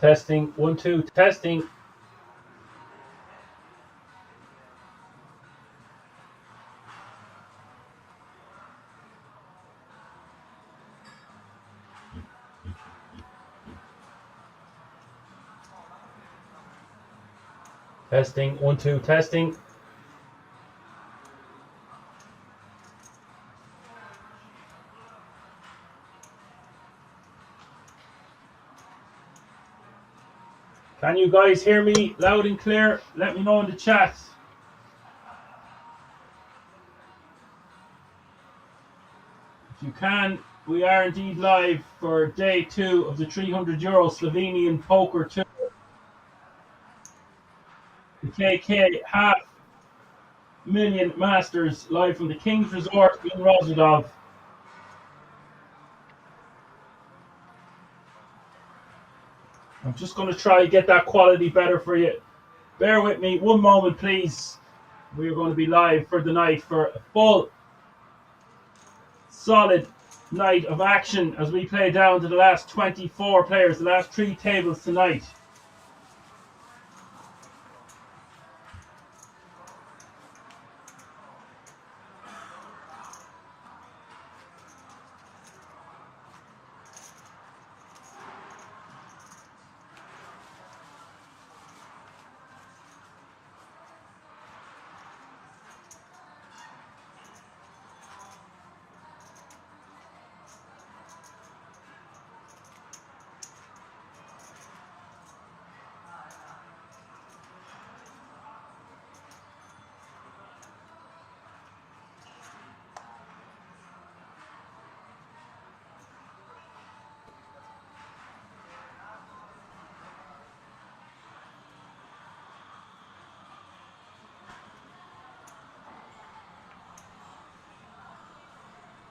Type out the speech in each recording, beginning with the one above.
Testing, 1, 2, testing. Testing, 1, 2, testing. Can you guys hear me loud and clear? Let me know in the chat. If you can, we are indeed live for day 2 of the €300 Slovenian Poker Tour. The KK $500,000 Masters live from the King's Resort in Rozhadov. I'm just going to try and get that quality better for you. Bear with me 1 moment, please. We're going to be live for the night for a full, solid night of action as we play down to the last 24 players, the last 3 tables tonight.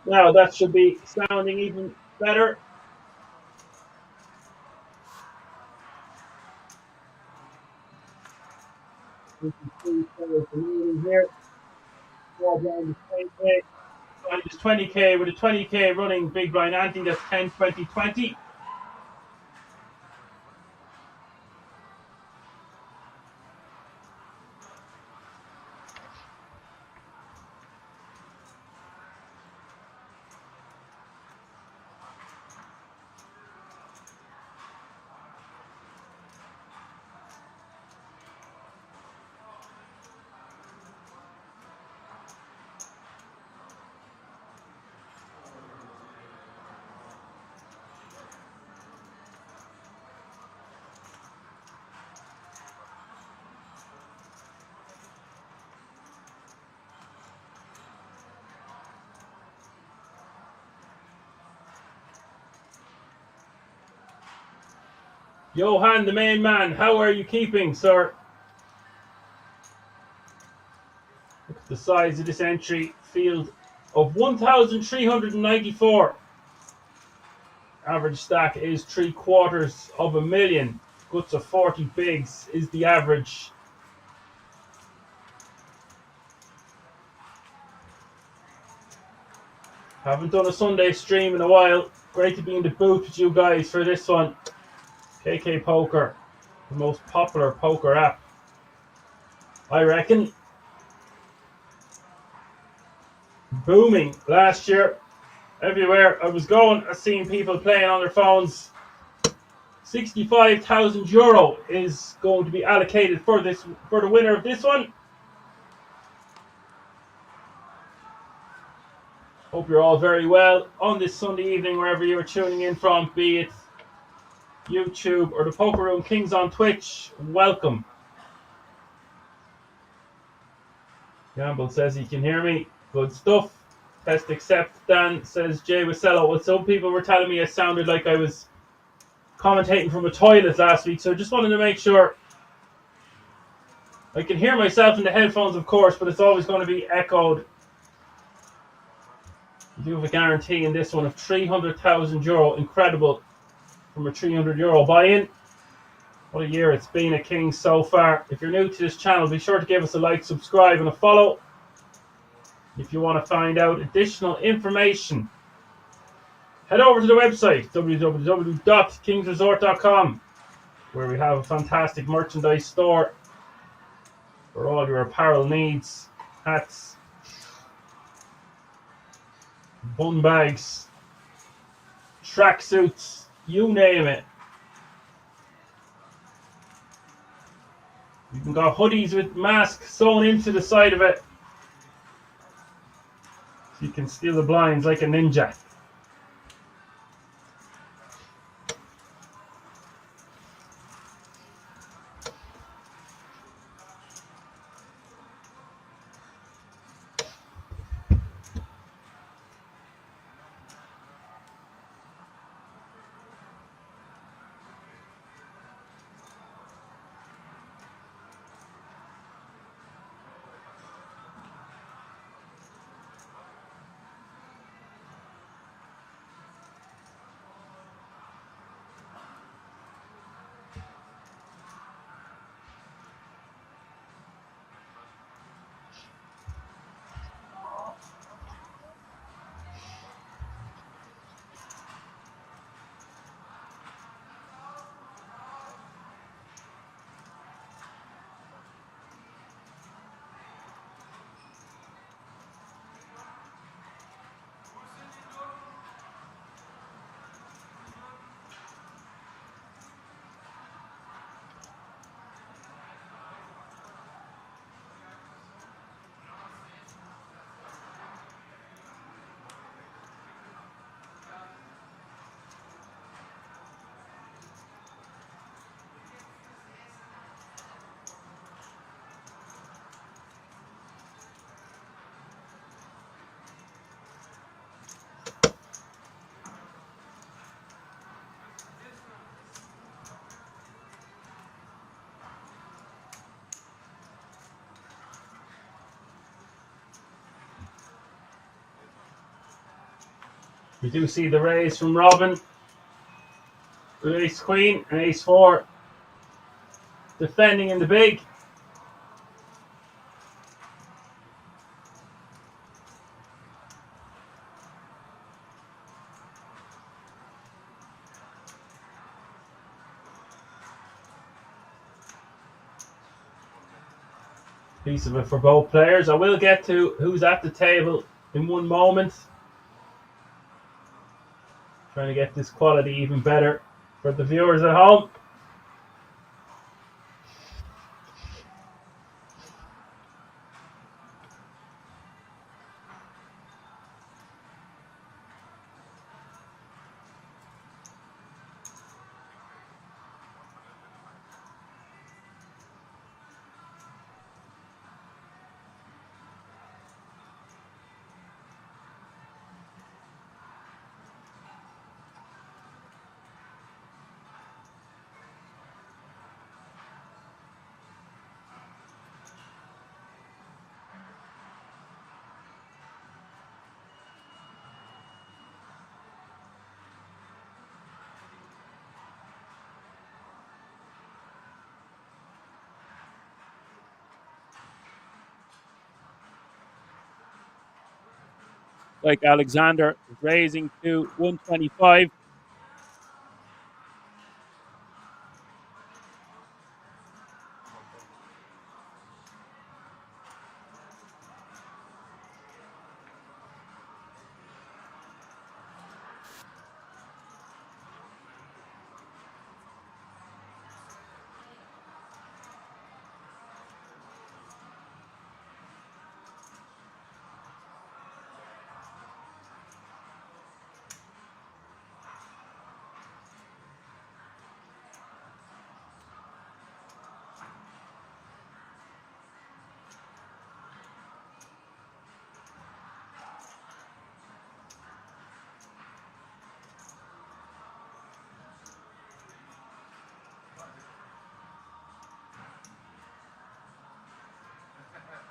Now that should be sounding even better. We can see the meeting here. Behind is 20k with a 20k running big blind ante. That's 10, 20, 20. Johan, the main man, how are you keeping, sir? Look at the size of this entry field of 1,394. Average stack is 750,000. Guts of 40 bigs is the average. Haven't done a Sunday stream in a while. Great to be in the booth with you guys for this one. KK Poker, the most popular poker app, I reckon. Booming last year. Everywhere I was going, I seen people playing on their phones. €65,000 is going to be allocated for the winner of this one. Hope you're all very well on this Sunday evening, wherever you're tuning in from, be it YouTube or the Poker Room Kings on Twitch. Welcome. Gamble says he can hear me. Good stuff. Test accept. Dan says Jay Wasello. Well, some people were telling me I sounded like I was commentating from a toilet last week, so I just wanted to make sure. I can hear myself in the headphones, of course, but it's always going to be echoed. We do have a guarantee in this one of €300,000. Incredible. From a €300 buy-in. What a year it's been at Kings so far. If you're new to this channel, be sure to give us a like, subscribe, and a follow. If you want to find out additional information, head over to the website, www.kingsresort.com. where we have a fantastic merchandise store for all your apparel needs, hats, bun bags, tracksuits, you name it. You can got hoodies with masks sewn into the side of it, so you can steal the blinds like a ninja. We do see the raise from Robin, with ace queen and ace four, defending in the big. Piece of it for both players. I will get to who's at the table in one moment. Trying to get this quality even better for the viewers at home. Like Alexander is raising to 125.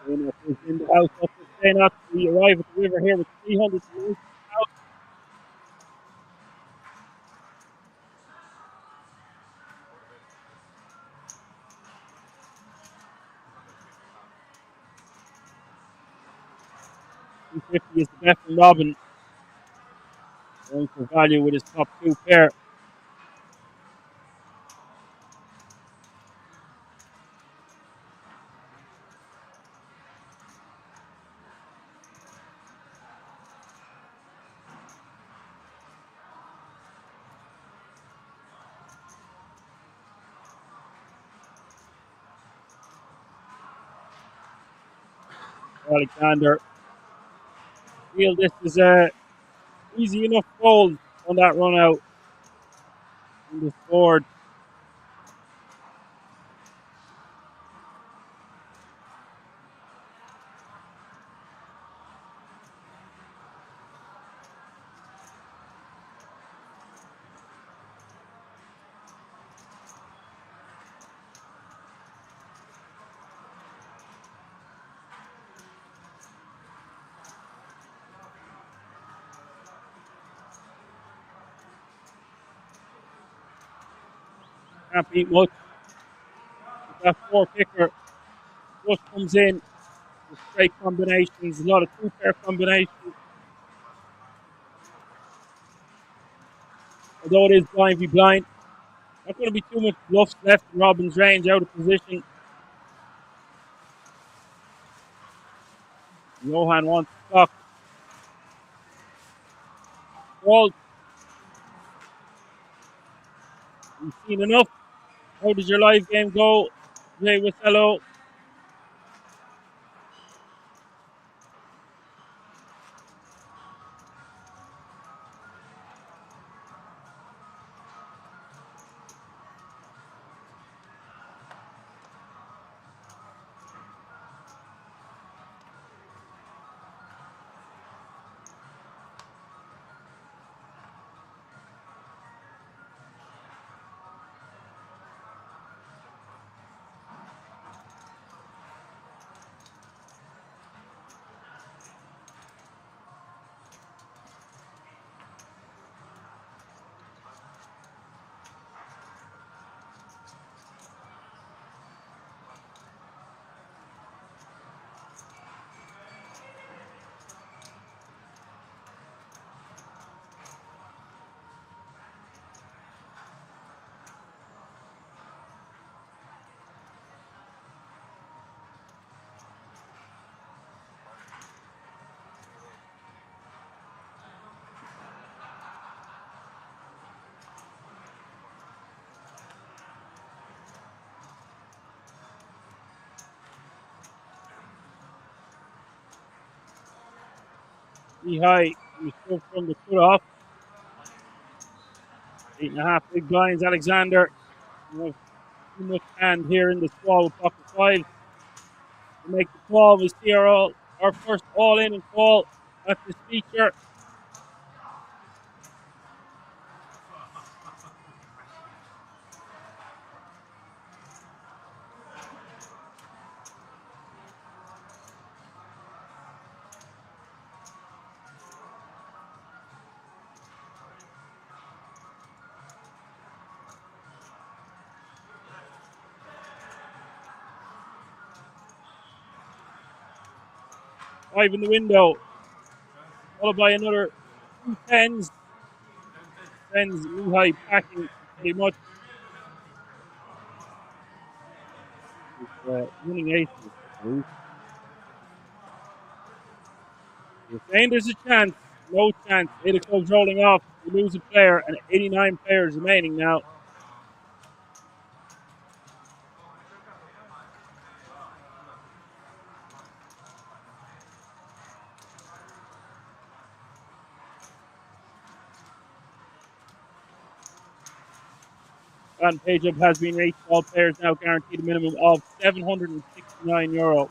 In the house up to stay not we arrive at the river here with 300. 250 is the bet from Robin. Going for value with his top two pair. Alexander. Feel this is a easy enough fold on that run out in this board. Can't beat much. That four kicker just comes in with straight combinations, a lot of two-pair combinations. Although it is blind v blind, not going to be too much bluffs left in Robin's range out of position. Johan wants to block. Called. You've seen enough. How did your live game go, Jay Wisello? High, he was from the cut off. 8.5 big blinds. Alexander, too much hand here in the squall with pocket 5 to make the call. We see our first all in and call at this feature. Five in the window, followed by another 2 tens. Tens, Lehigh packing pretty much. Winning aces. You're saying there's a chance, no chance. 8 of clubs rolling off. We lose a player, and 89 players remaining now. And page up has been reached. All players now guaranteed a minimum of €769.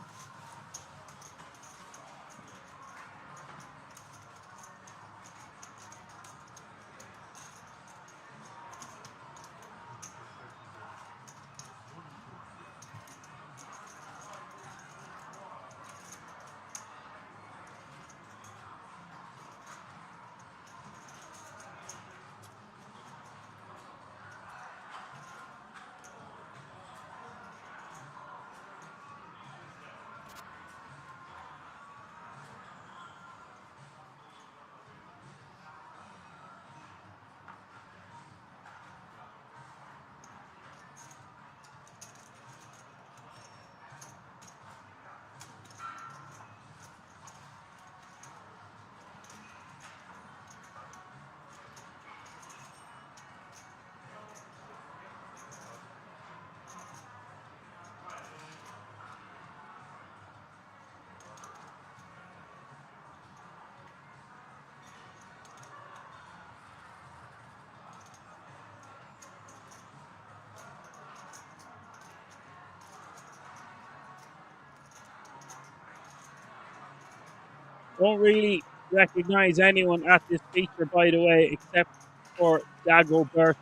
Don't really recognize anyone at this feature, by the way, except for Dagobert.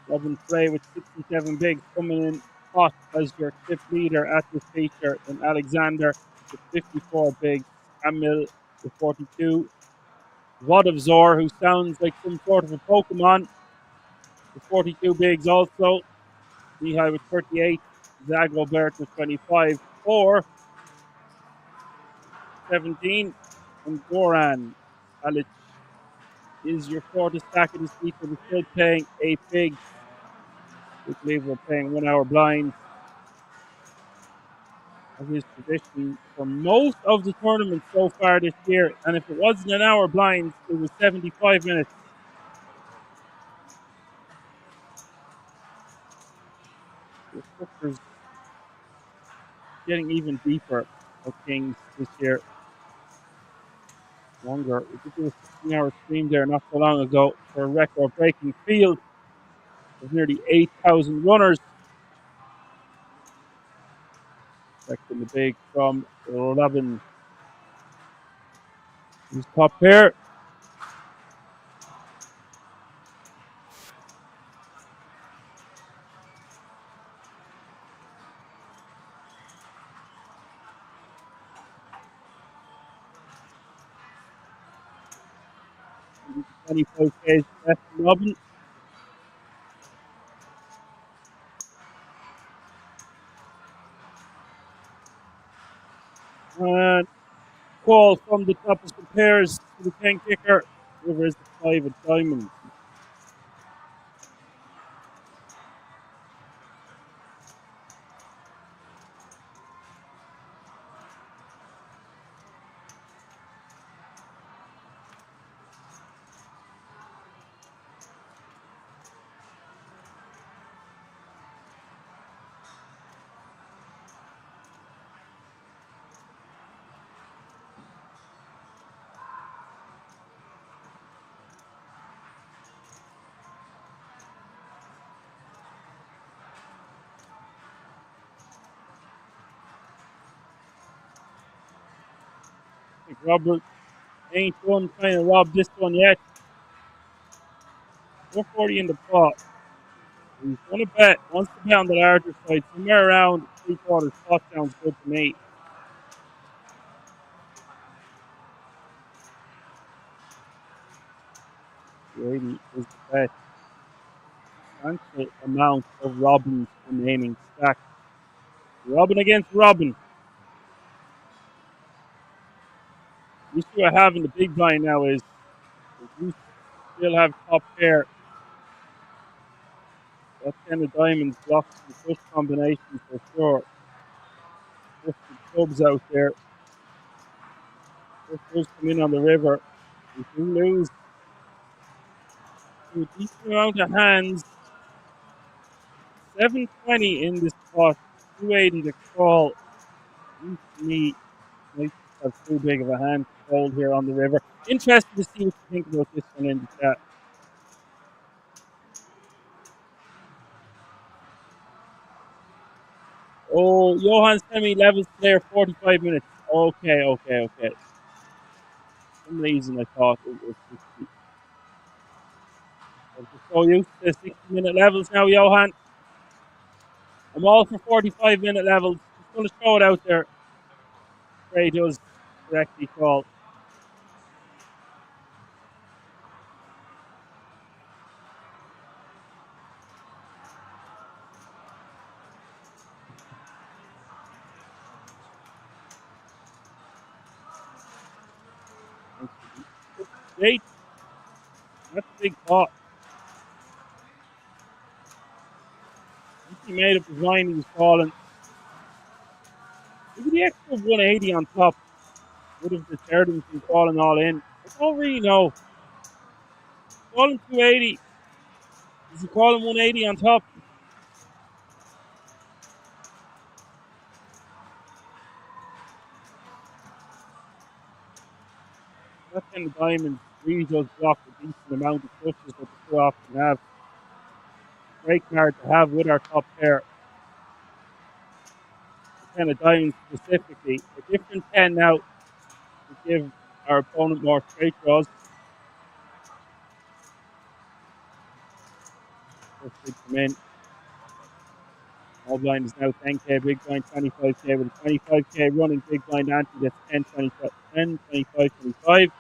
Robin Frey with 67 bigs coming in hot as your chip leader at this feature. And Alexander with 54 bigs. Emil with 42. Vodovzor, who sounds like some sort of a Pokemon, with 42 bigs also. Mihai with 38. Dagobert with 25. 4. 17. And Goran Alic is your shortest stack of this feature. We're still paying 8 bigs. We believe we're paying 1 hour blinds of his tradition for most of the tournament so far this year. And if it wasn't an hour blinds, it was 75 minutes. The structure's getting even deeper of Kings this year. Longer. We did do a 16-hour stream there not so long ago for a record-breaking field of nearly 8,000 runners. Expecting the big from 11. His top pair. And 25 Ks left from Robin. And call from the top of the pairs to the 10 kicker. River is the 5 of diamonds. I think Robert ain't one trying to rob this one yet. 440 in the pot. He's going to bet, wants to bet on the larger side, somewhere around 3/4 pot sounds good to me. 280 is the bet. Substantial amount of Robin's remaining stack. Robin against Robin. The issue I have in the big blind now is you still have top pair. That 10 of diamonds blocks the push combination for sure. Push the clubs out there. Push does come in on the river. If you lose a decent amount of hands, 720 in this pot, 280 to call. To me, might have too big of a hand to hold here on the river. Interested to see what you think about this one in the chat. Oh, Johan Semi levels player 45 minutes. Okay. For some reason I thought it was 60. I'm just so used to 60-minute levels now, Johan. I'm all for 45-minute levels. Just going to throw it out there. Ray does correctly call. Great. That's a big pot. He made up his mind he was calling. Maybe the extra 180 on top would have deterred him from calling all in. I don't really know. Calling 280. Is he calling 180 on top? That 10 of diamonds really does block a decent amount of touches that the two often have. Great card to have with our top pair. The 10 of diamonds specifically. A different 10 now. give our opponent more straight draws. First big come in. Small blind is now 10k, big blind 25k, with a 25k running big blind ante gets 10, 25, 10, 25, 25.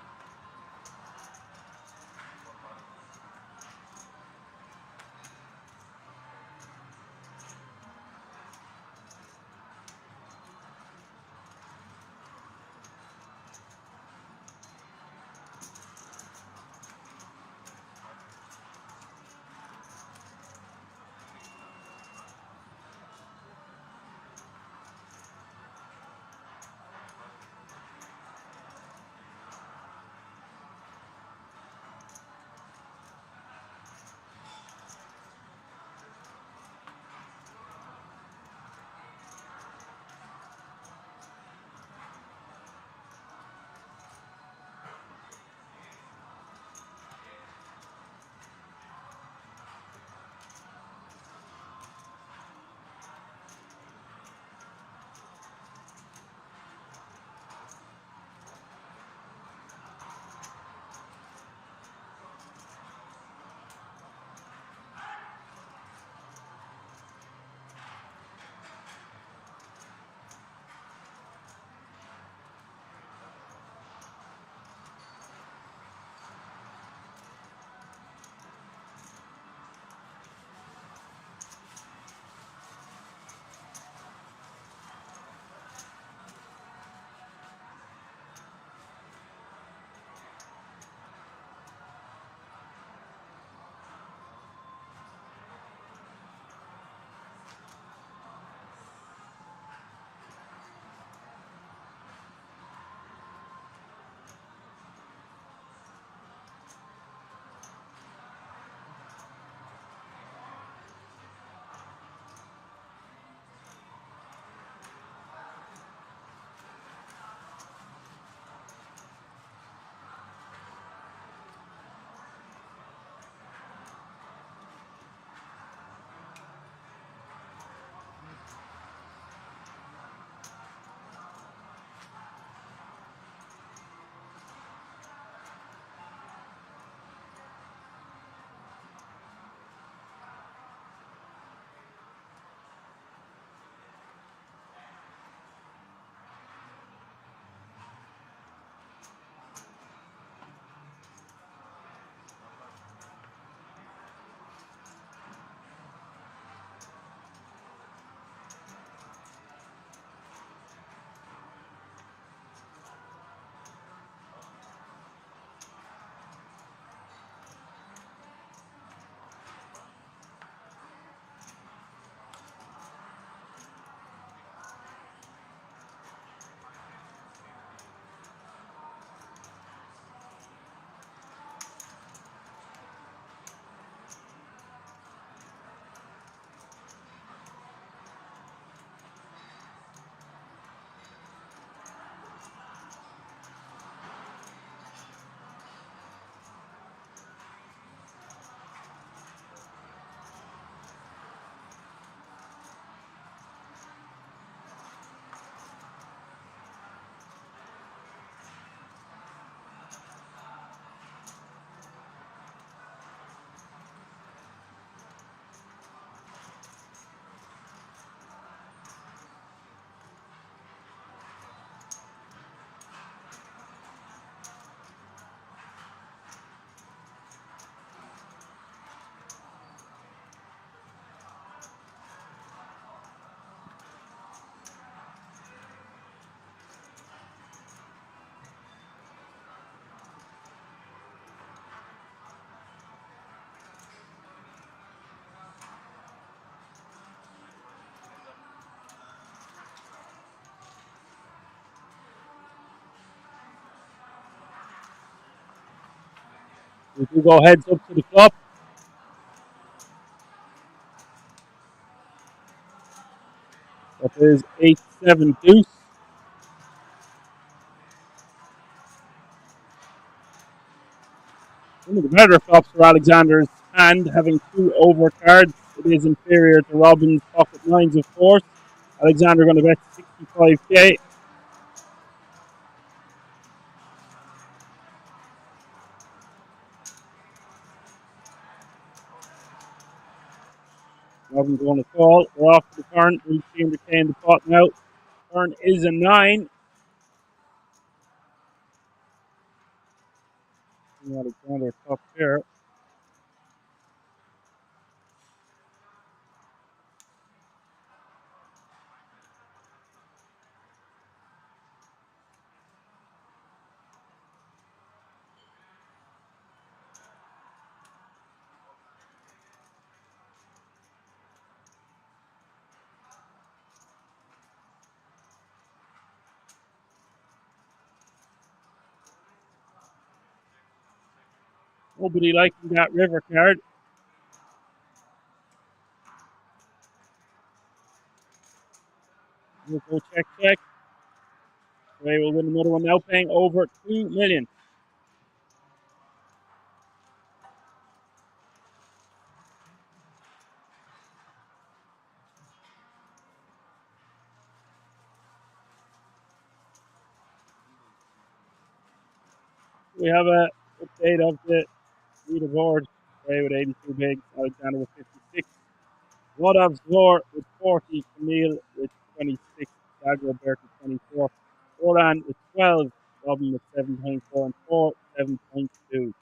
We do go heads up to the flop. That is 8-7 deuce. One of the better flops for Alexander's hand, having two overcards. It is inferior to Robin's pocket nines, of course. Alexander going to bet 65k. Nothing going at all. We're off to the turn. We'll see him retain the pot now. Turn is a 9. Alexander top pair. Nobody liking that river card. We'll go check, check. Okay, we'll win another one now, paying over 2 million. We have a update of the leaderboard. Ray with 82 bigs, Alexander with 56. Vodov's Zor with 40, Camille with 26, Dagobert with 24, Oran with 12, Robin with 7.4, and 4, 7.2.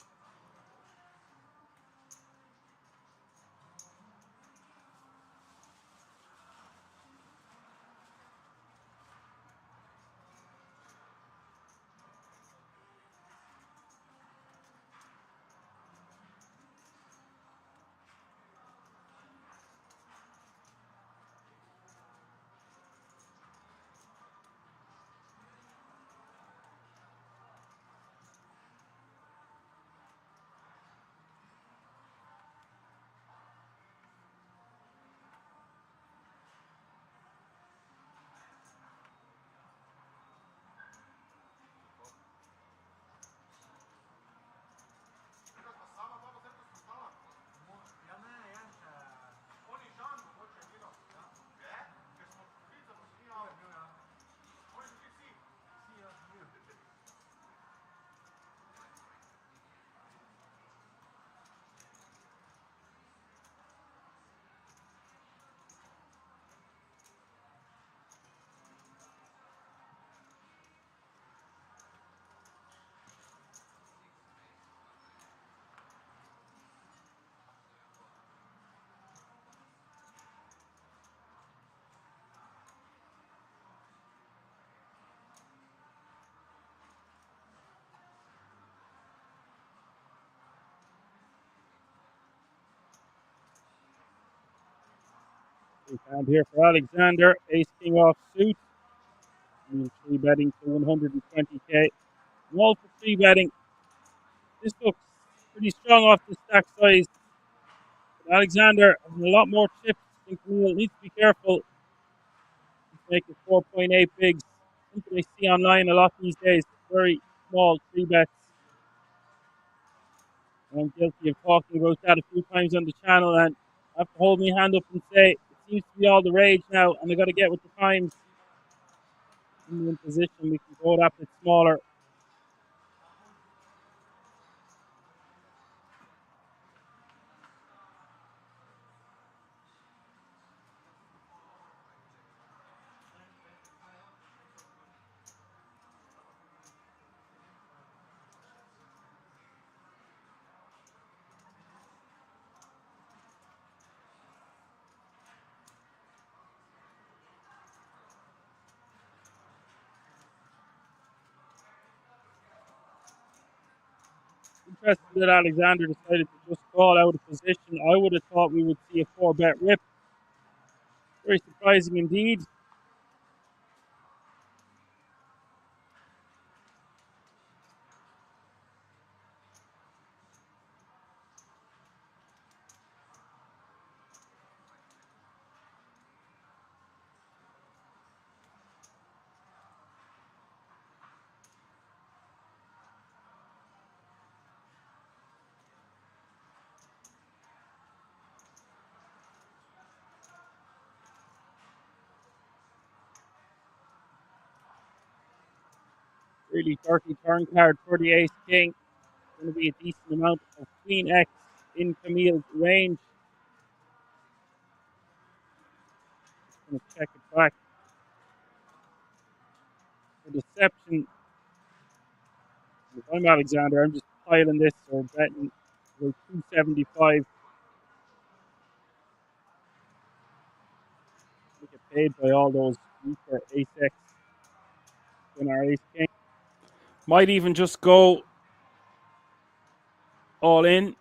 We found here for Alexander, ace king off suit. He's 3 betting to 120k. Wall for 3 betting. This looks pretty strong off the stack size. But Alexander has a lot more chips than Camille. Needs to be careful. He's making 4.8 bigs. Something I see online a lot these days. Very small 3 bets. And I'm guilty of talking about that a few times on the channel, and I have to hold my hand up and say it seems to be all the rage now, and I got to get with the times. In position, we can go that bit smaller. Interesting that Alexander decided to just call out of position. I would have thought we would see a 4-bet rip. Very surprising indeed. Really dirty turn card for the ace king. Going to be a decent amount of queen X in Camille's range. going to check it back. For deception, if I'm Alexander, I'm just piling this or betting about 275. I get paid by all those weaker ace X than our ace king. Might even just go all in.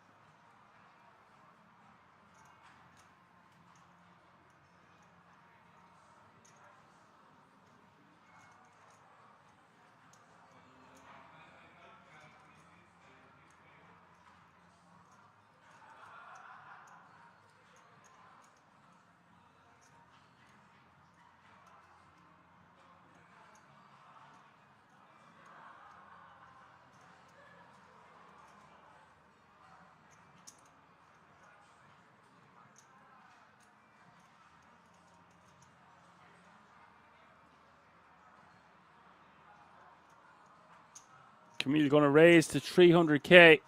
Camille going to raise to 300k.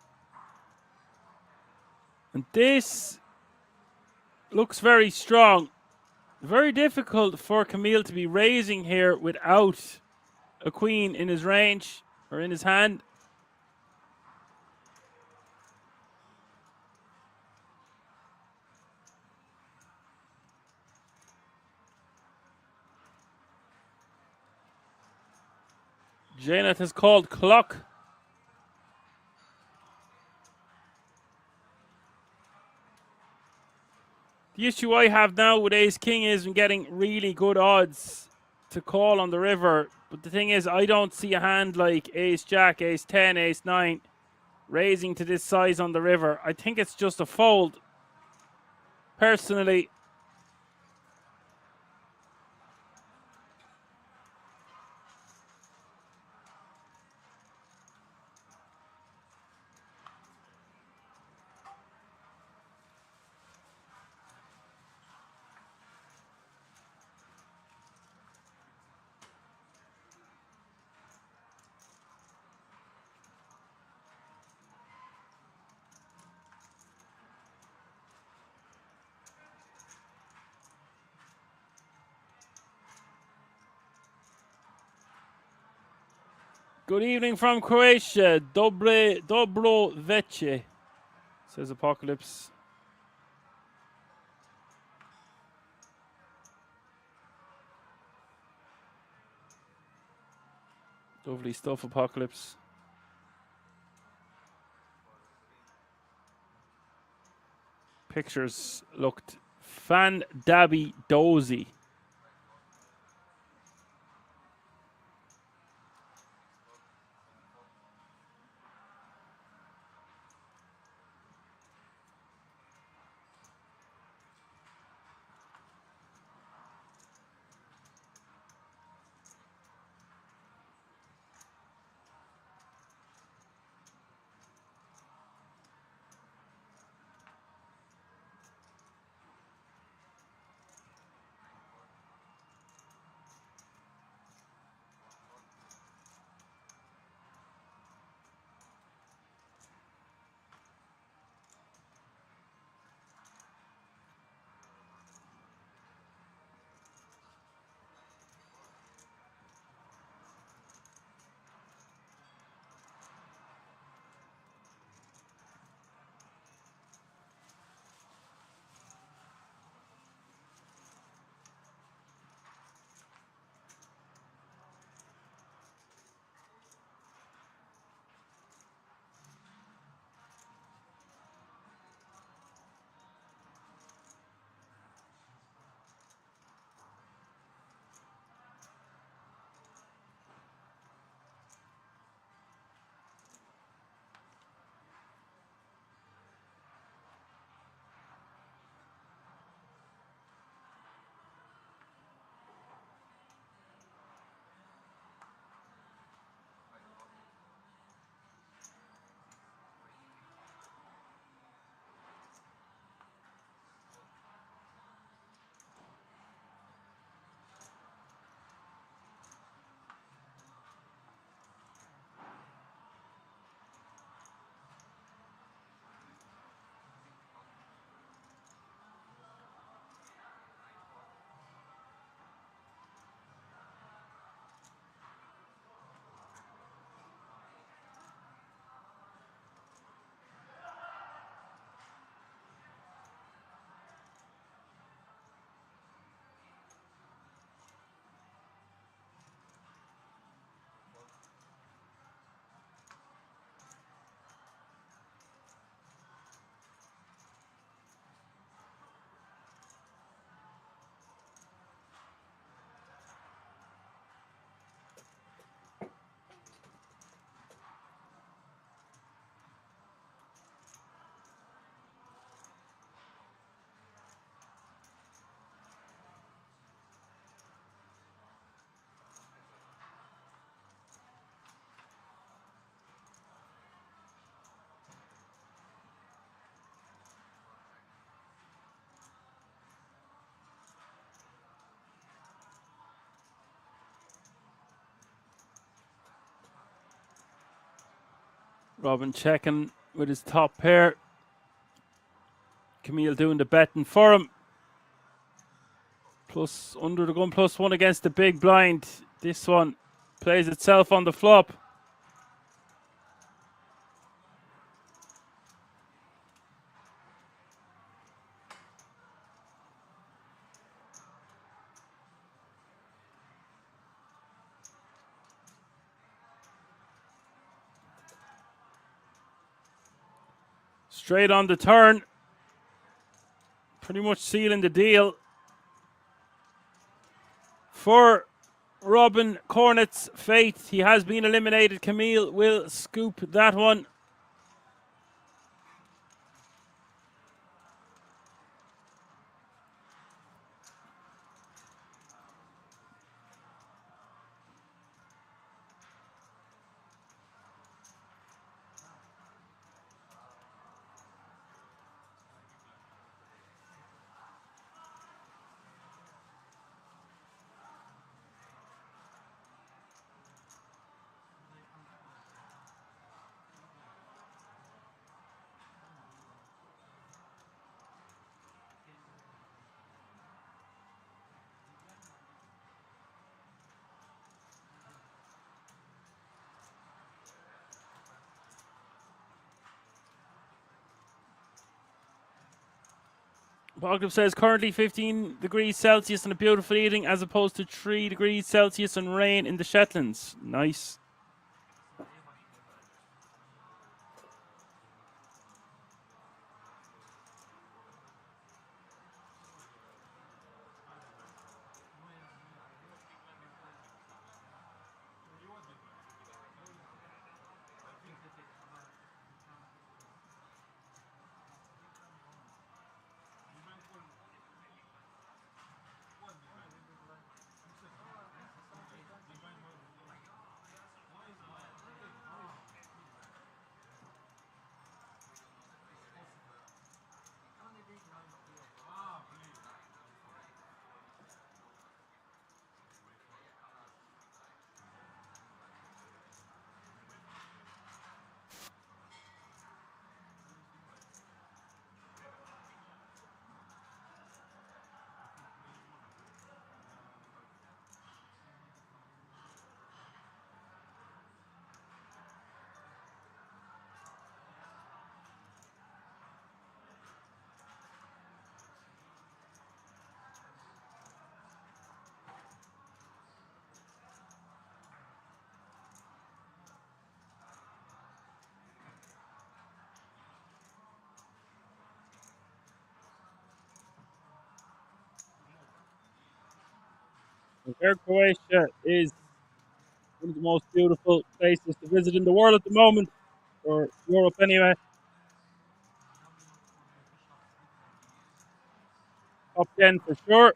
And this looks very strong. Very difficult for Camille to be raising here without a queen in his range or in his hand. Janet has called clock. The issue I have now with ace king is I'm getting really good odds to call on the river. But the thing is, I don't see a hand like ace jack, ace 10, ace 9 raising to this size on the river. I think it's just a fold. Personally, good evening from Croatia. Dobro veče, says Apocalypse. Lovely stuff, Apocalypse. Pictures looked fan-dabby dozy. Robin checking with his top pair. Camille doing the betting for him. Plus under the gun, +1 against the big blind. This one plays itself on the flop. Straight on the turn. Pretty much sealing the deal for Robin Cornet's fate. He has been eliminated. Camille will scoop that one. Bogdan says currently 15 degrees Celsius and a beautiful evening as opposed to 3 degrees Celsius and rain in the Shetlands. Nice. Croatia is one of the most beautiful places to visit in the world at the moment, or Europe anyway. Top 10 for sure.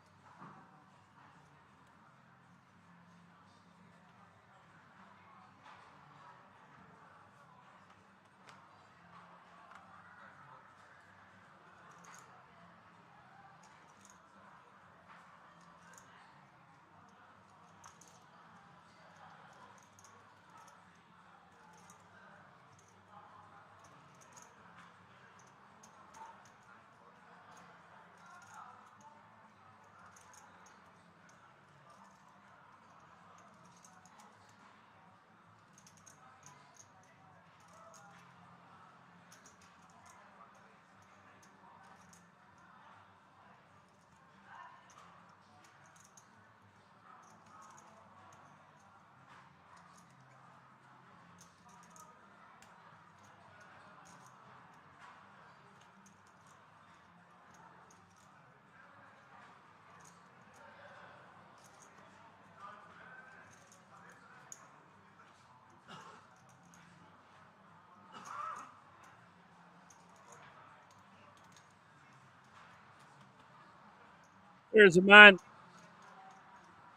Here's a man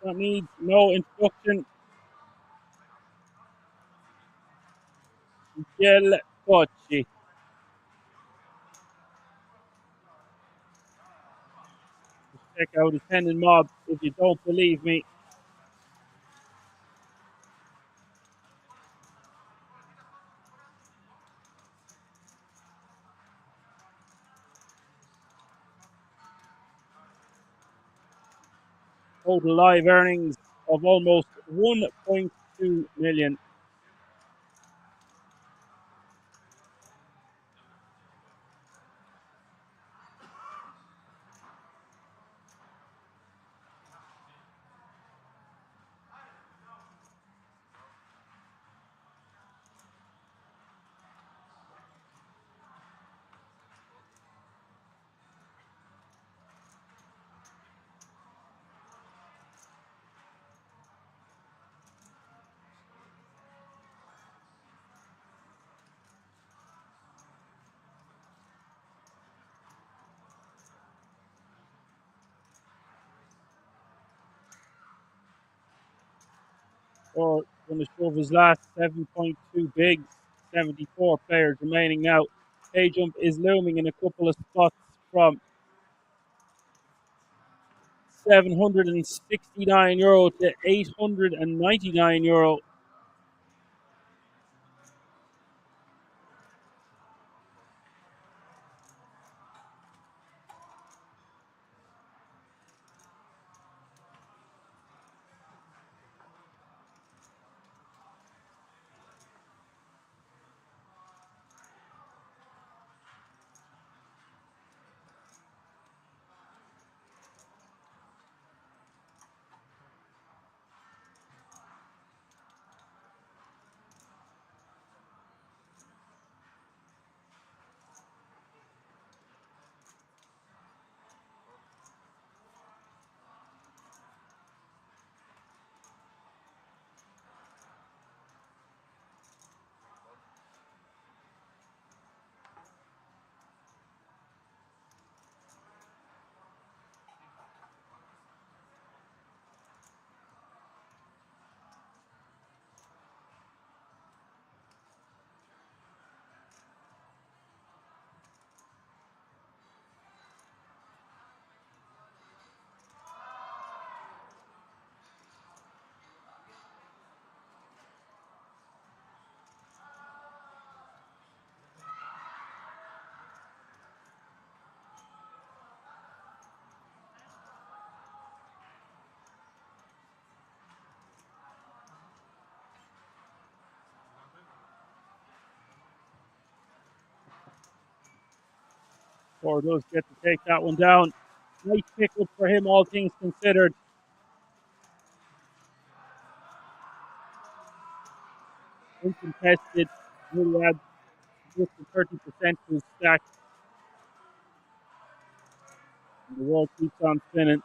that needs no introduction. Michele Cocci. Check out his pen and mob if you don't believe me. total live earnings of almost 1.2 million. Or going to shove his last 7.2 bigs, 74 players remaining now. Pay jump is looming in a couple of spots from €769 to €899. Or does get to take that one down. Nice pickup for him, all things considered. Uncontested. Really adds just 30% to his stack. And the world keeps on spinning.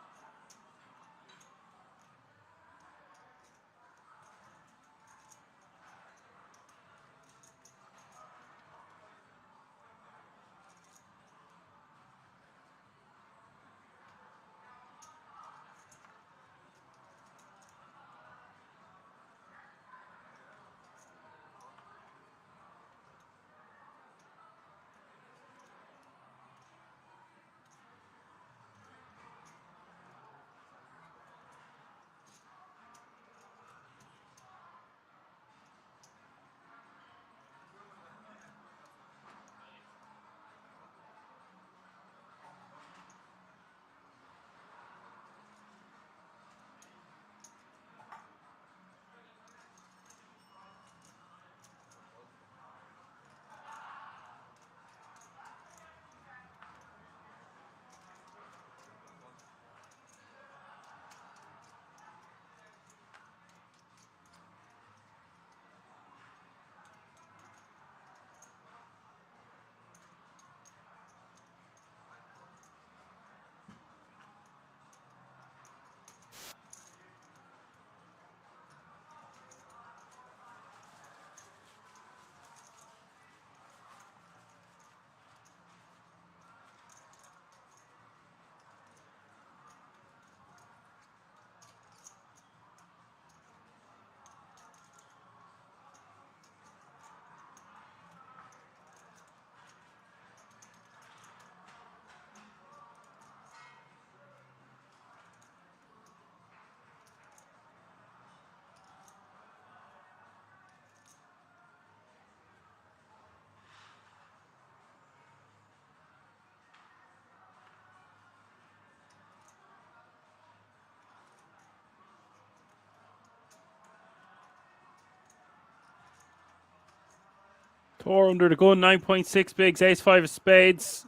4 under the gun, 9.6 bigs, ace 5 of spades.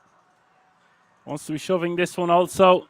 Wants to be shoving this one also.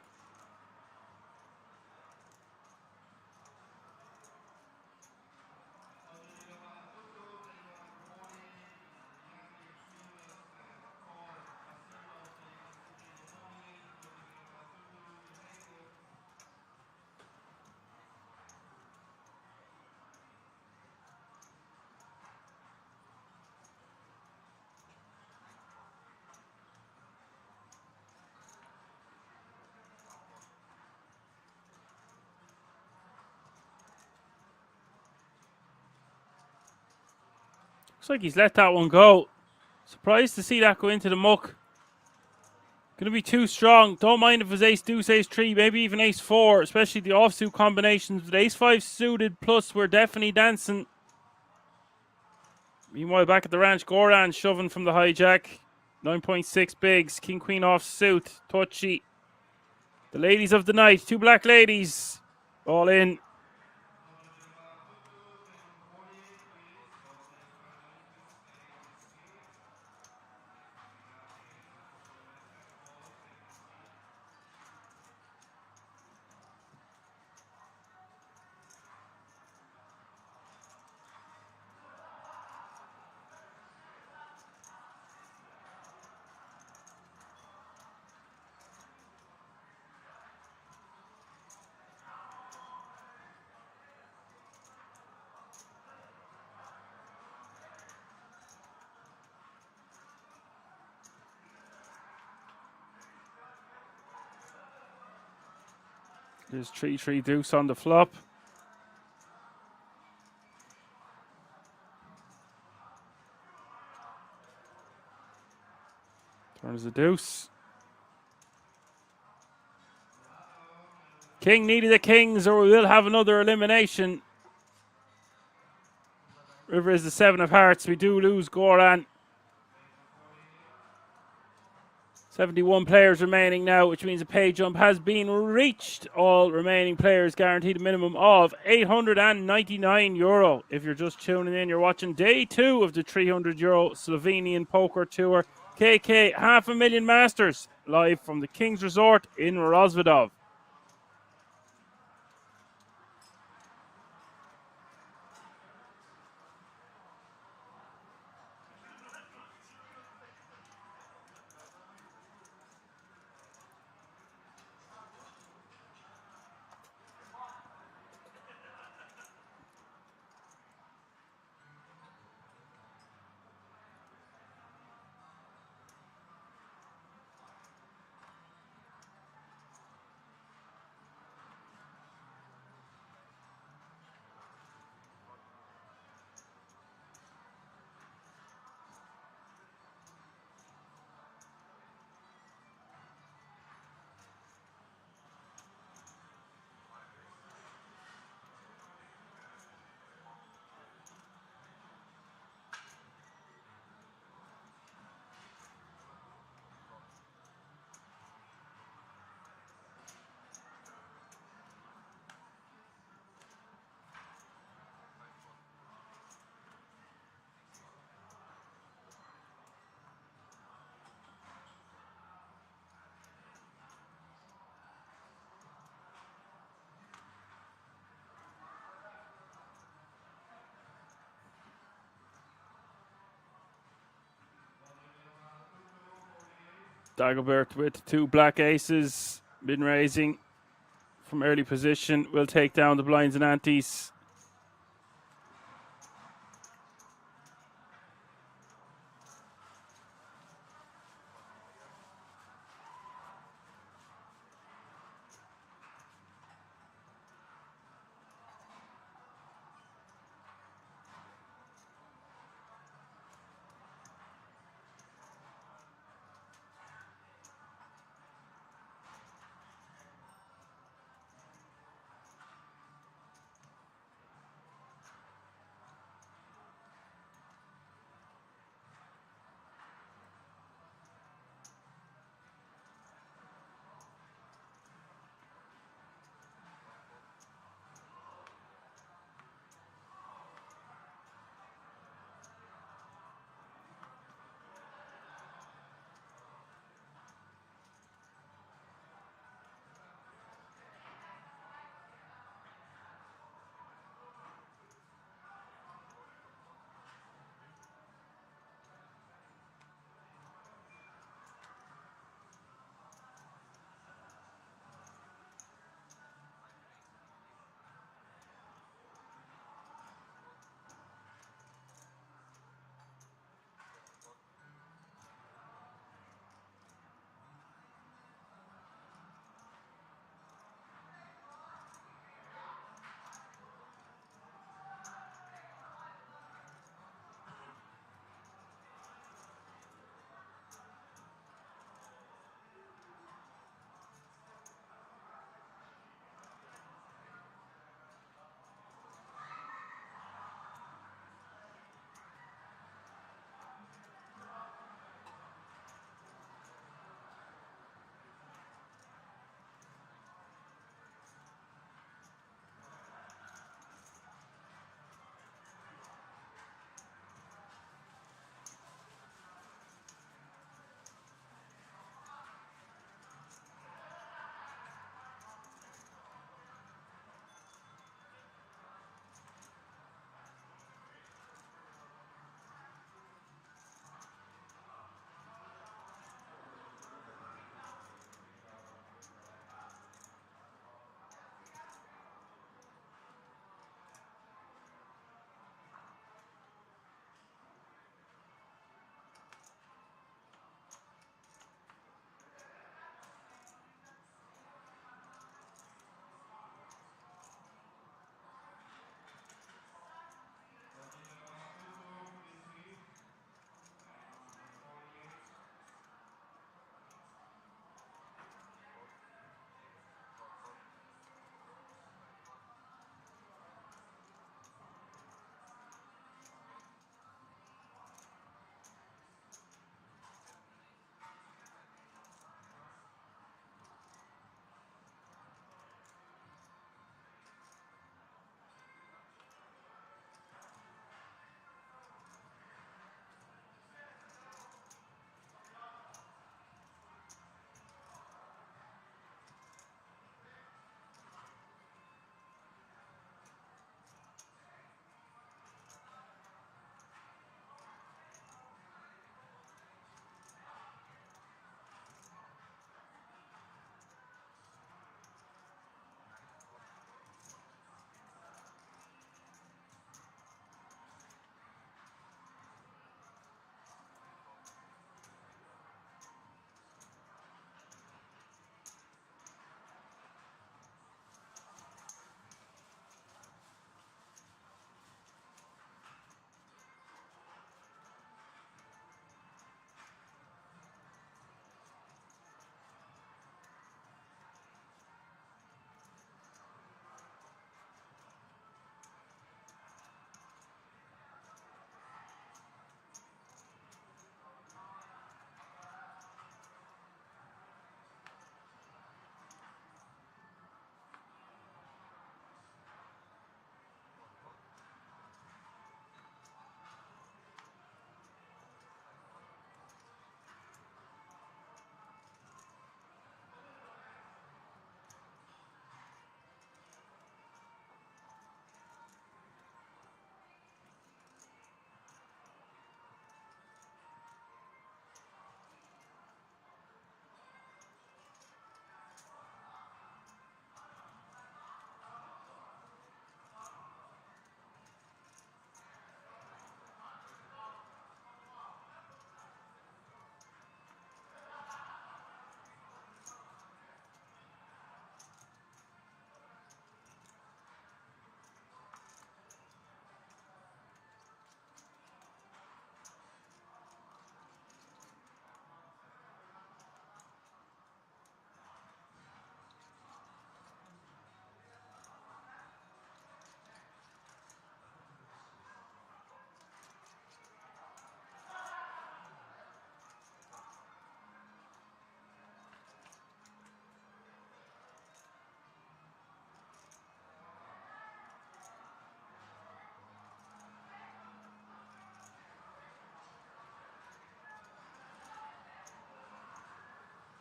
Looks like he's let that one go. Surprised to see that go into the muck. Going to be too strong. Don't mind if it's ace deuce, ace 3, maybe even ace 4, especially the offsuit combinations. With ace 5 suited plus, we're definitely dancing. Meanwhile, back at the ranch, Goran shoving from the hijack. 9.6 bigs, king queen offsuit, touchy. The ladies of the night, 2 black ladies, all in. There's 3-3 deuce on the flop. Turns the deuce. King needed the kings, or we will have another elimination. River is the 7 of hearts. We do lose Goran. 71 players remaining now, which means a pay jump has been reached. All remaining players guaranteed a minimum of €899. If you're just tuning in, you're watching day 2 of the €300 Slovenian Poker Tour. KK $500,000 Masters, live from the King's Resort in Rozvadov. Dagobert with 2 black aces, been raising from early position, will take down the blinds and antes.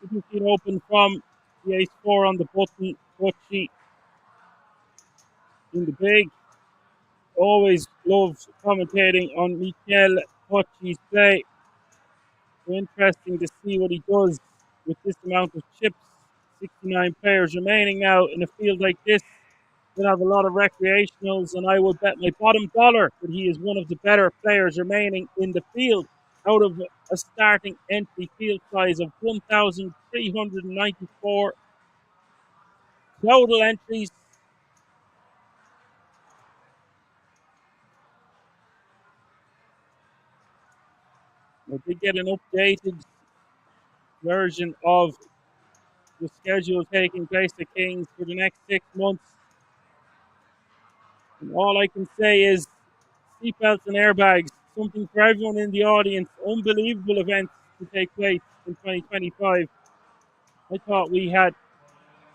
You can see it open from the ace-4 on the button, Butchie in the big. Always love commentating on Michel Butchie's play. So interesting to see what he does with this amount of chips. 69 players remaining now in a field like this. We'll have a lot of recreationals, and I will bet my bottom dollar that he is one of the better players remaining in the field out of a starting entry field size of 1,394 total entries. I did get an updated version of the schedule taking place at Kings for the next 6 months. And all I can say is seatbelts and airbags, something for everyone in the audience. Unbelievable events to take place in 2025. I thought we had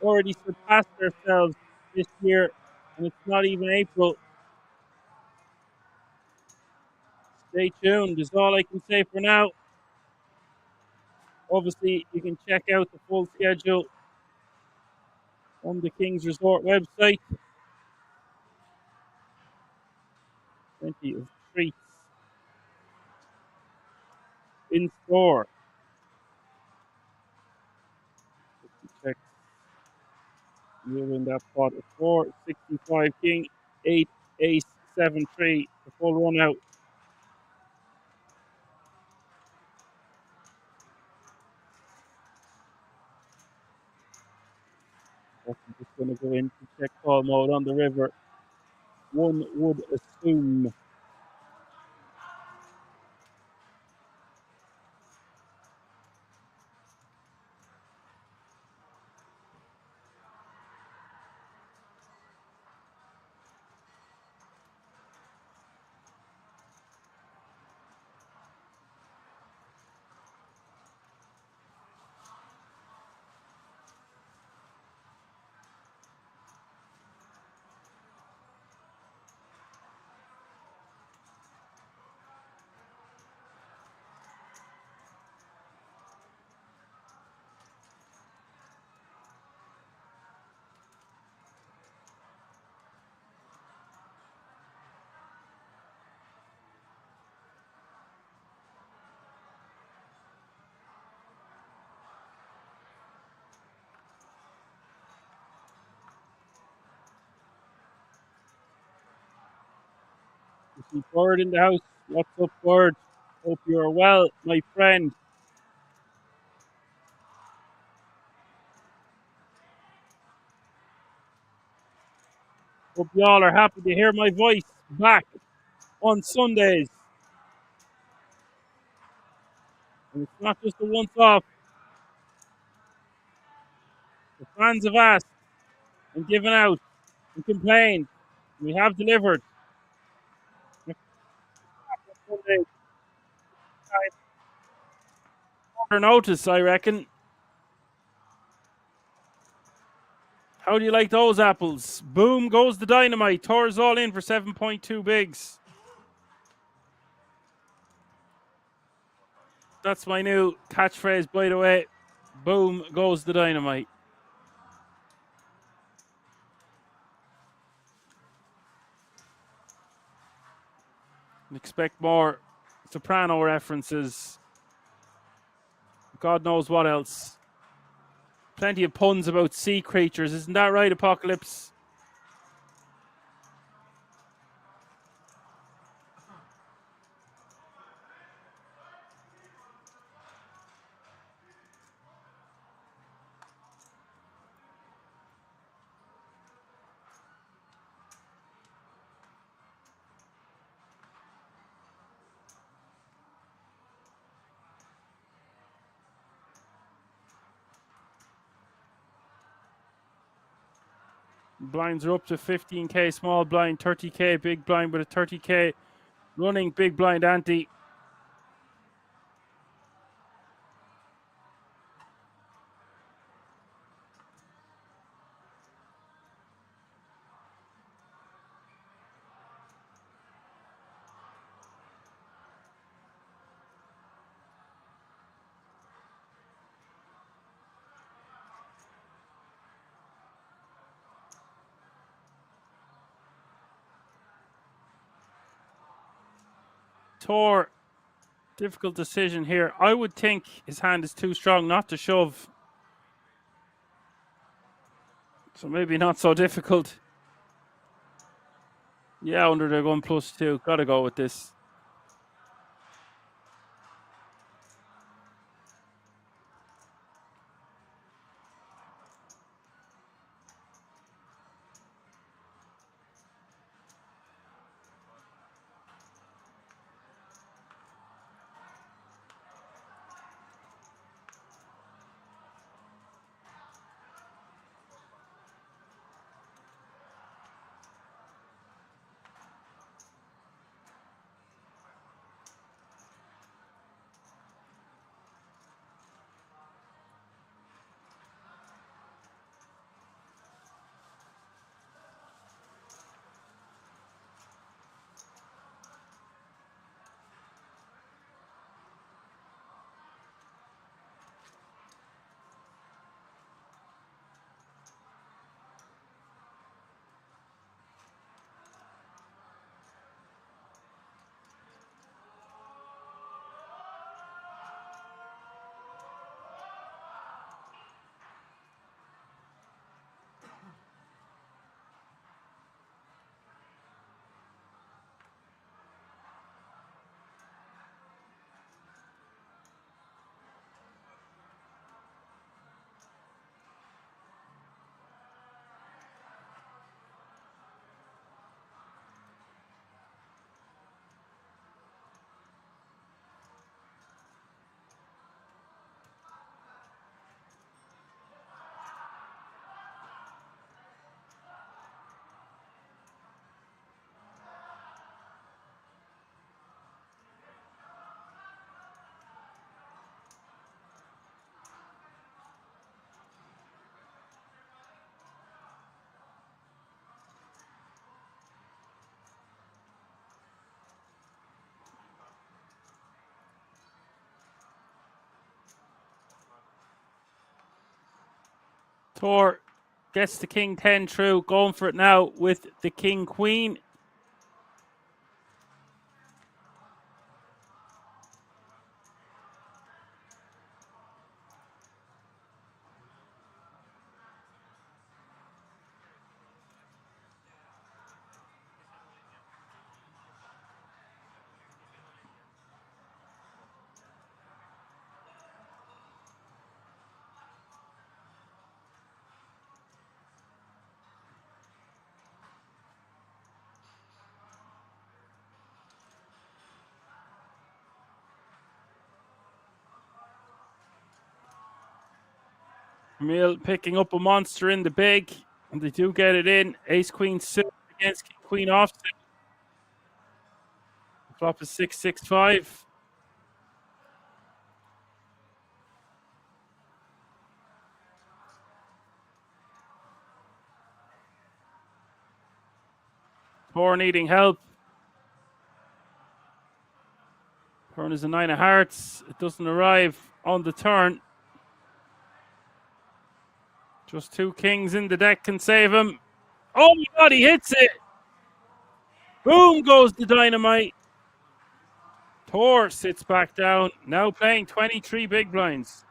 already surpassed ourselves this year, and it's not even April. Stay tuned, is all I can say for now. Obviously, you can check out the full schedule on the Kings Resort website. Plenty of treats in store. Check. You're in that pot of 4, 65 king, 8, ace, 7, 3. The full run out. I'm just going to go into check call mode on the river. One would assume. You see Bird in the house. What's up, Bird? Hope you're well, my friend. Hope y'all are happy to hear my voice back on Sundays. And it's not just a once off. The fans have asked and given out and complained. We have delivered. Sunday, notice, I reckon. How do you like those apples? Boom goes the dynamite. Tors all in for 7.2 bigs. That's my new catchphrase, by the way. Boom goes the dynamite. Expect more Soprano references. God knows what else. Plenty of puns about sea creatures. Isn't that right, Apocalypse? Blinds are up to 15k small blind, 30k big blind with a 30k running big blind ante. Tor, difficult decision here. I would think his hand is too strong not to shove. So maybe not so difficult. Yeah, under the gun +2. Gotta go with this. Tor gets the king 10 through, going for it now with the king queen. Emil picking up a monster in the big, and they do get it in. Ace queen suit against king queen offsuit. The flop is 6-6-5. Tor needing help. Turn is a 9 of hearts. It doesn't arrive on the turn. Just 2 kings in the deck can save him. Oh my god, he hits it! Boom goes the dynamite. Tor sits back down, now playing 23 big blinds.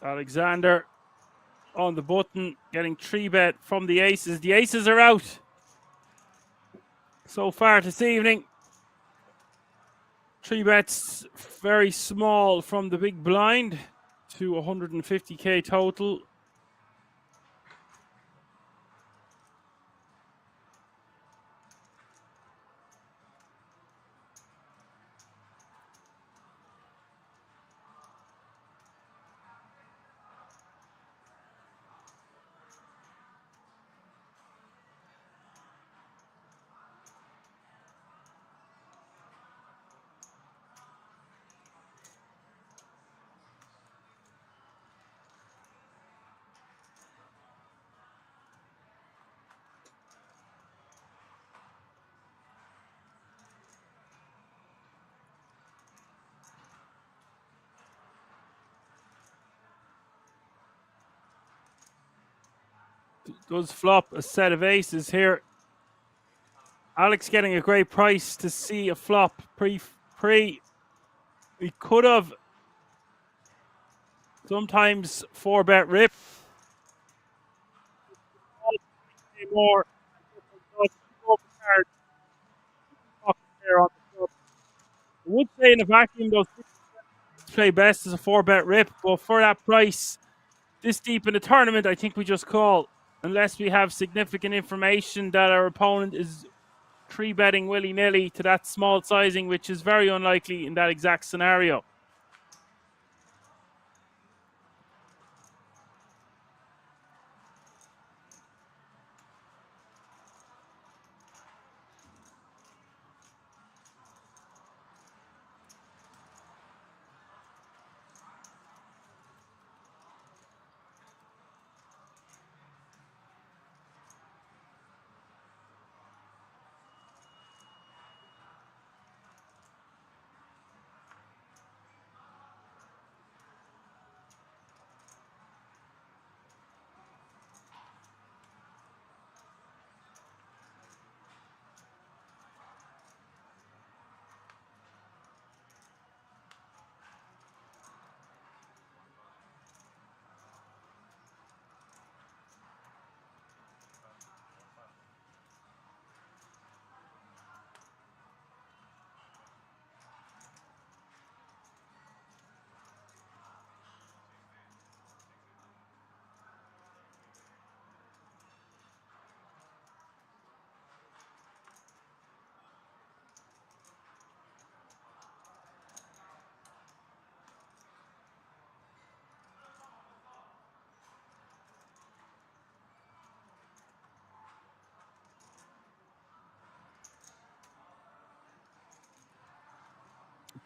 Alexander on the button, getting 3-bet from the aces. The aces are out so far this evening. 3-bets very small from the big blind to 150k total. Does flop a set of aces here. Alex getting a great price to see a flop pre. We could have sometimes 4-bet rip. More. I would say in a vacuum, those play best as a 4-bet rip, but for that price, this deep in the tournament, I think we just call, unless we have significant information that our opponent is 3-betting willy-nilly to that small sizing, which is very unlikely in that exact scenario.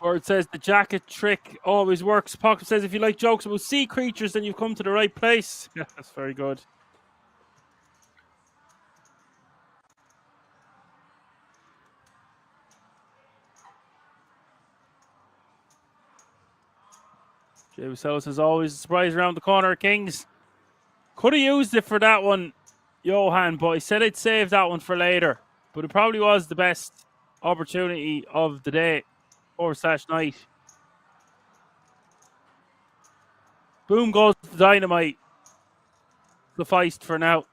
Bird says the jacket trick always works. Pocket says if you like jokes about sea creatures, then you've come to the right place. Yeah, that's very good. James Ellis is always a surprise around the corner, Kings. Could have used it for that one, Johan, but I said I'd save that one for later. But it probably was the best opportunity of the day / night. Boom goes the dynamite. Sufficed for now.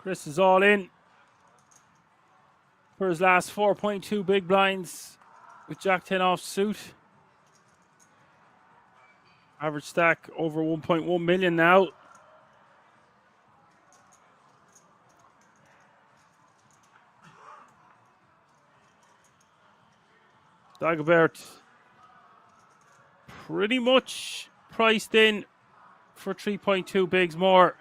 Chris is all in for his last 4.2 big blinds with Jack 10 off suit. Average stack over 1.1 million now. Dagobert pretty much priced in for 3.2 bigs more.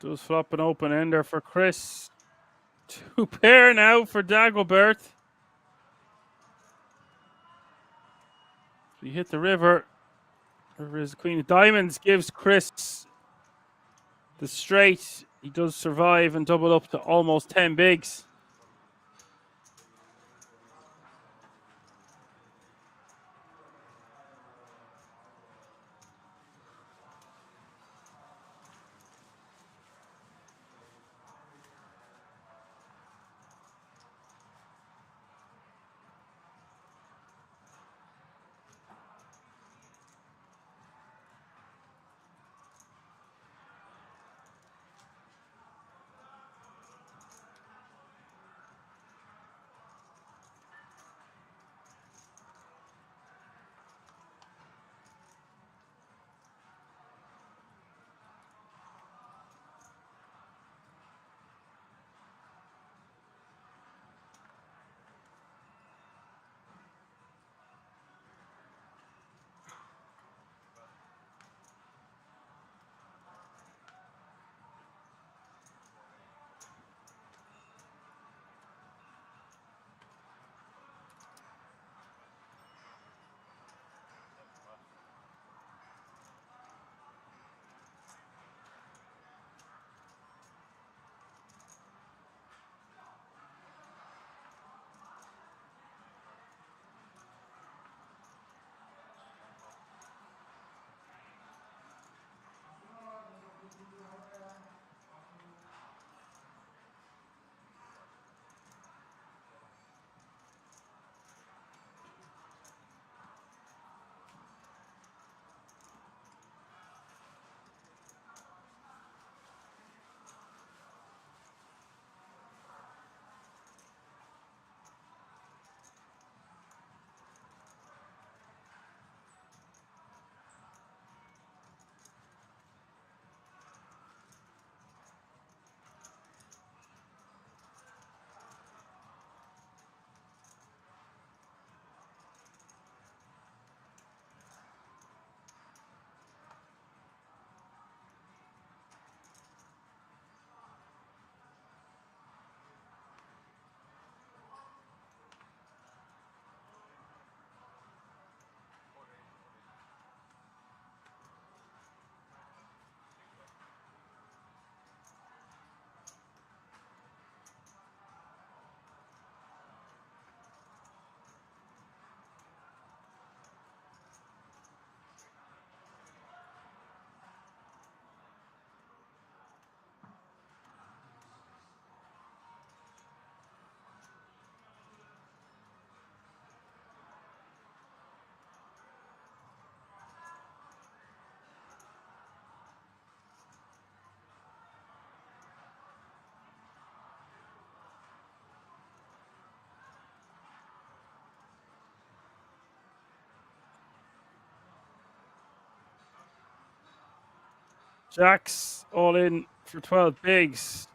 Does flop an open ender for Chris. 2 pair now for Dagobert. He hit the river. River is the queen of diamonds. Gives Chris the straight. He does survive and double up to almost 10 bigs. Jacks all in for 12 bigs.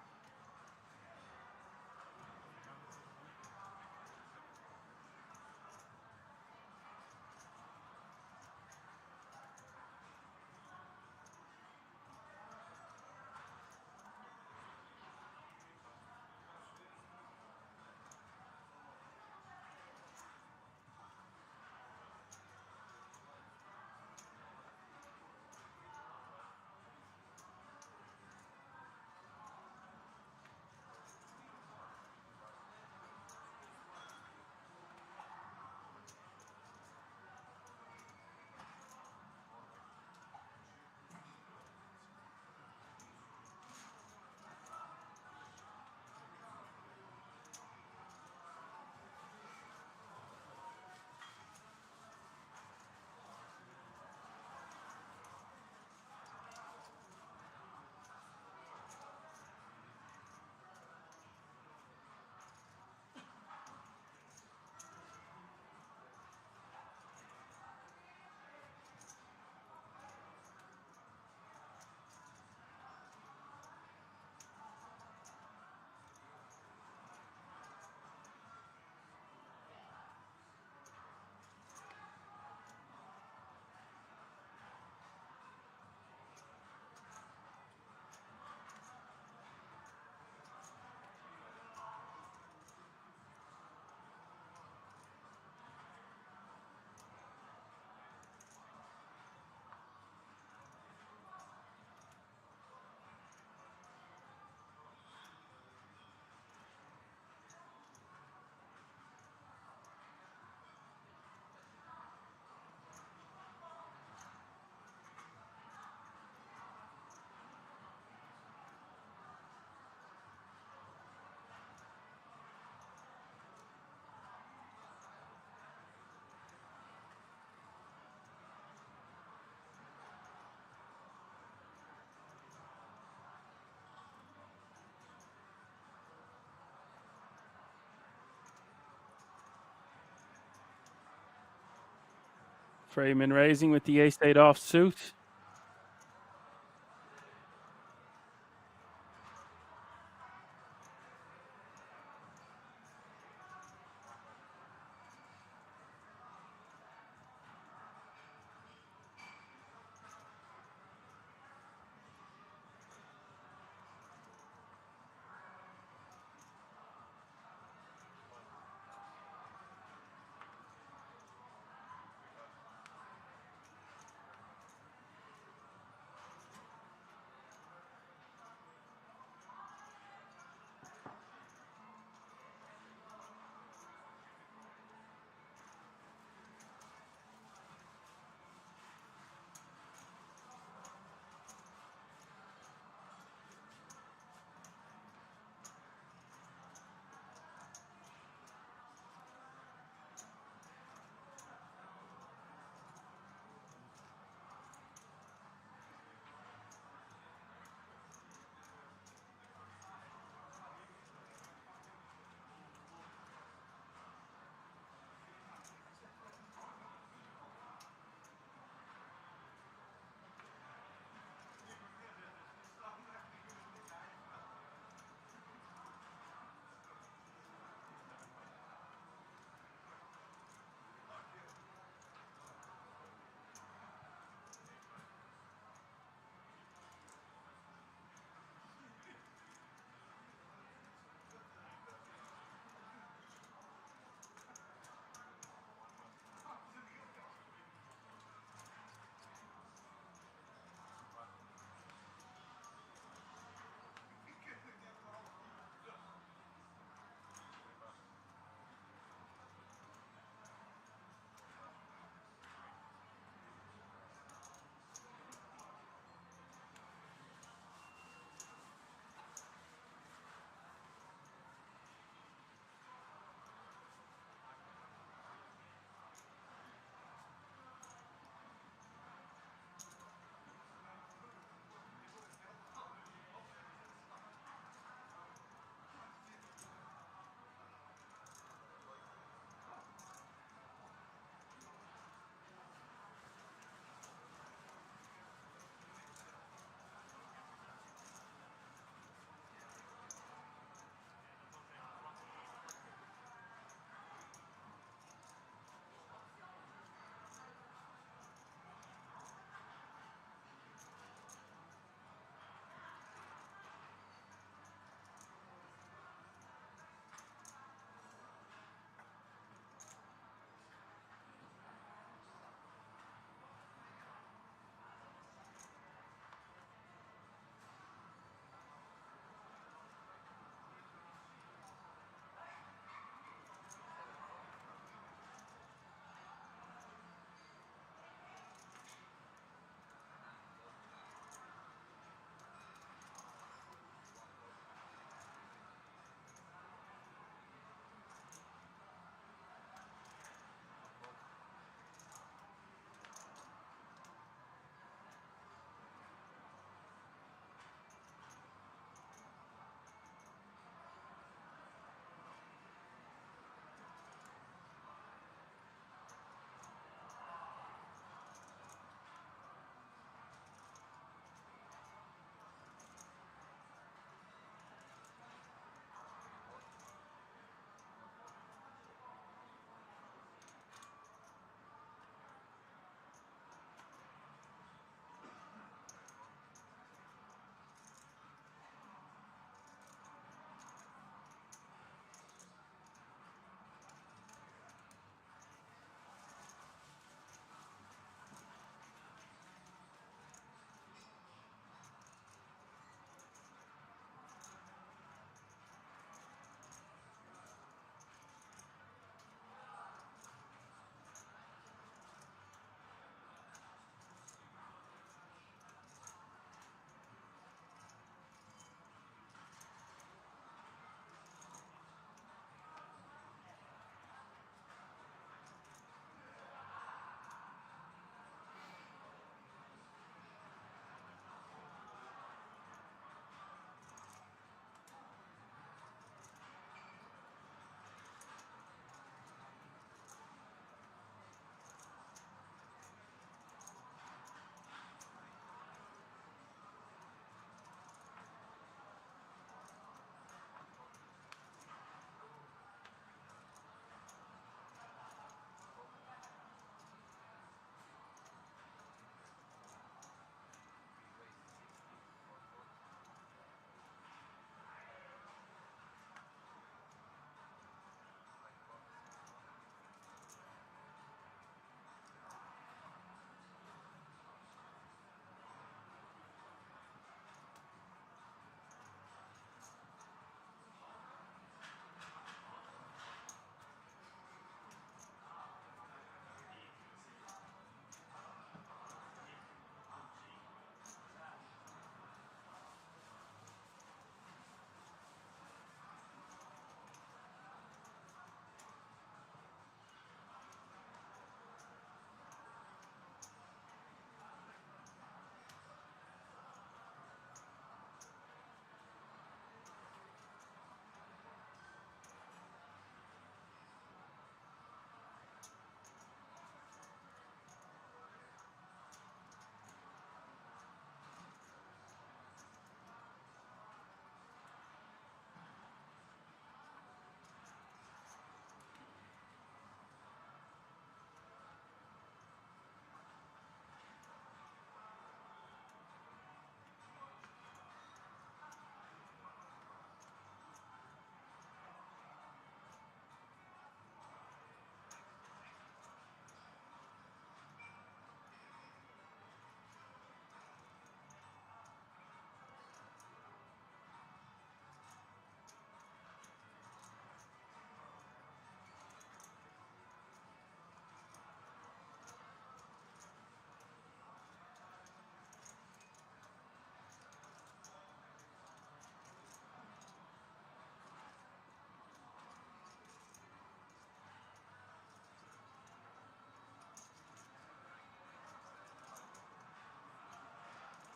Frame in raising with the ace-8 offsuit.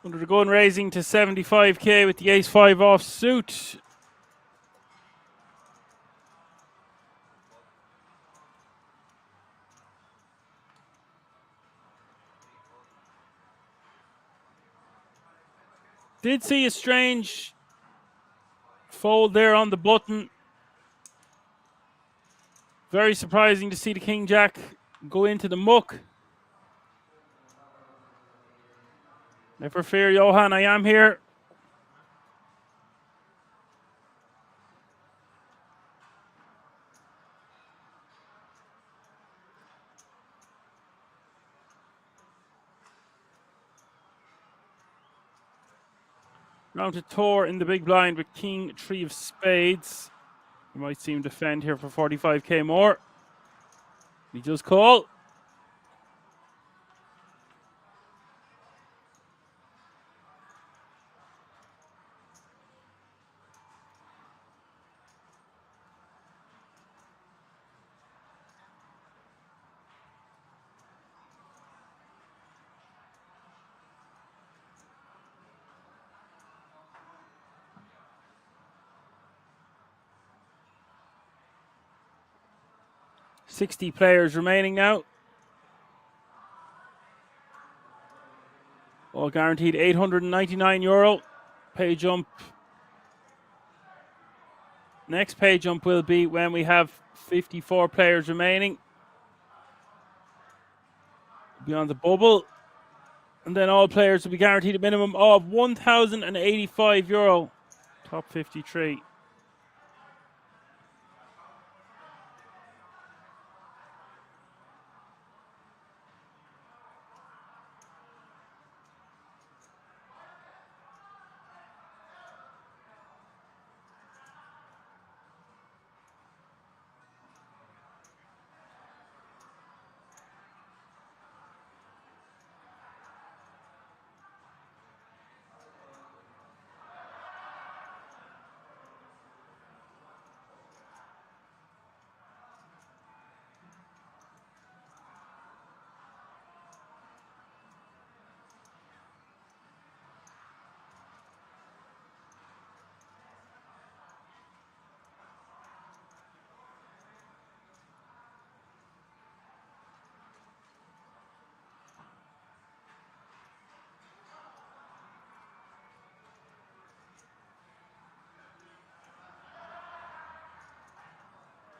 Under the gun, raising to 75k with the ace-5 offsuit. Did see a strange fold there on the button. Very surprising to see the king-jack go into the muck. Never fear, Johan, I am here. Round to Tor in the big blind with king, 3 of spades. He might seem to defend here for 45k more. He does call. $60 players remaining now. All guaranteed €899. Pay jump. Next pay jump will be when we have 54 players remaining. Beyond the bubble. And then all players will be guaranteed a minimum of €1,085. Top 53.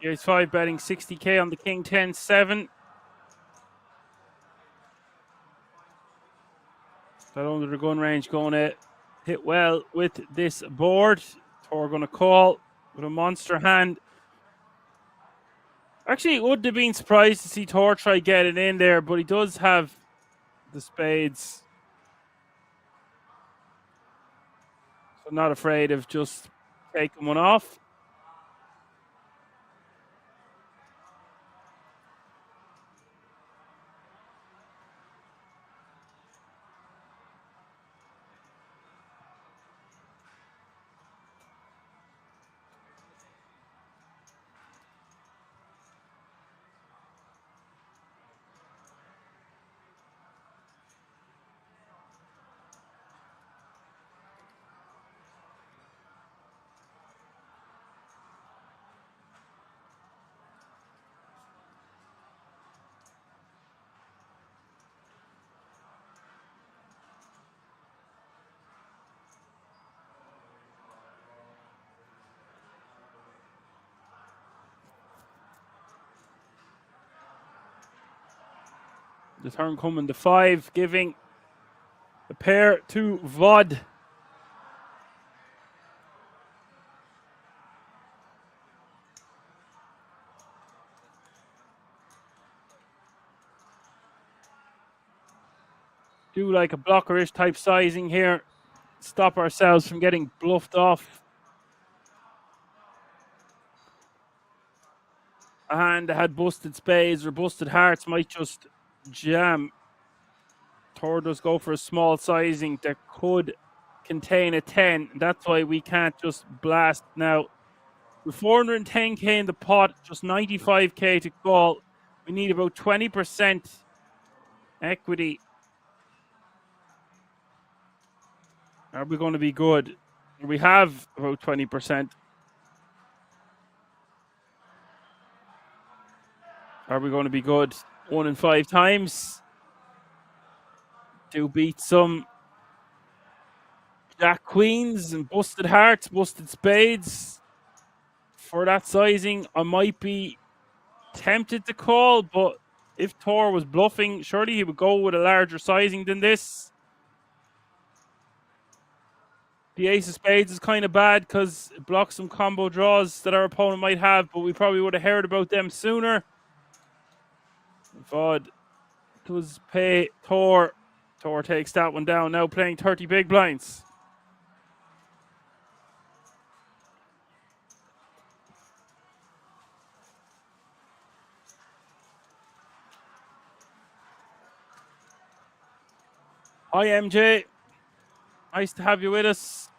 Ace 5 betting 60k on the king 10-7. That under the gun range going to hit well with this board. Tor going to call with a monster hand. Actually, it would have been surprised to see Tor try get it in there, but he does have the spades. So not afraid of just taking one off. The turn coming to 5, giving the pair to Vod. Do like a blockerish type sizing here. Stop ourselves from getting bluffed off. A hand that had busted spades or busted hearts might just jam. Tor does go for a small sizing that could contain a 10. That's why we can't just blast now. With 410k in the pot, just 95k to call. We need about 20% equity. Are we going to be good? We have about 20%. Are we going to be good? 1 in 5 times. Do beat some Jack Queens and busted hearts, busted spades. For that sizing, I might be tempted to call, but if Tor was bluffing, surely he would go with a larger sizing than this. The ace of spades is kind of bad because it blocks some combo draws that our opponent might have, but we probably would have heard about them sooner. Vod does pay Tor. Tor takes that one down, now playing 30 big blinds. Hi, MJ. Nice to have you with us.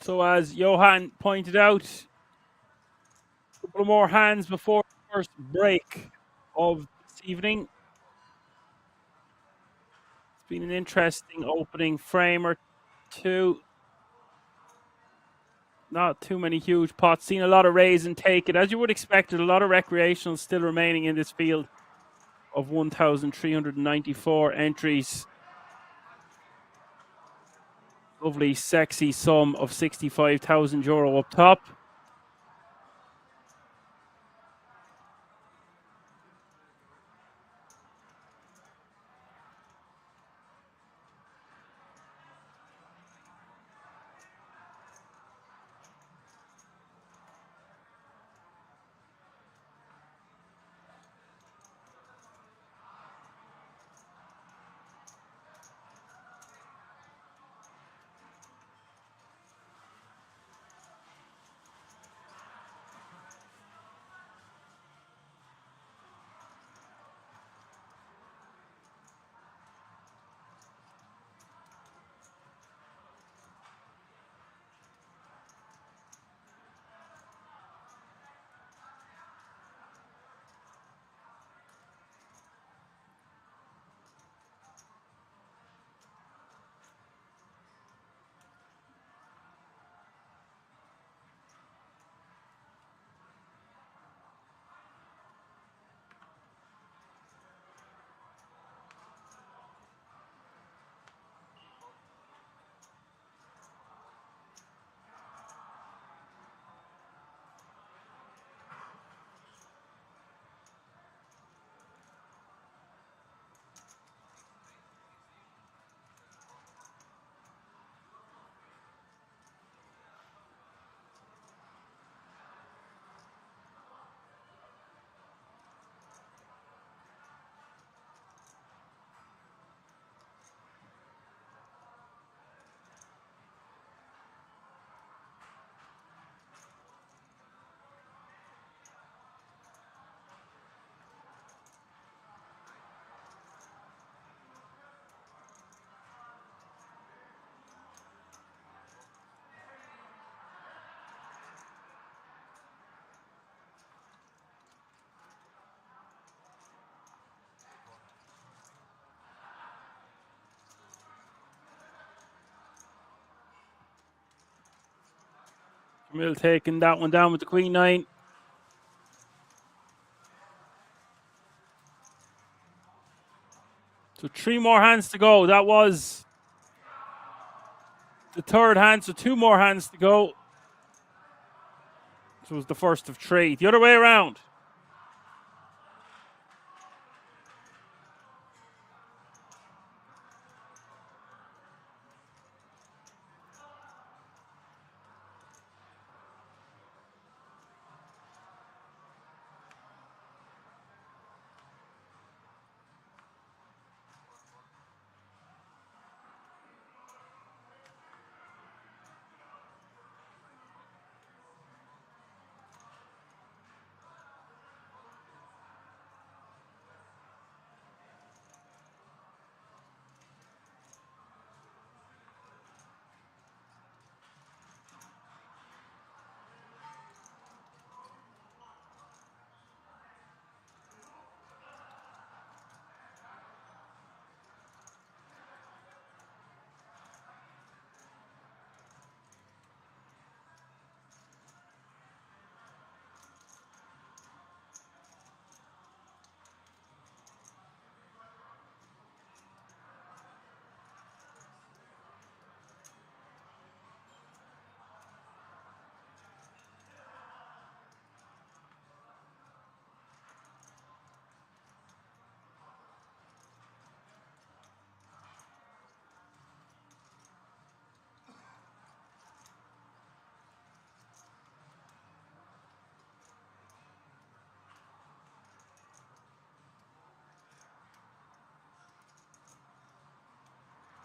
So as Johan pointed out, a couple more hands before the first break of this evening. It's been an interesting opening frame or two. Not too many huge pots. Seen a lot of raise and take it. As you would expect, a lot of recreational still remaining in this field of 1,394 entries. Lovely, sexy sum of €65,000 up top. Mill taking that one down with the queen nine. So 3 more hands to go. That was the third hand, so 2 more hands to go. This was the first of 3. The other way around.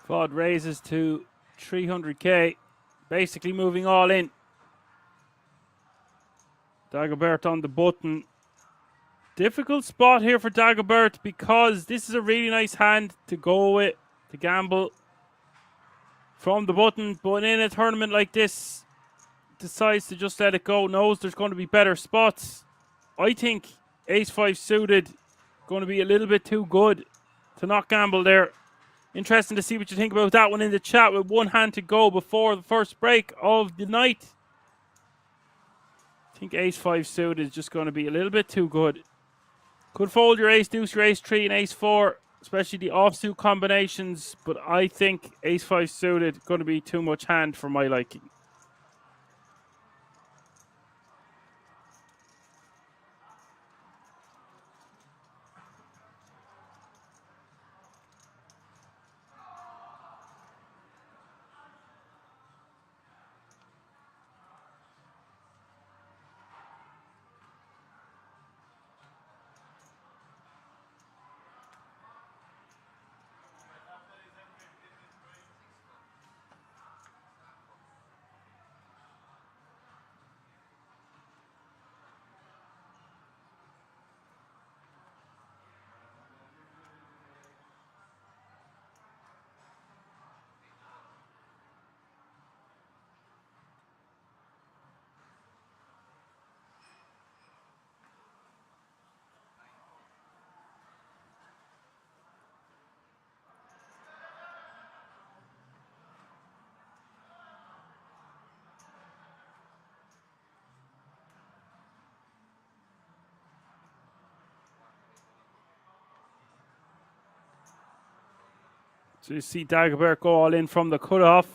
Fod raises to 300k. Basically moving all in. Dagobert on the button. Difficult spot here for Dagobert because this is a really nice hand to go with, to gamble from the button. But in a tournament like this, decides to just let it go, knows there's going to be better spots. I think ace-5 suited going to be a little bit too good to not gamble there. Interesting to see what you think about that one in the chat with 1 hand to go before the first break of the night. I think ace-5 suited is just going to be a little bit too good. Could fold your ace-deuce, your ace-3 and ace-4, especially the offsuit combinations, but I think ace-5 suited going to be too much hand for my liking. So you see Dagobert go all in from the cutoff.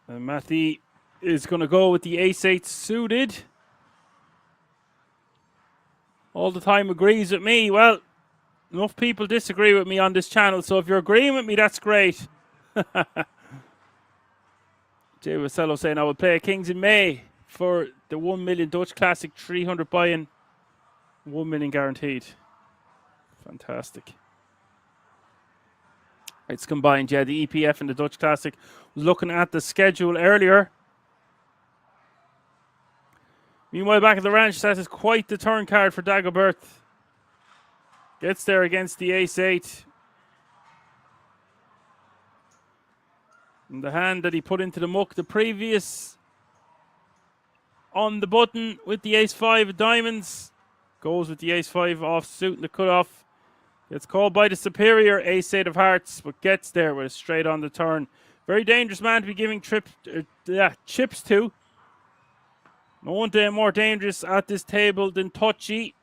And Matty is going to go with the ace-8 suited. All the time agrees with me. Well, enough people disagree with me on this channel, so if you're agreeing with me, that's great. Jay Wasello saying I will play Kings in May for the 1 million Dutch Classic, 300 buy-in, 1 million guaranteed. Fantastic. It's combined, yeah, the EPF and the Dutch Classic. Was looking at the schedule earlier. Meanwhile, back at the ranch, that is quite the turn card for Dagobert. Gets there against the ace-8. And the hand that he put into the muck, the previous on the button with the ace-5 of diamonds. Goes with the ace-5 off suit in the cutoff. Gets called by the superior ace-8 of hearts, but gets there with a straight on the turn. Very dangerous man to be giving chips to. No one more dangerous at this table than Touchy.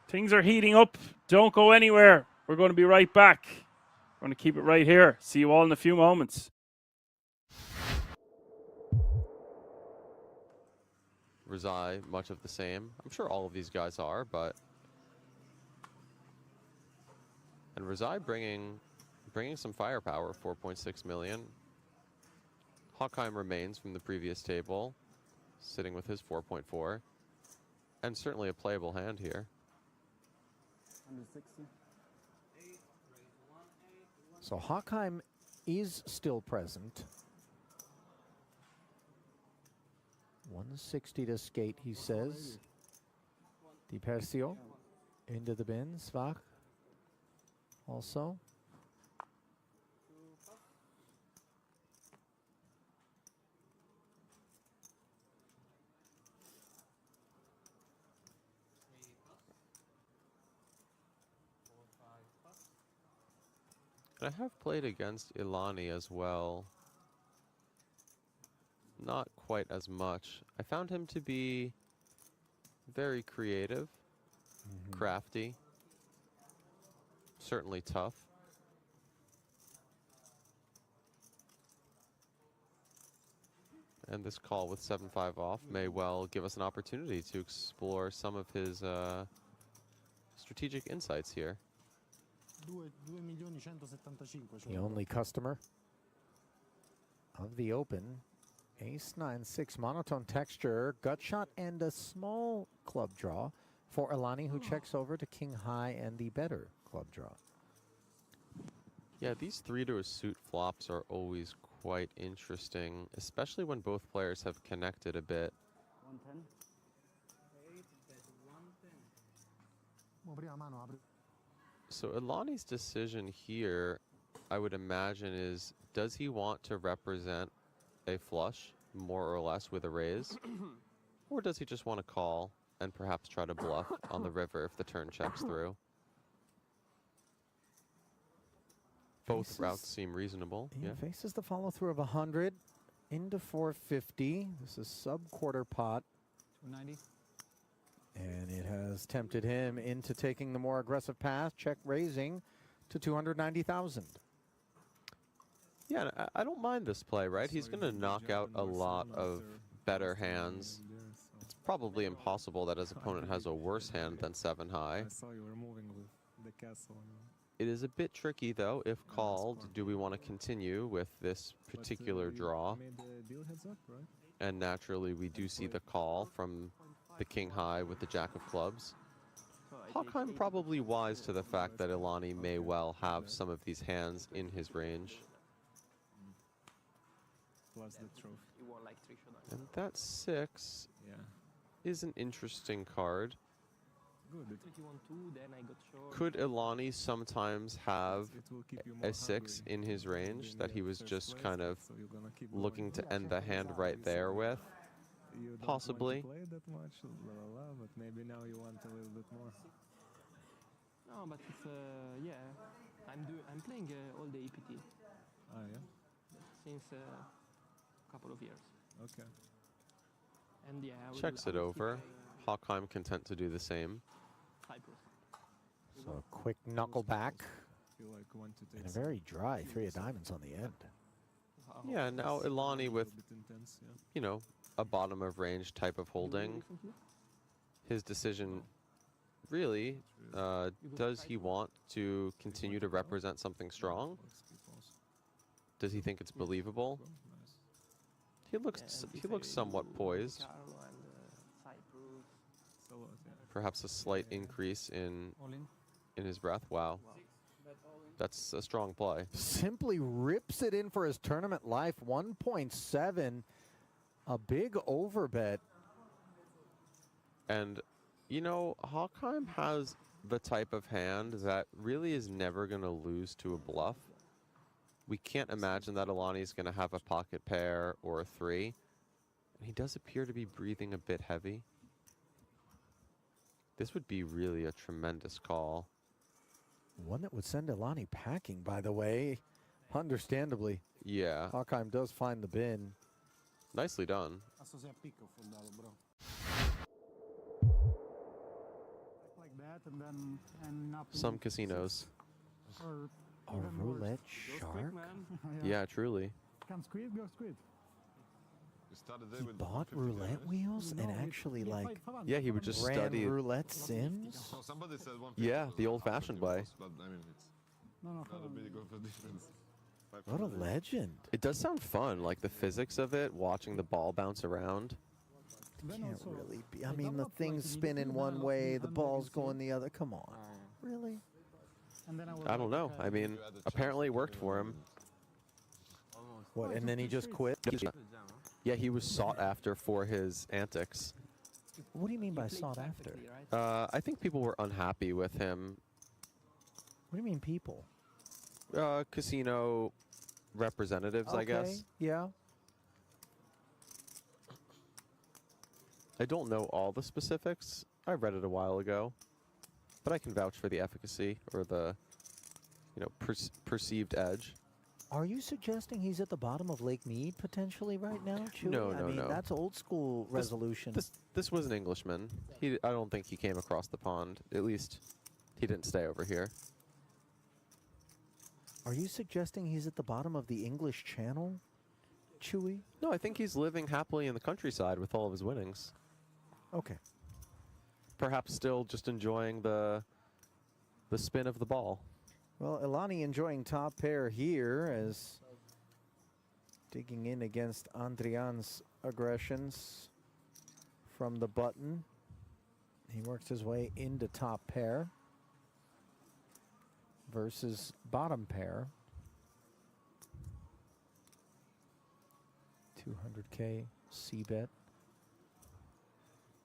Things are heating up. Don't go anywhere. We're going to be right back. We're going to keep it right here. See you all in a few moments. Rizai, much of the same. I'm sure all of these guys are, but... And Rizai bringing some firepower, 4.6 million. Hockheim remains from the previous table, sitting with his 4.4. And certainly a playable hand here. 160. So Hockheim is still present. 160 to skate, he says. Di Persio into the bin. Svach also. I have played against Ilani as well. Not quite as much. I found him to be very creative, crafty, certainly tough. And this call with 7-5 off may well give us an opportunity to explore some of his strategic insights here. The only customer of the open. Ace 9-6 monotone texture, gut shot, and a small club draw for Ilani, who checks over to king high and the better club draw. Yeah, these 3 to a suit flops are always quite interesting, especially when both players have connected a bit. 110. So Ilani's decision here, I would imagine, is does he want to represent a flush, more or less, with a raise? Or does he just want to call and perhaps try to bluff on the river if the turn checks through? Both routes seem reasonable. Yeah, faces the follow through of 100 into 450. This is sub-quarter pot. 290. And it has tempted him into taking the more aggressive path, check raising to 290,000. Yeah, I don't mind this play, right? He's going to knock out a lot of better hands. It's probably impossible that his opponent has a worse hand than 7 high. It is a bit tricky, though. If called, do we want to continue with this particular draw? And naturally, we do see the call from the king high with the jack of clubs. Hockheim probably wise to the fact that Ilani may well have some of these hands in his range. And that 6 is an interesting card. Could Ilani sometimes have a 6 in his range that he was just kind of looking to end the hand right there with? Possibly. But maybe now you want a little bit more. No, but it's yeah. I'm playing all the EPT. Ah, yeah. Since a couple of years. Okay. And yeah, Checks it over. Hockheim content to do the same. So a quick knuckle back. Feel like want to take And a very dry 3 of diamonds on the end. Yeah, now Ilani with, a bit intense, yeah. you know, a bottom of range type of holding. His decision really, does he want to continue to represent something strong? Does he think it's believable? He looks somewhat poised. Perhaps a slight increase in his breath. Wow. That's a strong play. Simply rips it in for his tournament life. 1.7. A big overbet. And, you know, Hockheim has the type of hand that really is never going to lose to a bluff. We can't imagine that Ilani's going to have a pocket pair or a 3. And he does appear to be breathing a bit heavy. This would be really a tremendous call. One that would send Ilani packing, by the way. Understandably, Yeah, Hockheim does find the bin. nicely done. Like that, and then end up Some in casinos. or A even roulette Goes shark? quick, man. worse. Yeah, truly. Can squid go squid? He bought roulette wheels and actually like Yeah, he would just ran study. roulette sims? So somebody said 150 Yeah, was the like old-fashioned way. 150, but I mean, it's No, not a big of a difference. What a legend. It does sound fun, like the physics of it, watching the ball bounce around. then Can't also, really be. I they mean, the developed, thing's like, spinning in one Italy, way, the 100 ball's BC. going the other. Come on. Really? And then was I don't like, know. I mean, apparently it worked for him. What, and then he just quit? Yeah, he was sought after for his antics. What do you mean by Played sought after? perfectly, right? I think people were unhappy with him. What do you mean people? Casino representatives, I guess. Yeah. I don't know all the specifics. I read it a while ago, but I can vouch for the efficacy or the, perceived edge. Are you suggesting he's at the bottom of Lake Mead potentially right now, Chewy? No, I no, mean, no. that's old school resolution. This was an Englishman. I don't think he came across the pond. At least, he didn't stay over here. Are you suggesting he's at the bottom of the English Channel, Chewy? No, I think he's living happily in the countryside with all of his winnings. Okay. Perhaps still just enjoying the spin of the ball. Well, Elani enjoying top pair here as digging in against Andrian's aggressions from the button. He works his way into top pair versus bottom pair. 200K C-bet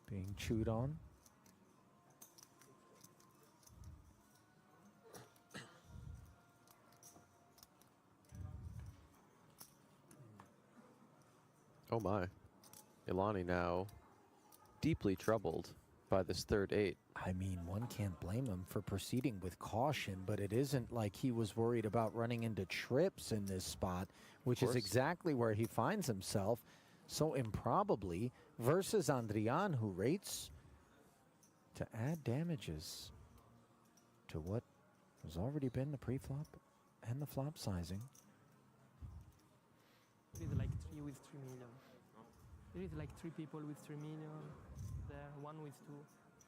being chewed on. Oh my. Ilani now deeply troubled by this third 8. I mean, one can't blame him for proceeding with caution, but it isn't like he was worried about running into trips in this spot, which is course. exactly where he finds himself so improbably versus Andrian, who rates to add damages to what has already been the pre-flop and the flop sizing. There is like 3 with 3 million. There is like 3 people with 3 million. There, 1 with 2.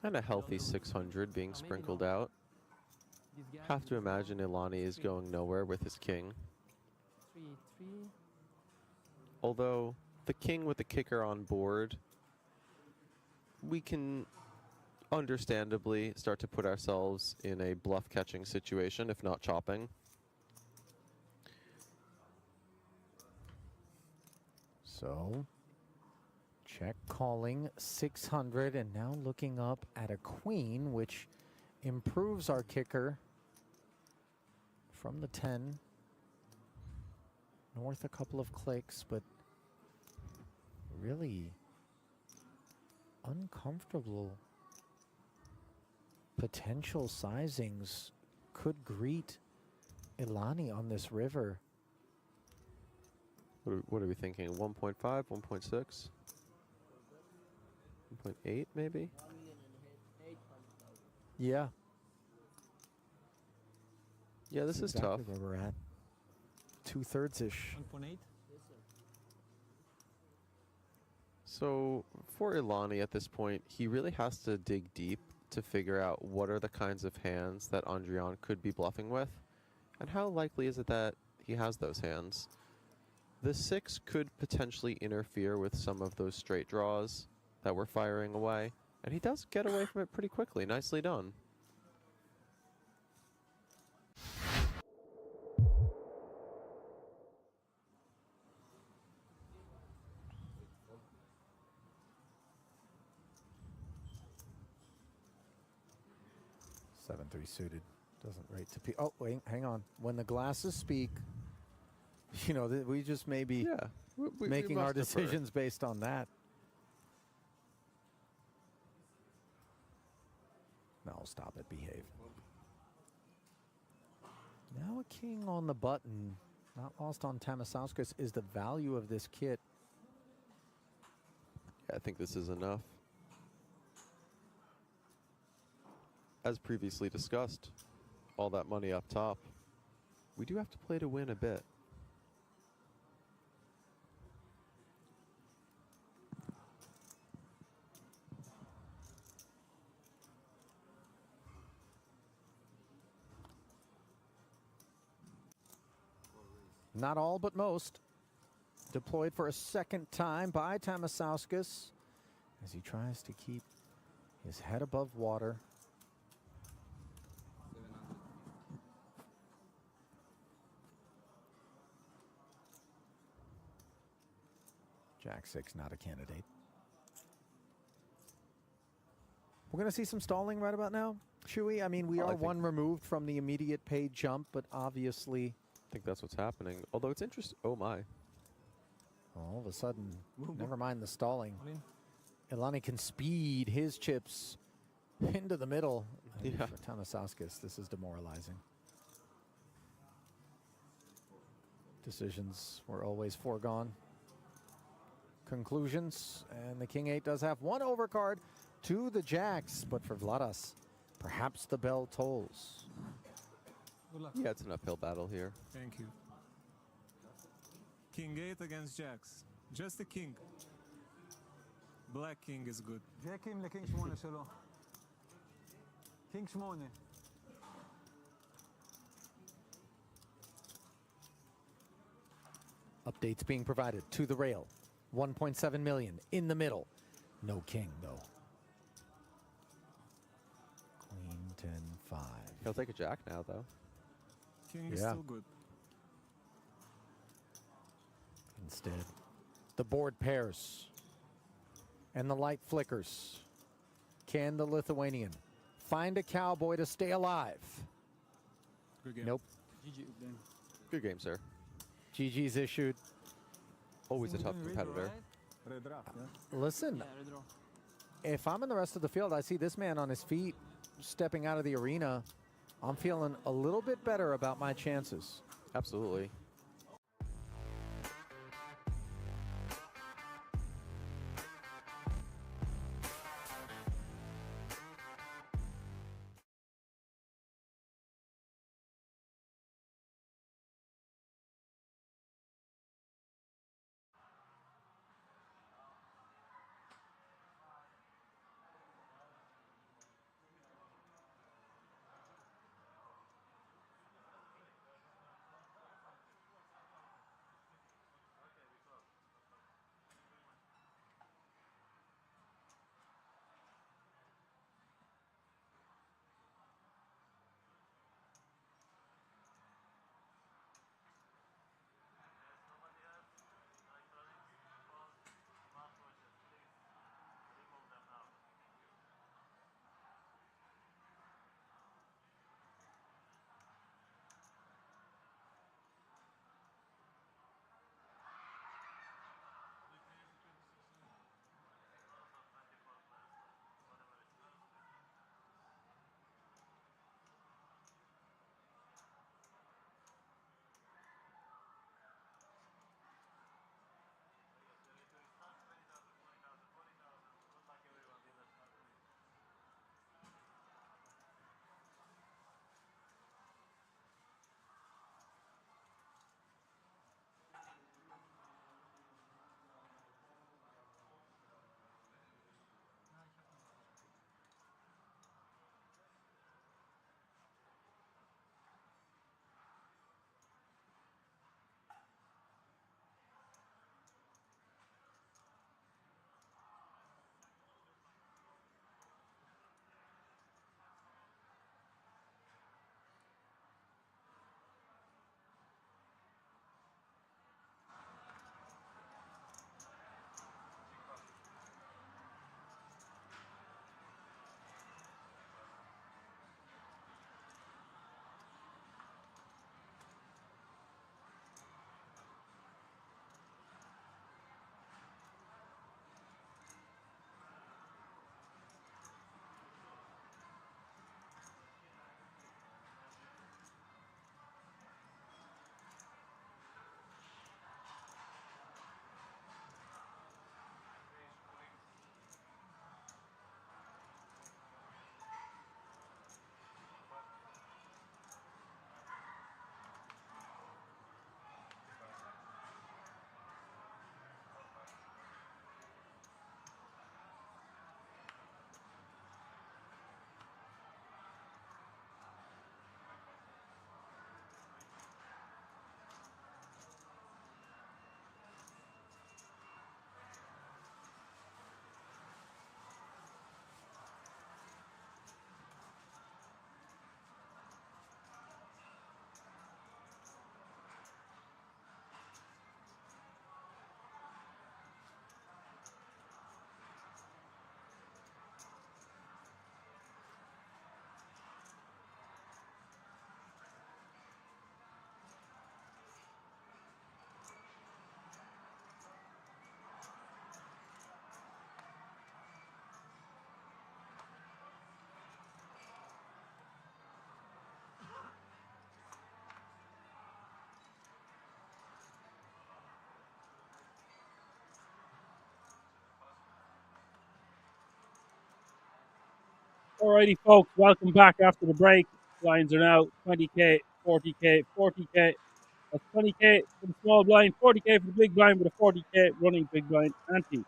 And a healthy 600 being sprinkled out. This guy Have to with imagine Ilani is going nowhere with his king. 3, 3. Although the king with the kicker on board, we can understandably start to put ourselves in a bluff catching situation, if not chopping. So, check calling 600 and now looking up at a queen, which improves our kicker from the 10. North a couple of clicks, but really uncomfortable potential sizings could greet Ilani on this river. What are we thinking? 1.5, 1.6? 1.8 maybe? Yeah. Yeah, this is tough. Where we're at. 2/3-ish. 1.8? So for Ilani at this point, he really has to dig deep to figure out what are the kinds of hands that Andrian could be bluffing with, and how likely is it that he has those hands. The 6 could potentially interfere with some of those straight draws that we're firing away, and he does get away from it pretty quickly. Nicely done. Seven three suited. Doesn't rate to P. Oh, wait, hang on. When the glasses speak, we just may be Yeah, we making our must defer. decisions based on that. No, stop it. Behave. Now a king on the button. Not lost on Tamasauskas is the value of this kit. I think this is enough. As previously discussed, all that money up top. We do have to play to win a bit. Not all, but most. Deployed for a second time by Tamasauskas as he tries to keep his head above water. Jack 6, not a candidate. We're going to see some stalling right about now, Chewy. I mean, we are one removed from the immediate paid jump, but obviously... I think that's what's happening. Although it's interesting. Oh, my. All of a sudden, never mind the stalling. Elani can speed his chips into the middle. Yeah. For Tamasauskas, this is demoralizing. Decisions were always foregone. Conclusions, and the King 8 does have one overcard to the Jacks, but for Vladas, perhaps the bell tolls. Yeah, it's an uphill battle here. Thank you. King 8 against Jacks. Just the king. Black king is good. Jakim le king 8 שלו. king 8. Updates being provided to the rail. 1.7 million in the middle. No king, though. Queen 10-5. He'll take a jack now, though. King is still good. Instead, the board pairs and the light flickers. Can the Lithuanian find a cowboy to stay alive? Good game. Nope. Good game, sir. GG's issued. Always a tough competitor. Listen, if I'm in the rest of the field, I see this man on his feet stepping out of the arena. I'm feeling a little bit better about my chances. Absolutely. Alrighty, folks, welcome back after the break. Blinds are now 20k, 40k, 40k. That's 20k for the small blind, 40k for the big blind with a 40k running big blind ante.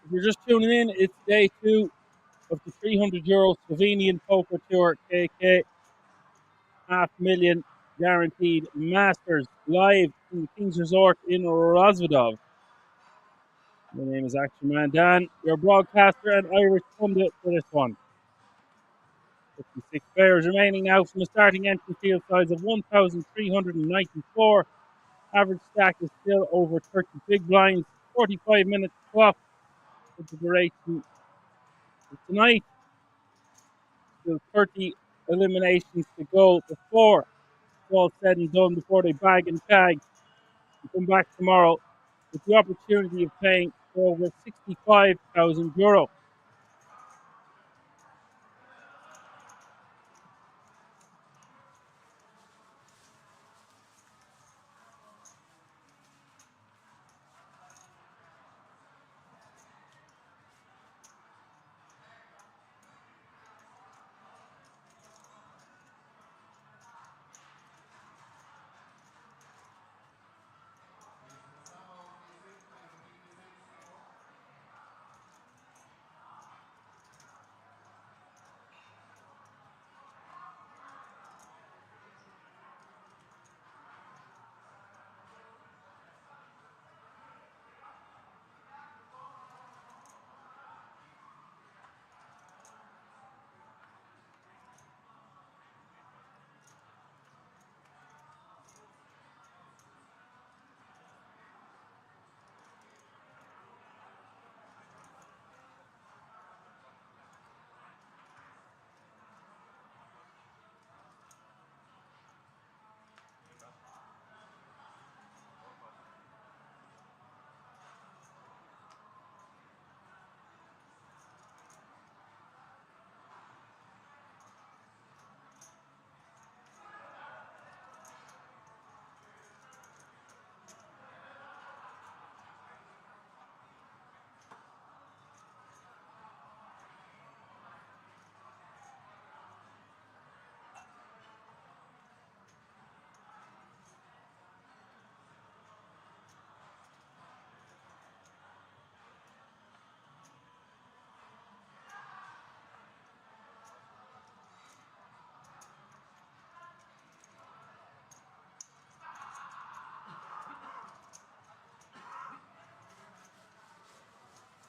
If you're just tuning in, it's day 2 of the €300 Slovenian Poker Tour KK $500,000 guaranteed Masters live in the King's Resort in Rozvadov. My name is Action Man Dan, your broadcaster and Irish pundit for this one. 56 players remaining now from a starting entry field size of 1,394. Average stack is still over 30 big blinds, 45 minutes clock for the duration of tonight. Still 30 eliminations to go before it's all said and done, before they bag and tag and come back tomorrow with the opportunity of paying for over €65,000.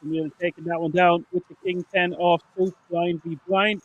Emil taking that one down with the King 10 off suit, blind be blind.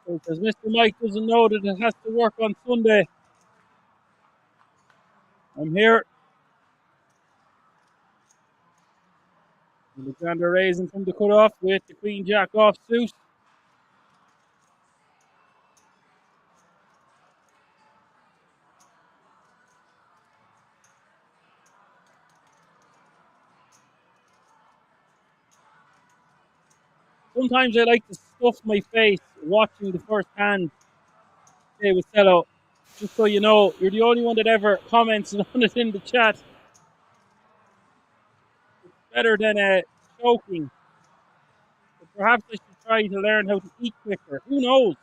Because Mr. Mike doesn't know that it has to work on Sunday. I'm here. Alexander raising from the cutoff with the Queen Jack off suit. sometimes I like to stuff my face watching the first hand play with Cello. Just so you know, you're the only one that ever comments on it in the chat. It's better than choking. But perhaps I should try to learn how to eat quicker. Who knows?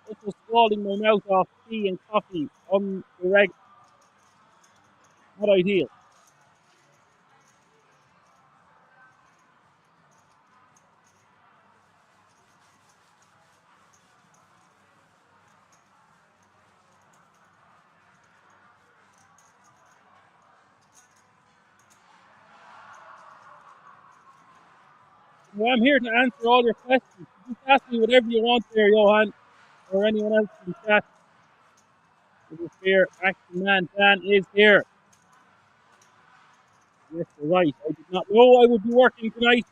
Also scalding my mouth off tea and coffee on the reg. Not ideal. Well, I'm here to answer all your questions. Just ask me whatever you want there, Johan, or anyone else in the chat. Over here, Action Man Dan is here. Yes, you're right. I did not know I would be working tonight.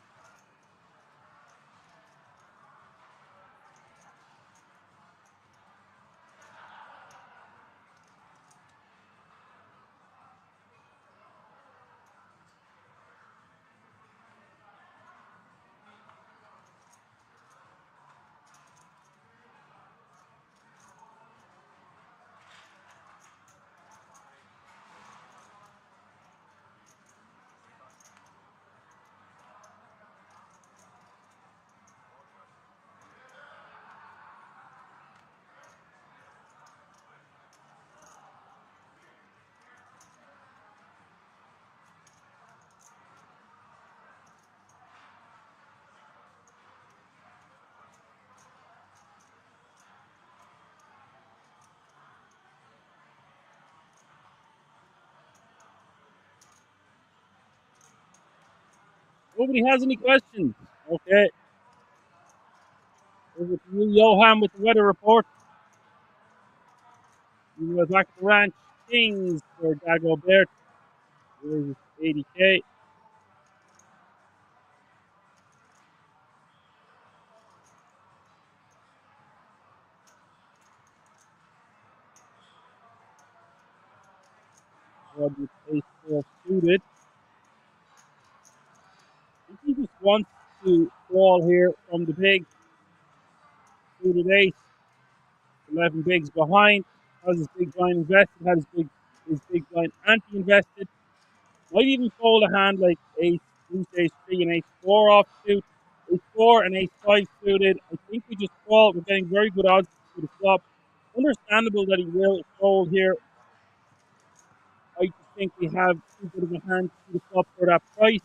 Nobody has any questions. Okay. Over to you, Johan, with the weather report. You go back to the ranch. Kings for Dagobert. There's 80K. Robert Ace suited. He just wants to call here from the big suited ace. 11 bigs behind. Has his big blind invested. Has his big blind anti-invested. Might even fold a hand like ace, deuce, ace 3 and ace 4 offsuit. Ace 4 and ace 5 suited. I think we just call. We're getting very good odds to the flop. Understandable that he will fold here. I just think we have too good of a hand to the flop for that price.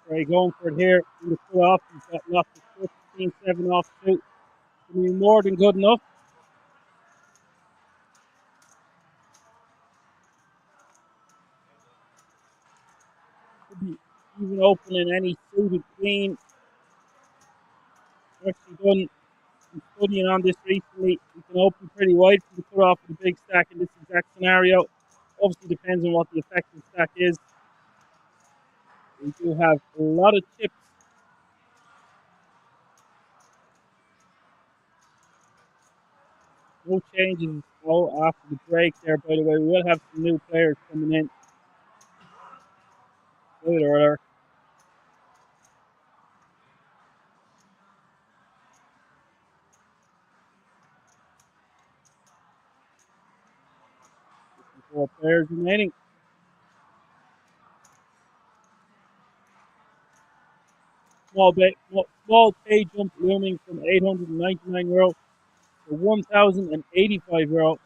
Right, going for it here in the full off. He's got lots of 15, 7 off suit. Can be more than good enough. Could be even opening any suited queen. Actually done some studying on this recently. You can open pretty wide from the cut off with a big stack in this exact scenario. Obviously depends on what the effective stack is. We do have a lot of chips. No changes after the break there, by the way. We will have some new players coming in. Spoiler alert. Four players remaining. Small pay jump looming from €899 to €1,085.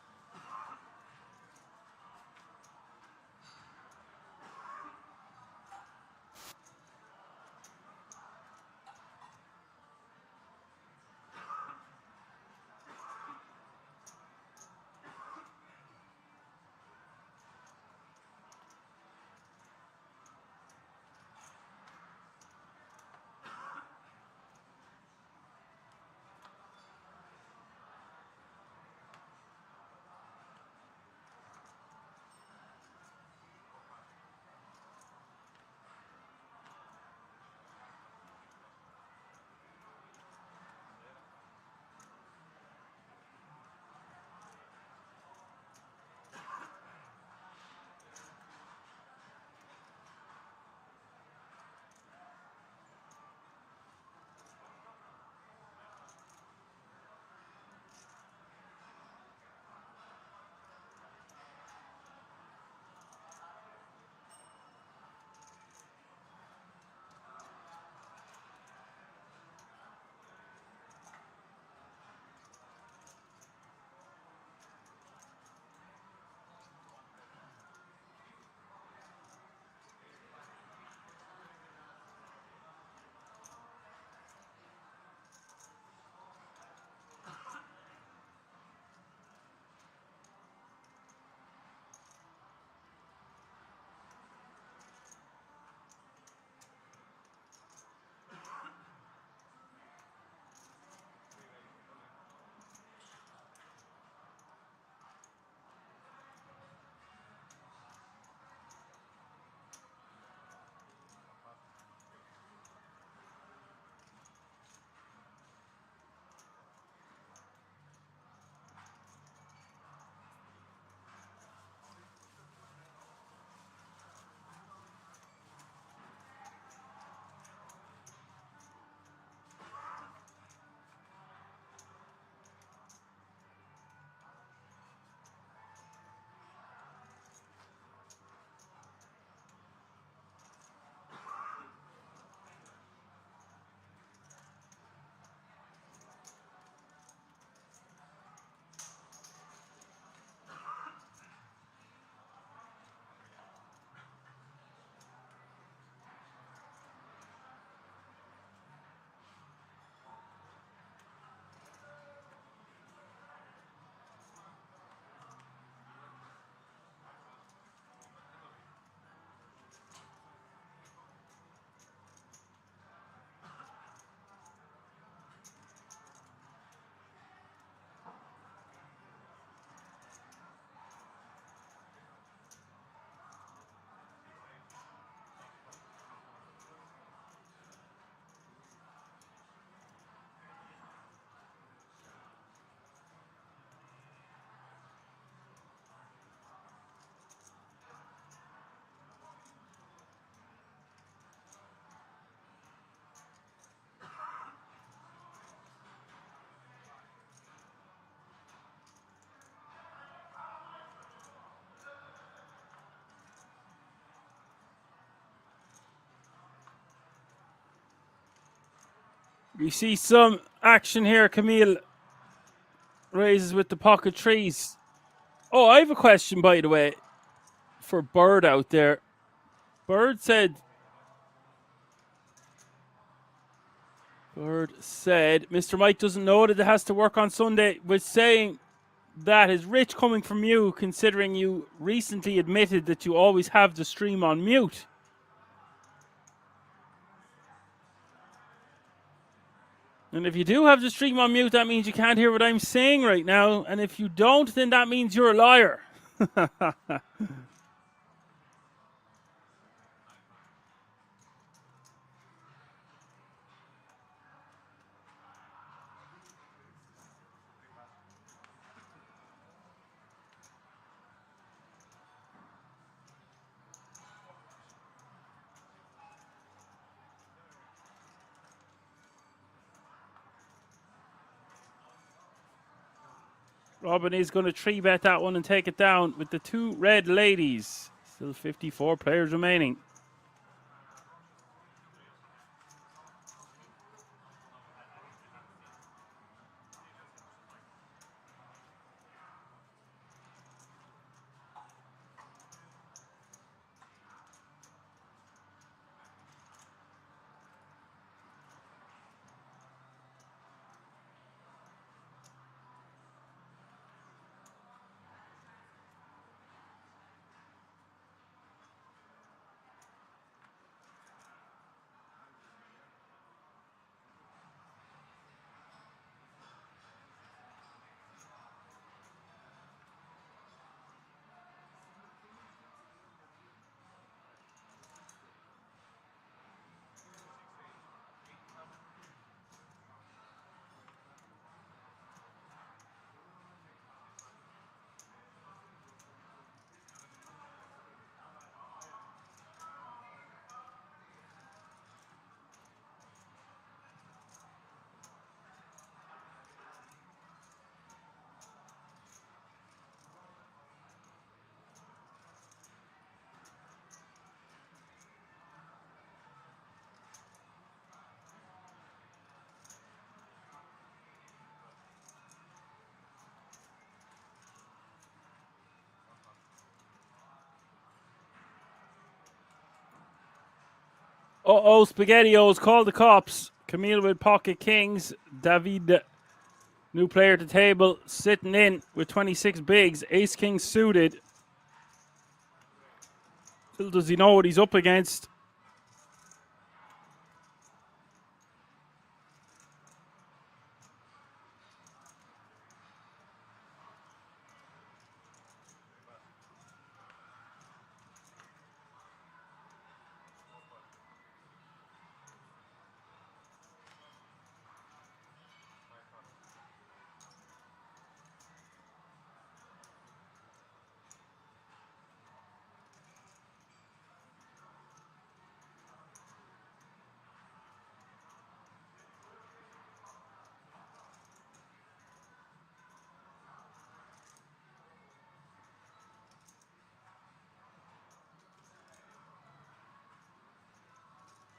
We see some action here. Camille raises with the pocket trees. Oh, I have a question, by the way, for Bird out there. Bird said, Mr. Mike doesn't know that it has to work on Sunday. Was saying that is rich coming from you, considering you recently admitted that you always have the stream on mute. And if you do have the stream on mute, that means you can't hear what I'm saying right now. And if you don't, then that means you're a liar. Robin is going to 3-bet that one and take it down with the 2 red ladies. Still 54 players remaining. Uh-oh, SpaghettiOs, call the cops. Camille with pocket kings. David, new player to table, sitting in with 26 bigs. Ace king suited. Little does he know what he's up against.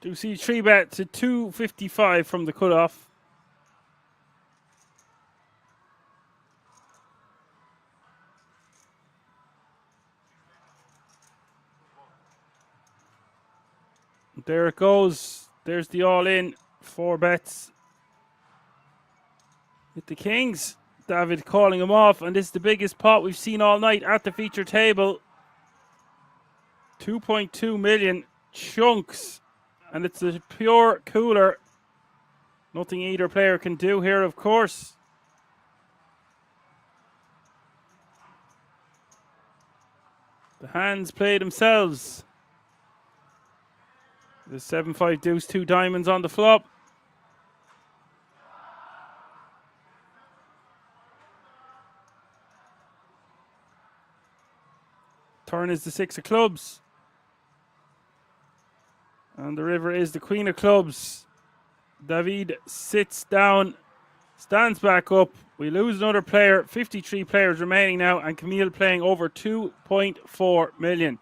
Do see 3-bet to 255 from the cutoff. There it goes. There's the all-in. 4 bets with the kings. David calling him off, and this is the biggest pot we've seen all night at the feature table. 2.2 million chunks, and it's a pure cooler. Nothing either player can do here, of course. The hands play themselves. The 7-5 deuce, 2 diamonds on the flop. Turn is the 6 of clubs. And the river is the queen of clubs. David sits down, stands back up. We lose another player. 53 players remaining now, and Camille playing over 2.4 million.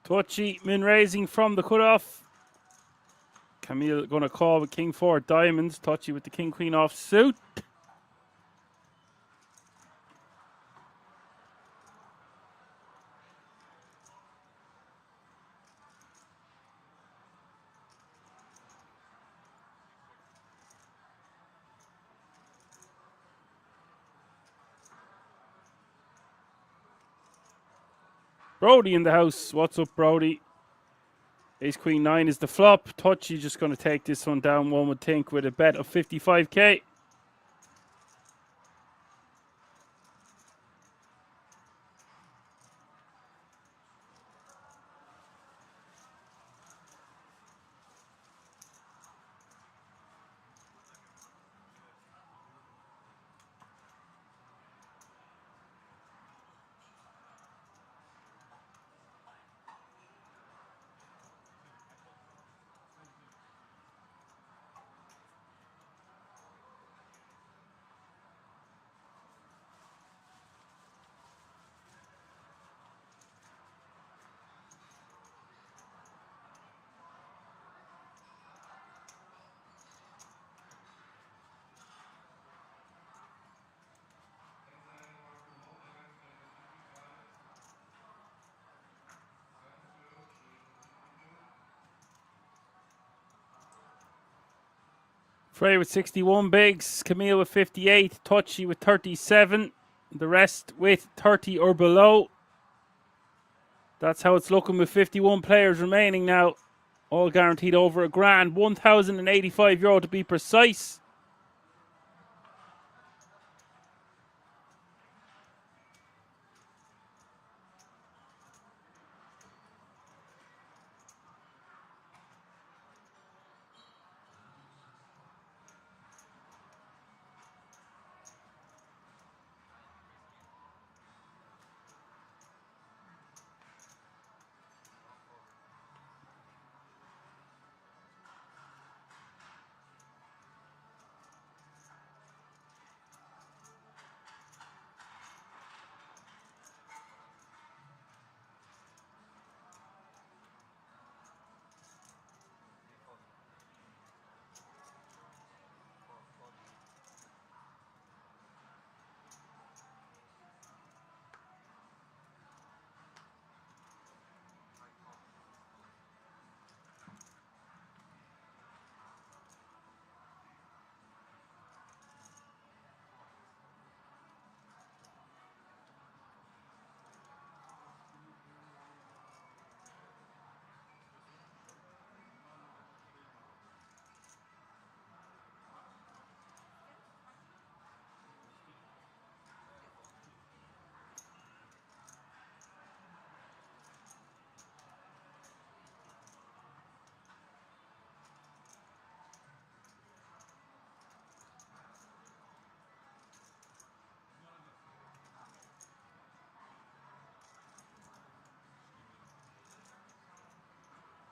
Touchy, min raising from the cutoff. Camille going to call with king 4 diamonds. Touchy with the king queen off suit. Brody in the house. What's up, Brody? Ace queen 9 is the flop. Touchy just going to take this one down, one would think, with a bet of 55k. Frey with 61 bigs, Camille with 58, Touchy with 37, the rest with 30 or below. That's how it's looking with 51 players remaining now. All guaranteed over a grand, €1,085 to be precise.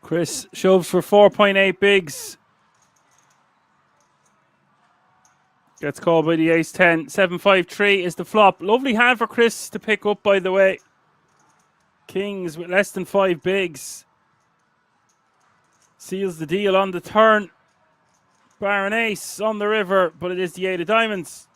Chris shoves for 4.8 bigs. Gets called by the ace 10. 7-5-3 is the flop. Lovely hand for Chris to pick up, by the way. Kings with less than 5 bigs. Seals the deal on the turn. Baron ace on the river, but it is the 8 of diamonds.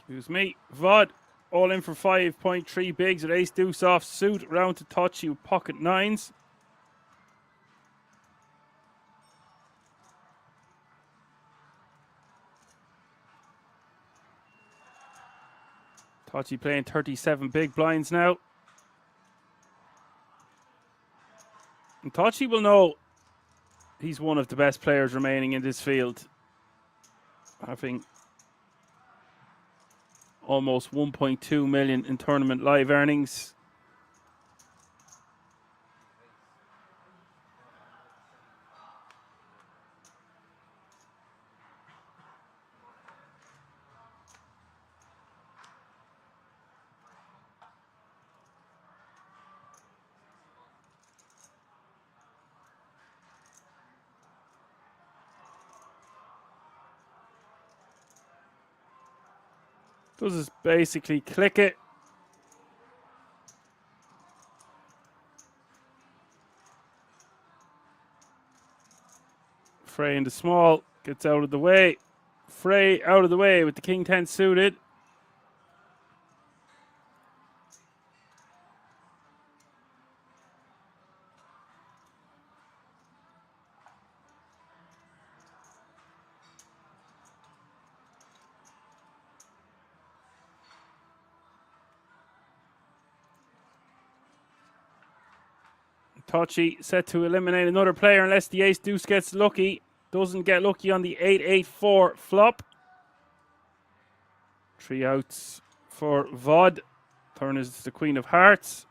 Excuse me. Vod all in for 5.3 bigs at ace deuce off suit. Round to Touchy with pocket nines. Touchy playing 37 big blinds now. And Touchy will know he's one of the best players remaining in this field, having almost 1.2 million in tournament live earnings. Does is basically click it. Frey in the small, gets out of the way. Frey out of the way with the king 10 suited. Touchy set to eliminate another player unless the ace deuce gets lucky. Doesn't get lucky on the 8-8-4 flop. 3 outs for Vod. Turn is the queen of hearts.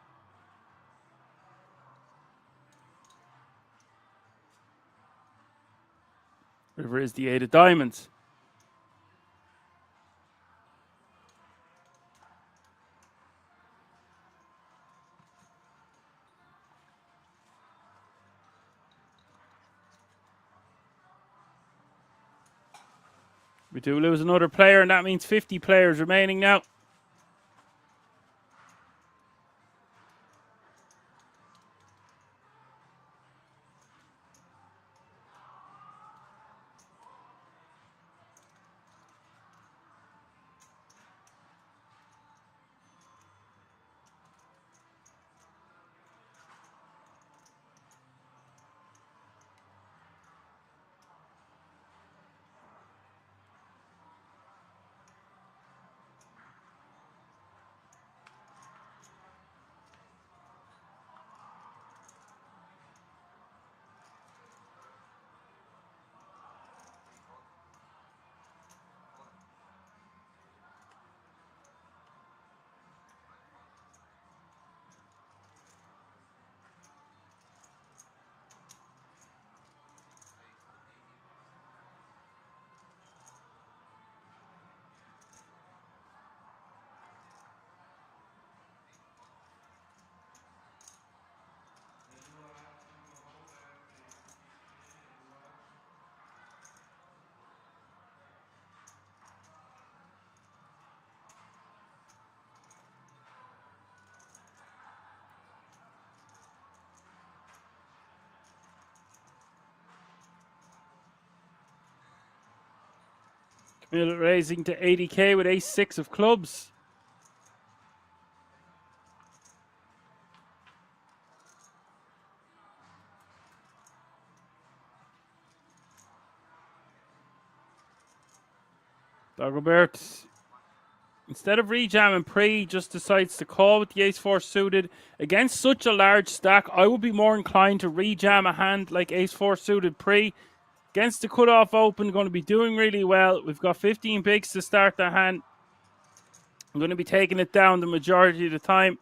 River is the 8 of diamonds. We do lose another player, and that means 50 players remaining now. Camilla raising to 80k with ace 6 of clubs. Dagobert, instead of rejamming pre, just decides to call with the ace 4 suited. Against such a large stack, I would be more inclined to rejam a hand like ace 4 suited pre. Against the cutoff open, going to be doing really well. We've got 15 bigs to start the hand. I'm going to be taking it down the majority of the time.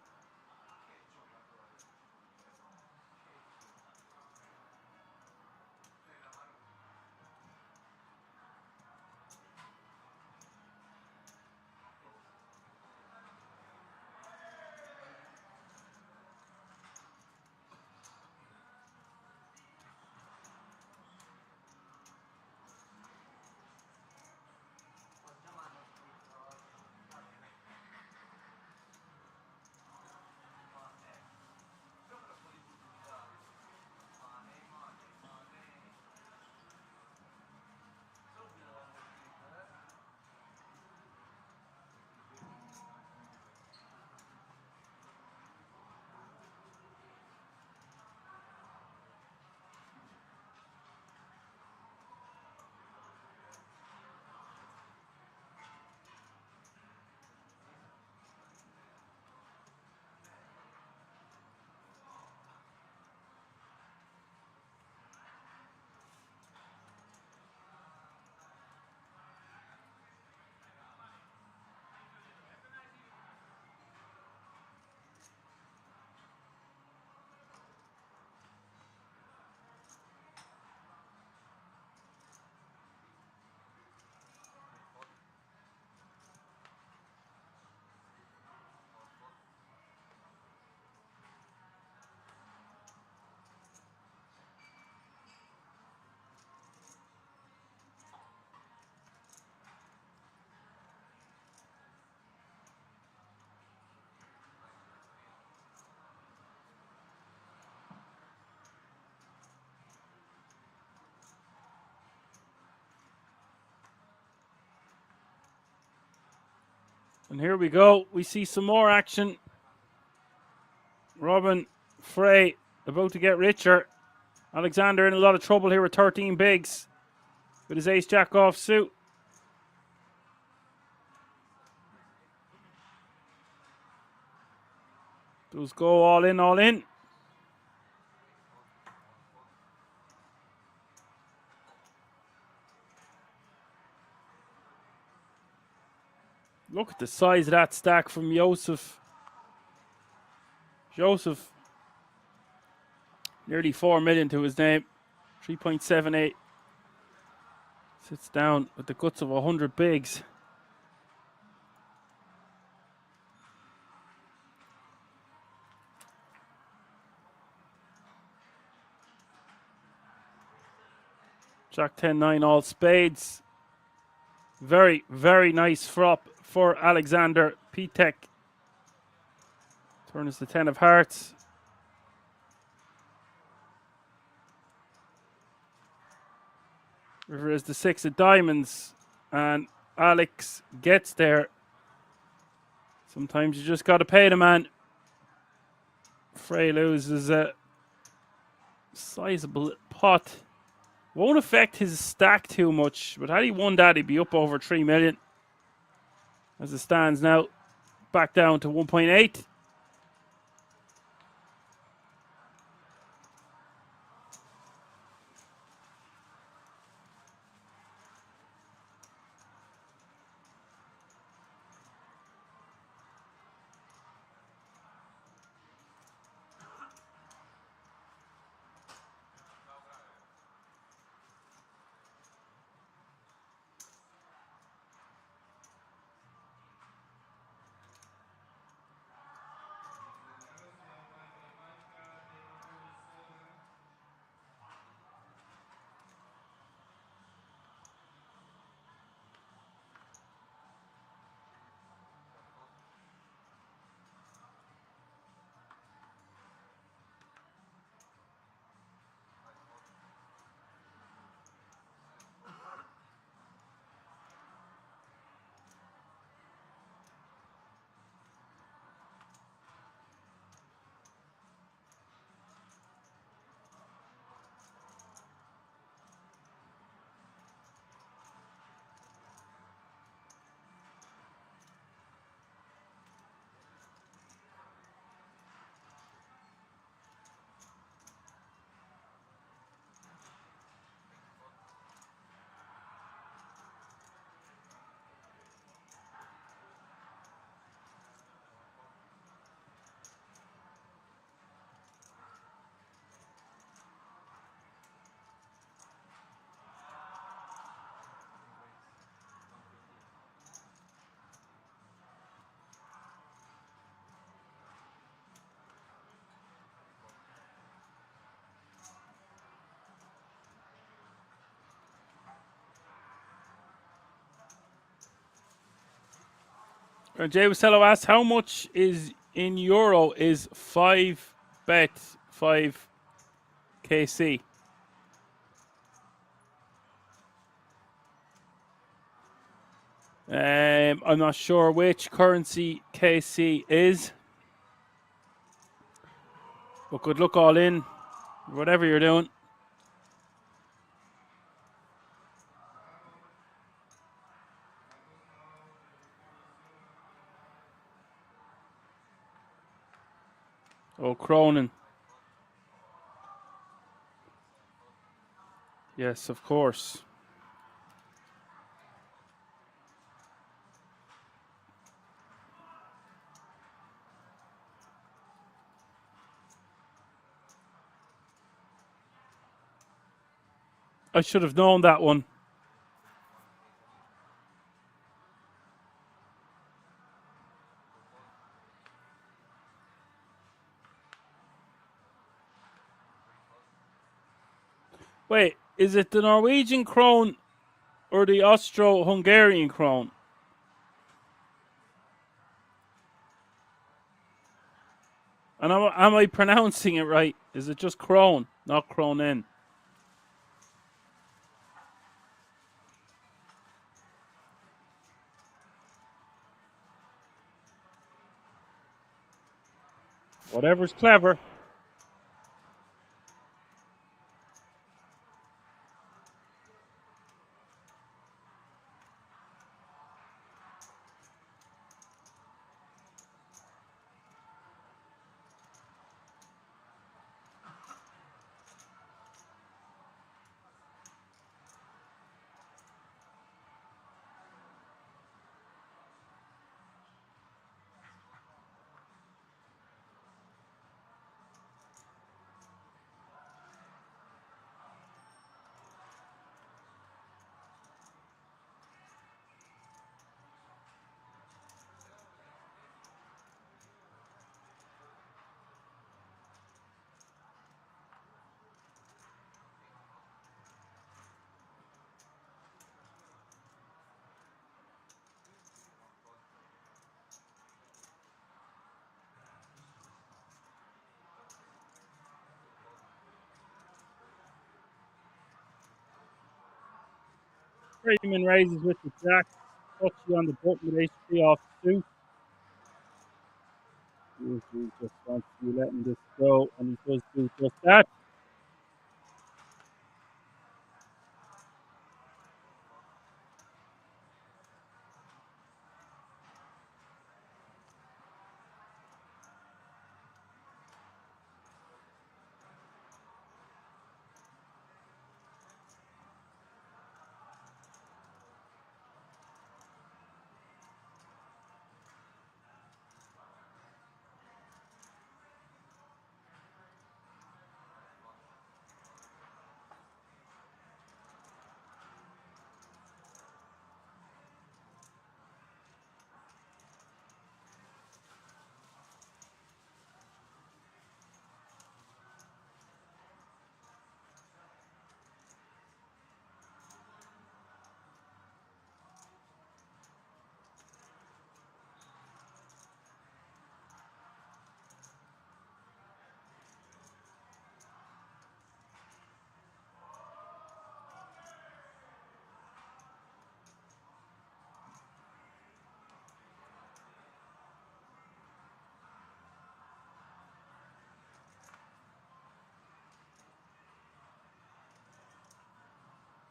And here we go. We see some more action. Robin Frey about to get richer. Alexander in a lot of trouble here with 13 bigs with his ace jack off suit. Does go all in, all in. Look at the size of that stack from Joseph. Joseph, nearly 4 million to his name. 3.78. Sits down with the guts of 100 bigs. Jack 10-9 all spades. Very, very nice frop for Alexander Pitek. Turn is the 10 of hearts. River is the 6 of diamonds. And Alex gets there. Sometimes you just got to pay the man. Frey loses a sizable pot. Won't affect his stack too much, but had he won that, he'd be up over 3 million. As it stands now, back down to 1.8. Jay Wasello asks, how much is in euro is 5 bet 5 KC? I'm not sure which currency KC is. But good luck all in, whatever you're doing. Oh, Cronin. Yes, of course. I should have known that one. Wait, is it the Norwegian krone or the Austro-Hungarian krone? And am I pronouncing it right? Is it just krone, not kronen? Whatever's clever. Freeman raises with the jack. Touchy on the button with ace-3 off suit. He just wants to be letting this go, and he does do just that.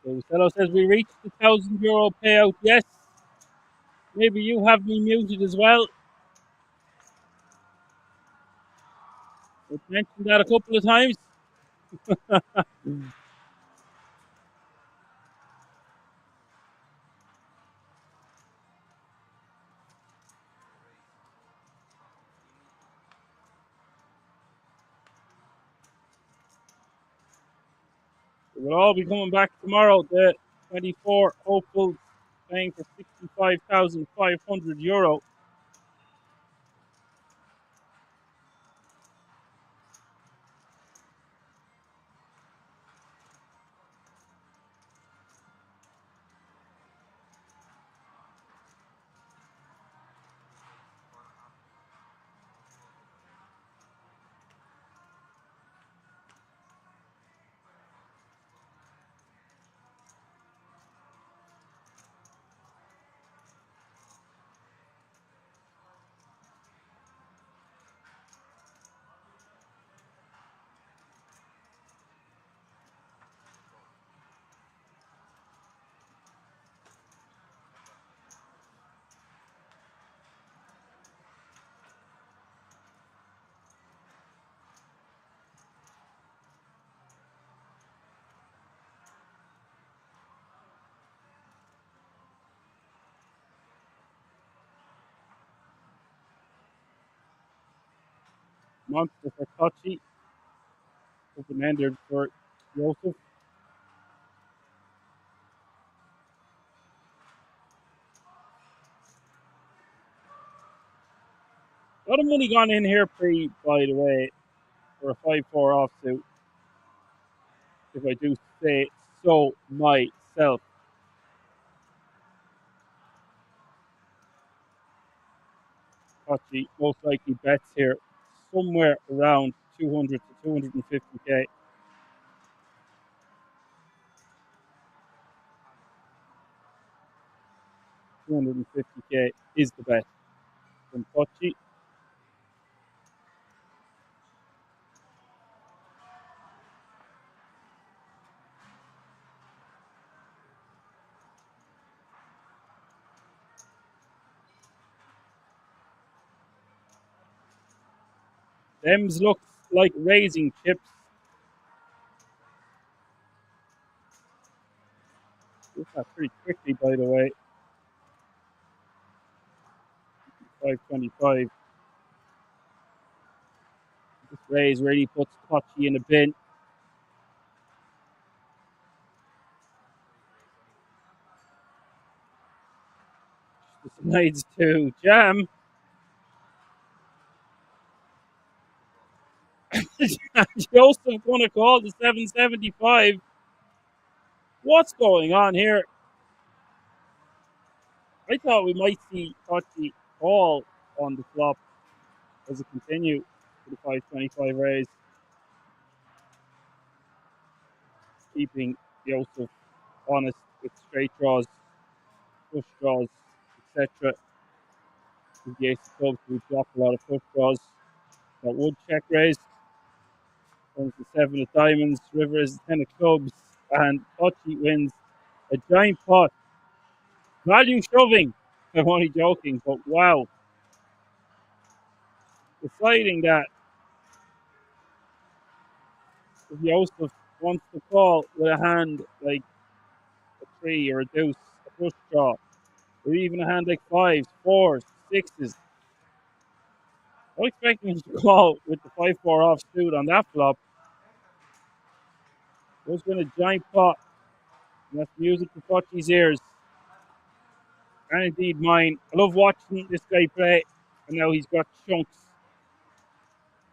So Cello says we reached the €1,000 payout. Yes. Maybe you have me muted as well. I've mentioned that a couple of times. We'll all be coming back tomorrow. The 24 hopefuls playing for €65,500. Monster for Kochi. Open-ended for Joseph. A lot of money gone in here by the way, for a 5-4 offsuit. If I do say so myself. Kochi most likely bets here somewhere around 200 to 250k. 250k is the bet from Kochi. Them's looks like raising chips. This got pretty quickly, by the way. 525. This raise really puts Kochi in a bin. Decides to jam. Joseph gonna call the 775. What's going on here? I thought we might see Kochi call on the flop as a continue to the 525 raise, keeping Joseph honest with straight draws, push draws, etc. With the ace of clubs, we drop a lot of push draws. That would check raise. Comes the 7 of diamonds, river is 10 of clubs, and Kochi wins a giant pot. Value shoving. I'm only joking, but wow. Deciding that if Joseph wants to call with a hand like a 3 or a deuce, a flush draw, or even a hand like 5s, 4s, 6s, I'm expecting him to call with the 5-4 offsuit on that flop. There's been a giant pot, and that's music to Kochi's ears. And indeed mine. I love watching this guy play, and now he's got chunks.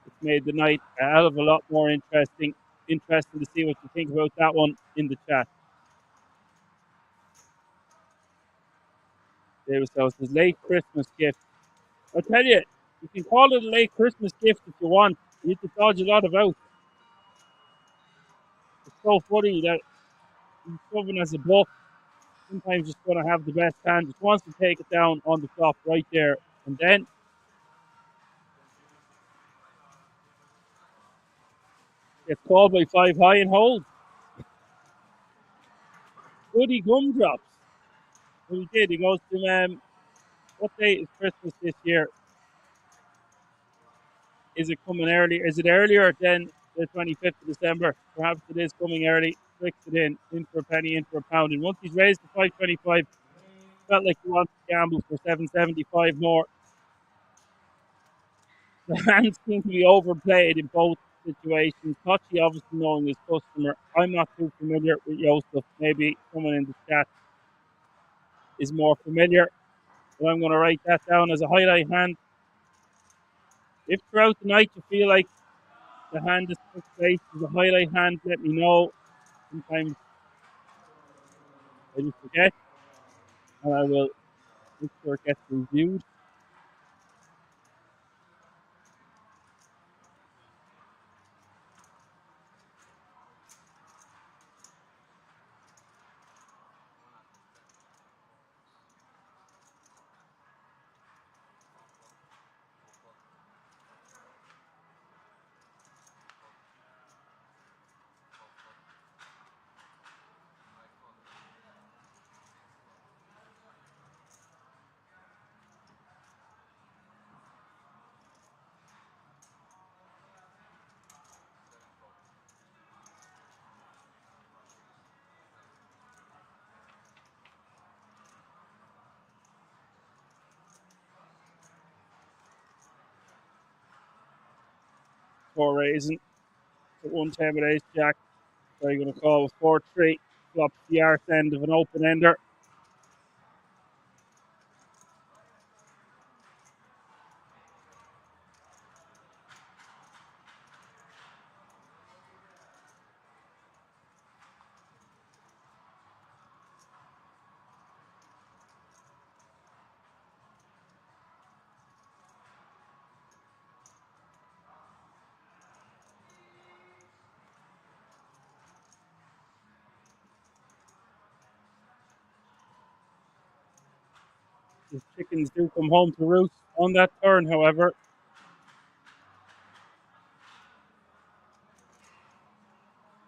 It's made the night a hell of a lot more interesting. Interesting to see what you think about that one in the chat. David House says late Christmas gift. I'll tell you, you can call it a late Christmas gift if you want. You need to dodge a lot of out. It's so funny that he's shoving as a bluff. Sometimes just going to have the best hand. Just wants to take it down on the flop right there. And then gets called by 5 high and hold. Goody gumdrops. Well, he did. He goes to, what date is Christmas this year? Is it coming early? Is it earlier than the 25th of December? Perhaps it is coming early. Flicks it in for a penny, in for a pound. And once he's raised to 525, felt like he wants to gamble for 775 more. The hands seem to be overplayed in both situations. Kochi obviously knowing his customer. I'm not too familiar with Joseph. Maybe someone in the chat is more familiar. But I'm going to write that down as a highlight hand. If throughout the night you feel like the hand is took place as a highlight hand, let me know. Sometimes I just forget, and I will make sure it gets reviewed. For raising at 110 with ace jack. So you're going to call with 4-3. Flops the arse end of an open ender. His chickens do come home to roost on that turn, however.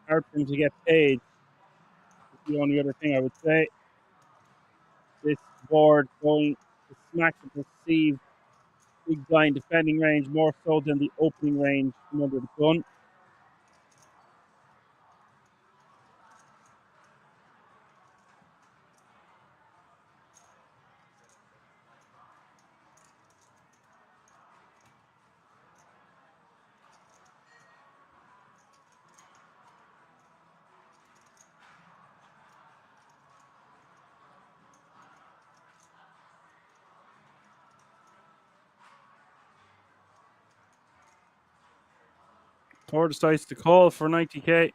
Hard for him to get paid. That's the only other thing I would say. This board going to smack the perceived big blind defending range more so than the opening range from under the gun. Tor decides to call for 90k.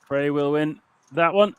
Gray will win that one.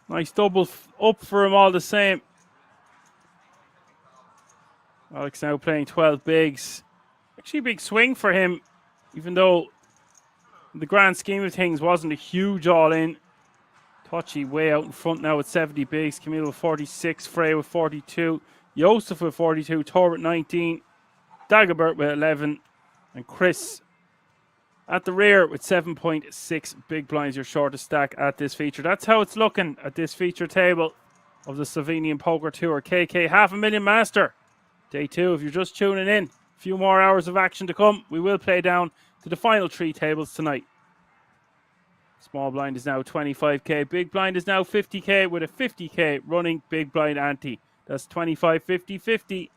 Nice double up for him all the same. Alex now playing 12 bigs. Actually a big swing for him, even though in the grand scheme of things wasn't a huge all-in. Touchy way out in front now with 70 bigs. Camille with 46, Frey with 42, Joseph with 42, Tor with 19, Dagobert with 11, and Chris at the rear with 7.6 big blinds, your shortest stack at this feature. That's how it's looking at this feature table of the Slovenian Poker Tour. KK, $500,000 master. Day 2, if you're just tuning in, a few more hours of action to come. We will play down to the final 3 tables tonight. Small blind is now 25k. Big blind is now 50k with a 50k running big blind ante. That's 25, 50, 50.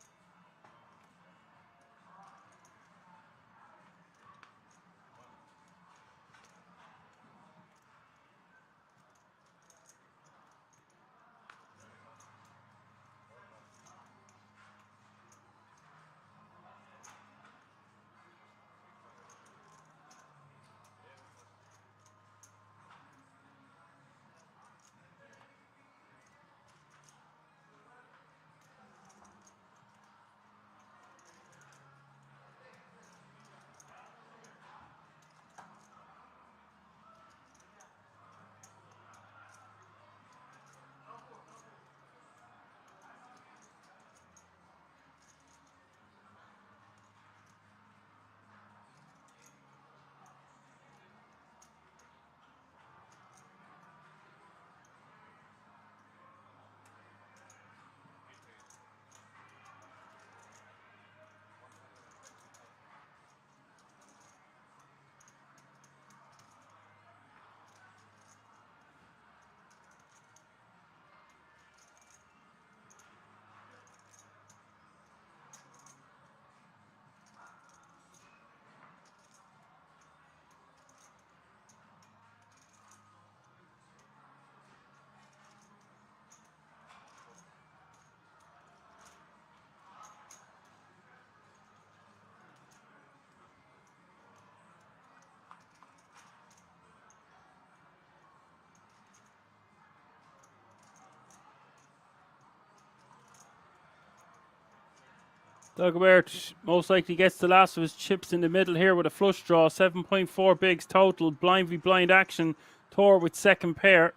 Dagobert most likely gets the last of his chips in the middle here with a flush draw. 7.4 bigs total. Blind v blind action. Tor with second pair.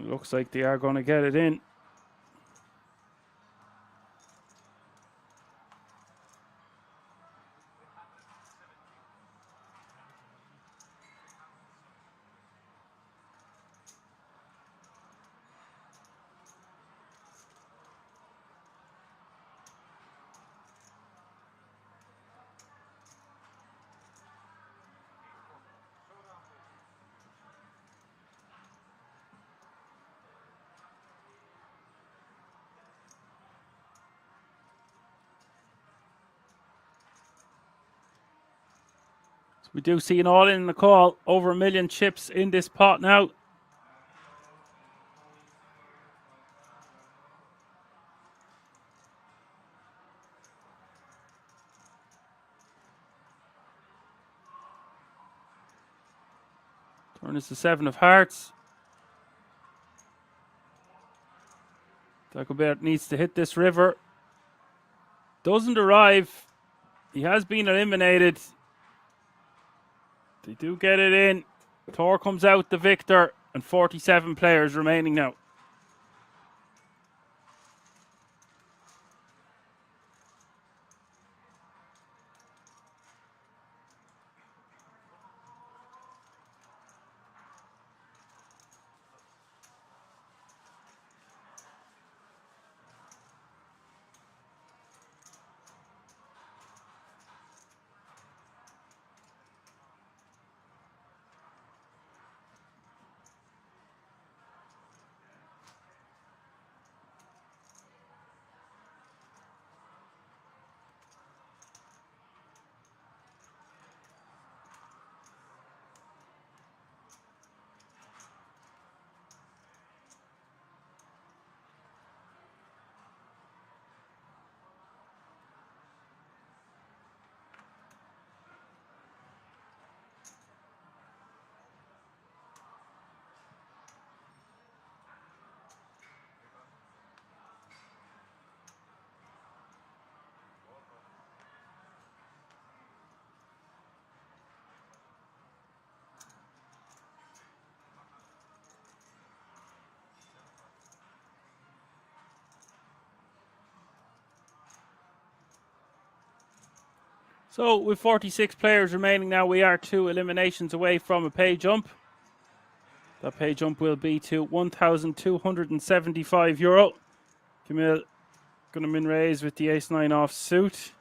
Looks like they are going to get it in. We do see an all in the call. Over 1 million chips in this pot now. Turn is the 7 of hearts. Dagobert needs to hit this river. Doesn't arrive. He has been eliminated. They do get it in. Tor comes out the victor, and 47 players remaining now. So with 46 players remaining now, we are 2 eliminations away from a pay jump. That pay jump will be to €1,275. Camille going to min raise with the ace-9 off suit.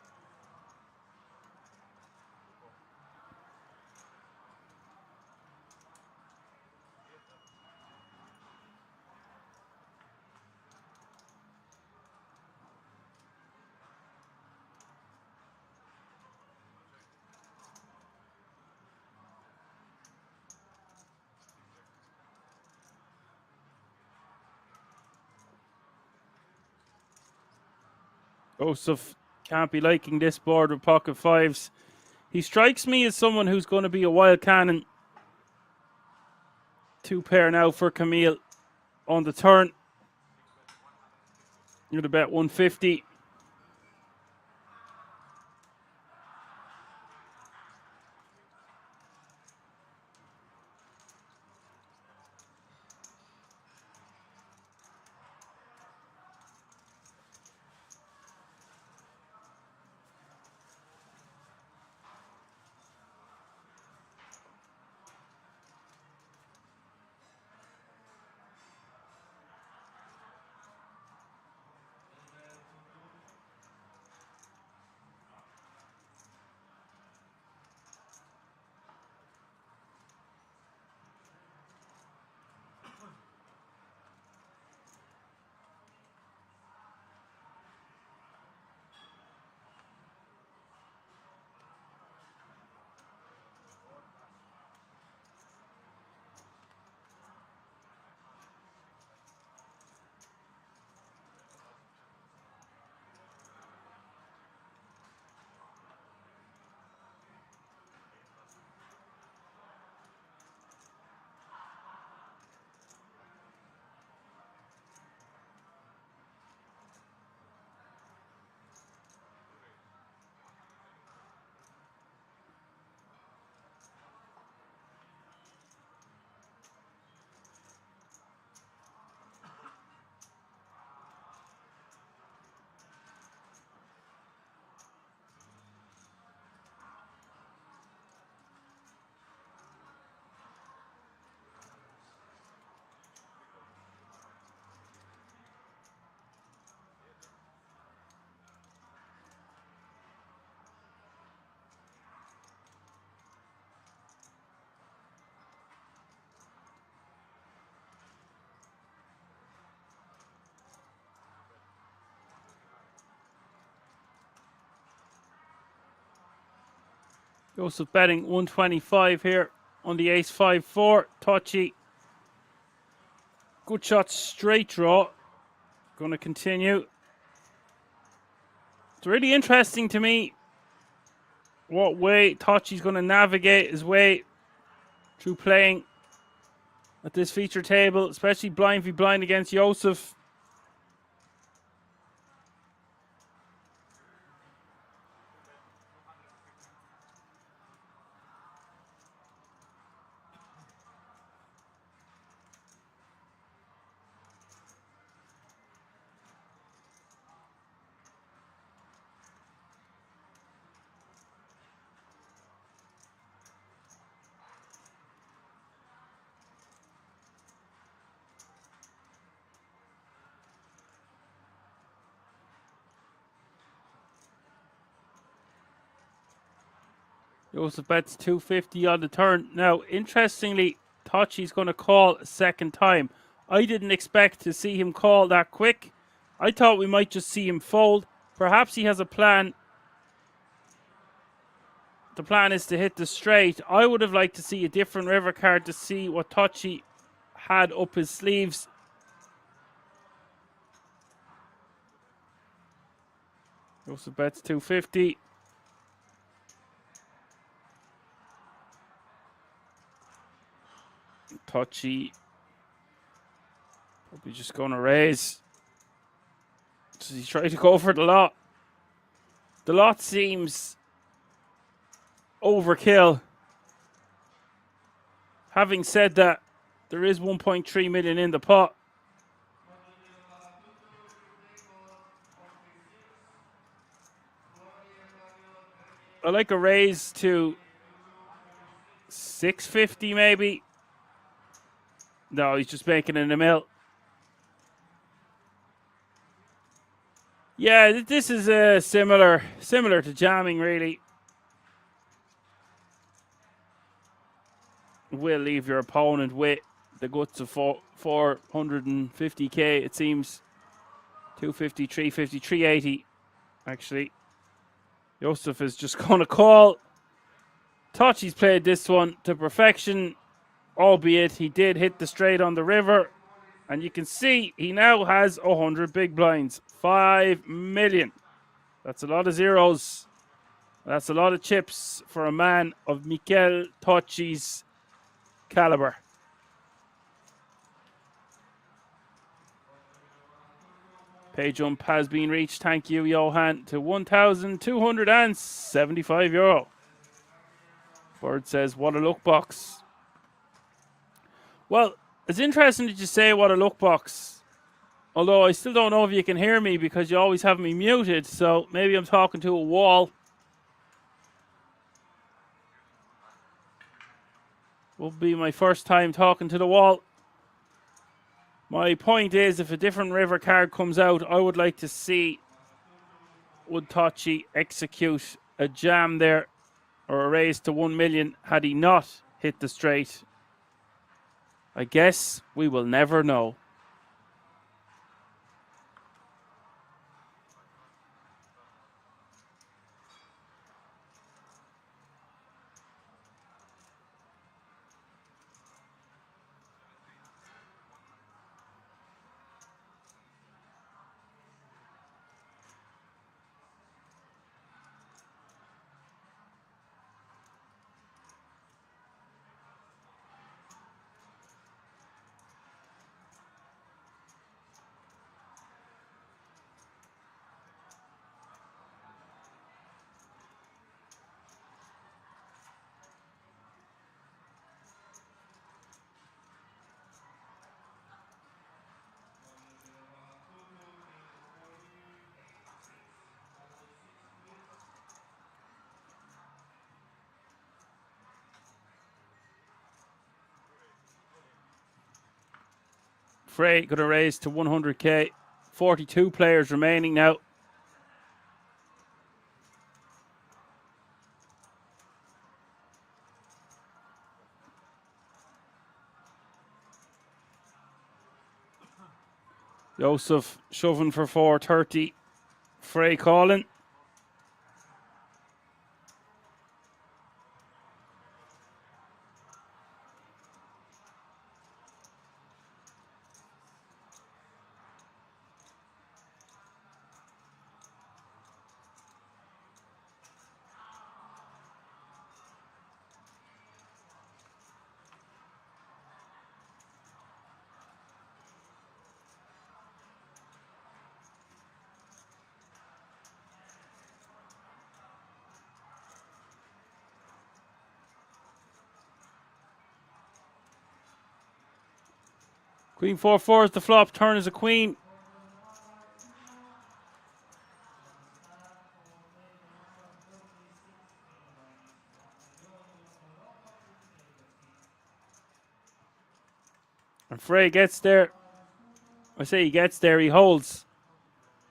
Joseph can't be liking this board with pocket fives. He strikes me as someone who's going to be a wild cannon. 2 pair now for Camille on the turn. You're to bet 150. Joseph betting 125 here on the ace 5-4. Touchy. Good shot, straight draw. Going to continue. It's really interesting to me what way Touchy's going to navigate his way through playing at this feature table, especially blind v blind against Joseph. Joseph bets 250 on the turn. Now, interestingly, Touchy's going to call a second time. I didn't expect to see him call that quick. I thought we might just see him fold. Perhaps he has a plan. The plan is to hit the straight. I would have liked to see a different river card to see what Touchy had up his sleeves. Joseph bets 250. Touchy probably just going to raise. Does he try to go for the lot? The lot seems overkill. Having said that, there is 1.3 million in the pot. I like a raise to 650 maybe. No, he's just making it in the mill. Yeah, this is similar to jamming, really. Will leave your opponent with the guts of 450k, it seems. 250, 350, 380, actually. Joseph is just going to call. Touchy's played this one to perfection, albeit he did hit the straight on the river. And you can see he now has 100 big blinds. 5 million. That's a lot of zeros. That's a lot of chips for a man of Mikel Touchy's caliber. Pay jump has been reached. Thank you, Johan, to €1,275. Bird says, what a look box. Well, it's interesting that you say what a look box. Although I still don't know if you can hear me because you always have me muted. So maybe I'm talking to a wall. Will be my first time talking to the wall. My point is, if a different river card comes out, I would like to see would Touchy execute a jam there or a raise to 1 million had he not hit the straight. I guess we will never know. Frey going to raise to 100k. 42 players remaining now. Joseph shoving for 430. Frey calling. Queen 4-4 is the flop. Turn is a queen. And Frey gets there. I say he gets there. He holds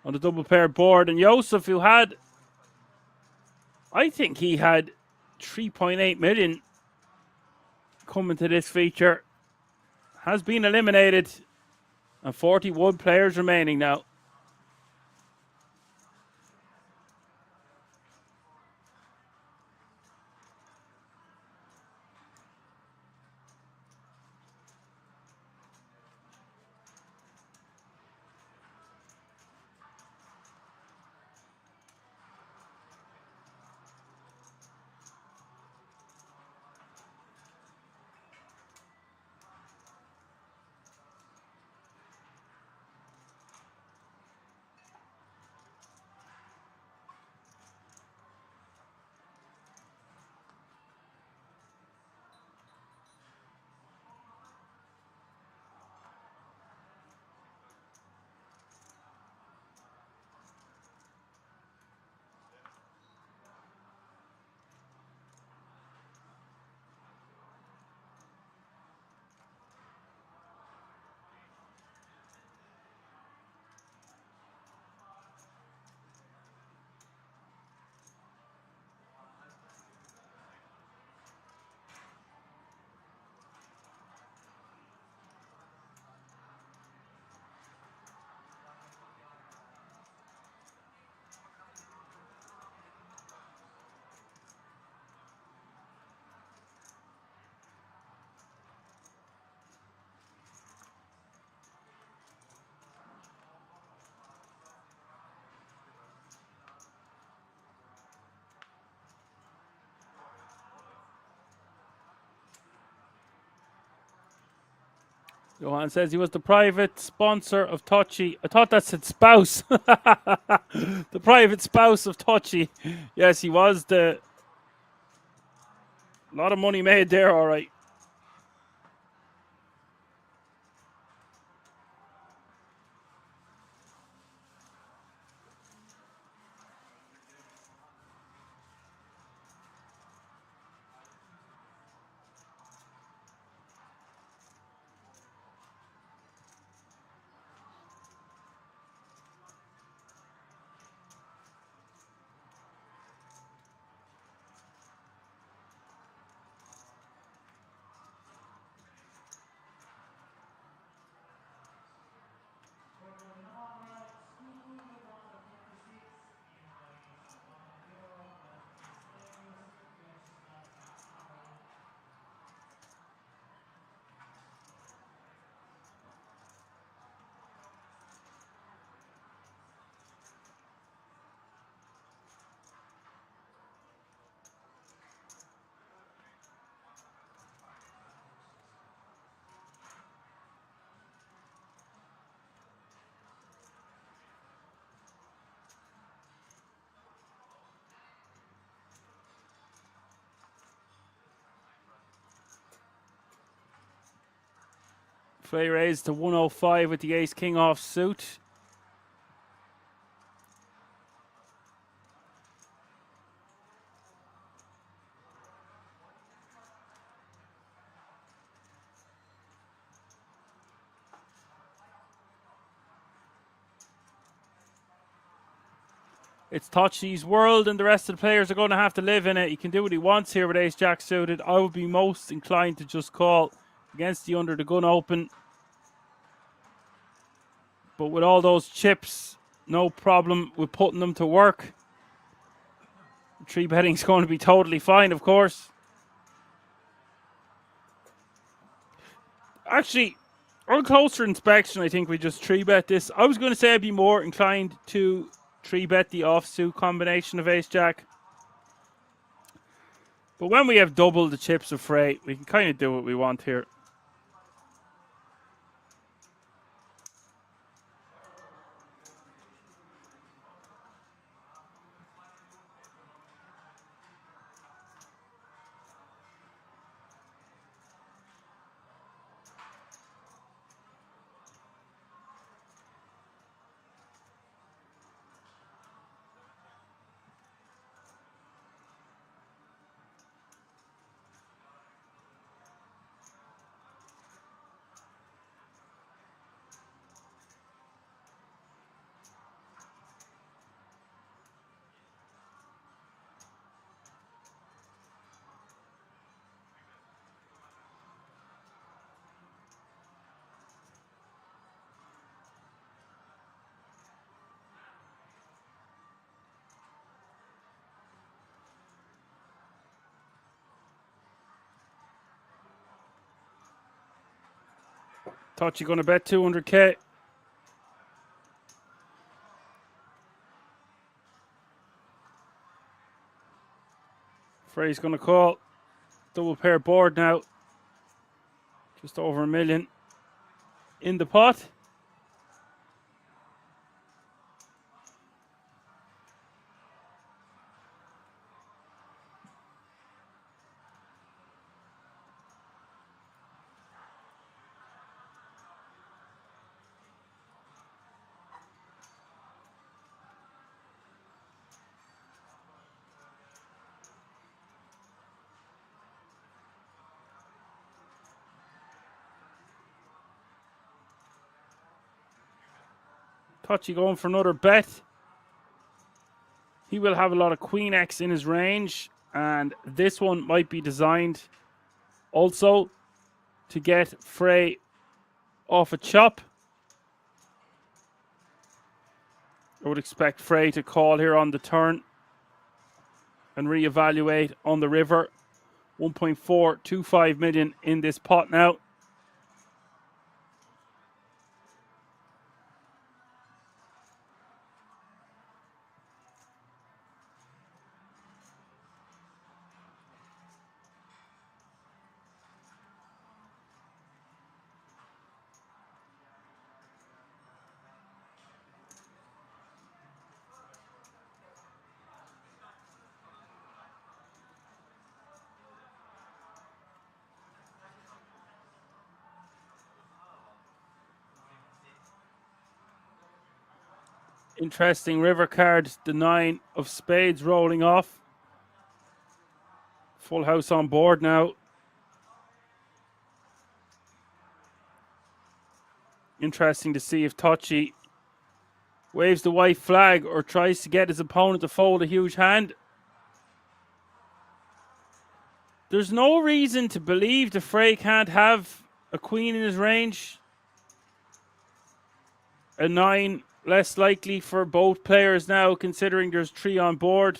on the double pair board. And Joseph, who had, I think he had 3.8 million coming to this feature, has been eliminated. And 41 players remaining now. Johan says he was the private sponsor of Touchy. I thought that said spouse. The private spouse of Touchy. Yes, he was the... A lot of money made there, all right. Frey raised to 105 with the ace-king off suit. It's Touchy's world, and the rest of the players are going to have to live in it. He can do what he wants here with ace-jack suited. I would be most inclined to just call against the under the gun open. But with all those chips, no problem with putting them to work. Three betting's going to be totally fine, of course. Actually, on closer inspection, I think we just three bet this. I was going to say I'd be more inclined to three bet the offsuit combination of ace jack. But when we have double the chips of Frey, we can kind of do what we want here. Touchy going to bet 200k. Frey's going to call. Double pair board now. Just over $1 million in the pot. Touchy going for another bet. He will have a lot of Queen X in his range, and this one might be designed also to get Frey off a chop. I would expect Frey to call here on the turn and reevaluate on the river. 1.425 million in this pot now. Interesting river card, the 9 of spades rolling off. Full house on board now. Interesting to see if Touchy waves the white flag or tries to get his opponent to fold a huge hand. There's no reason to believe the Frey can't have a queen in his range. A 9 less likely for both players now, considering there's 3 on board.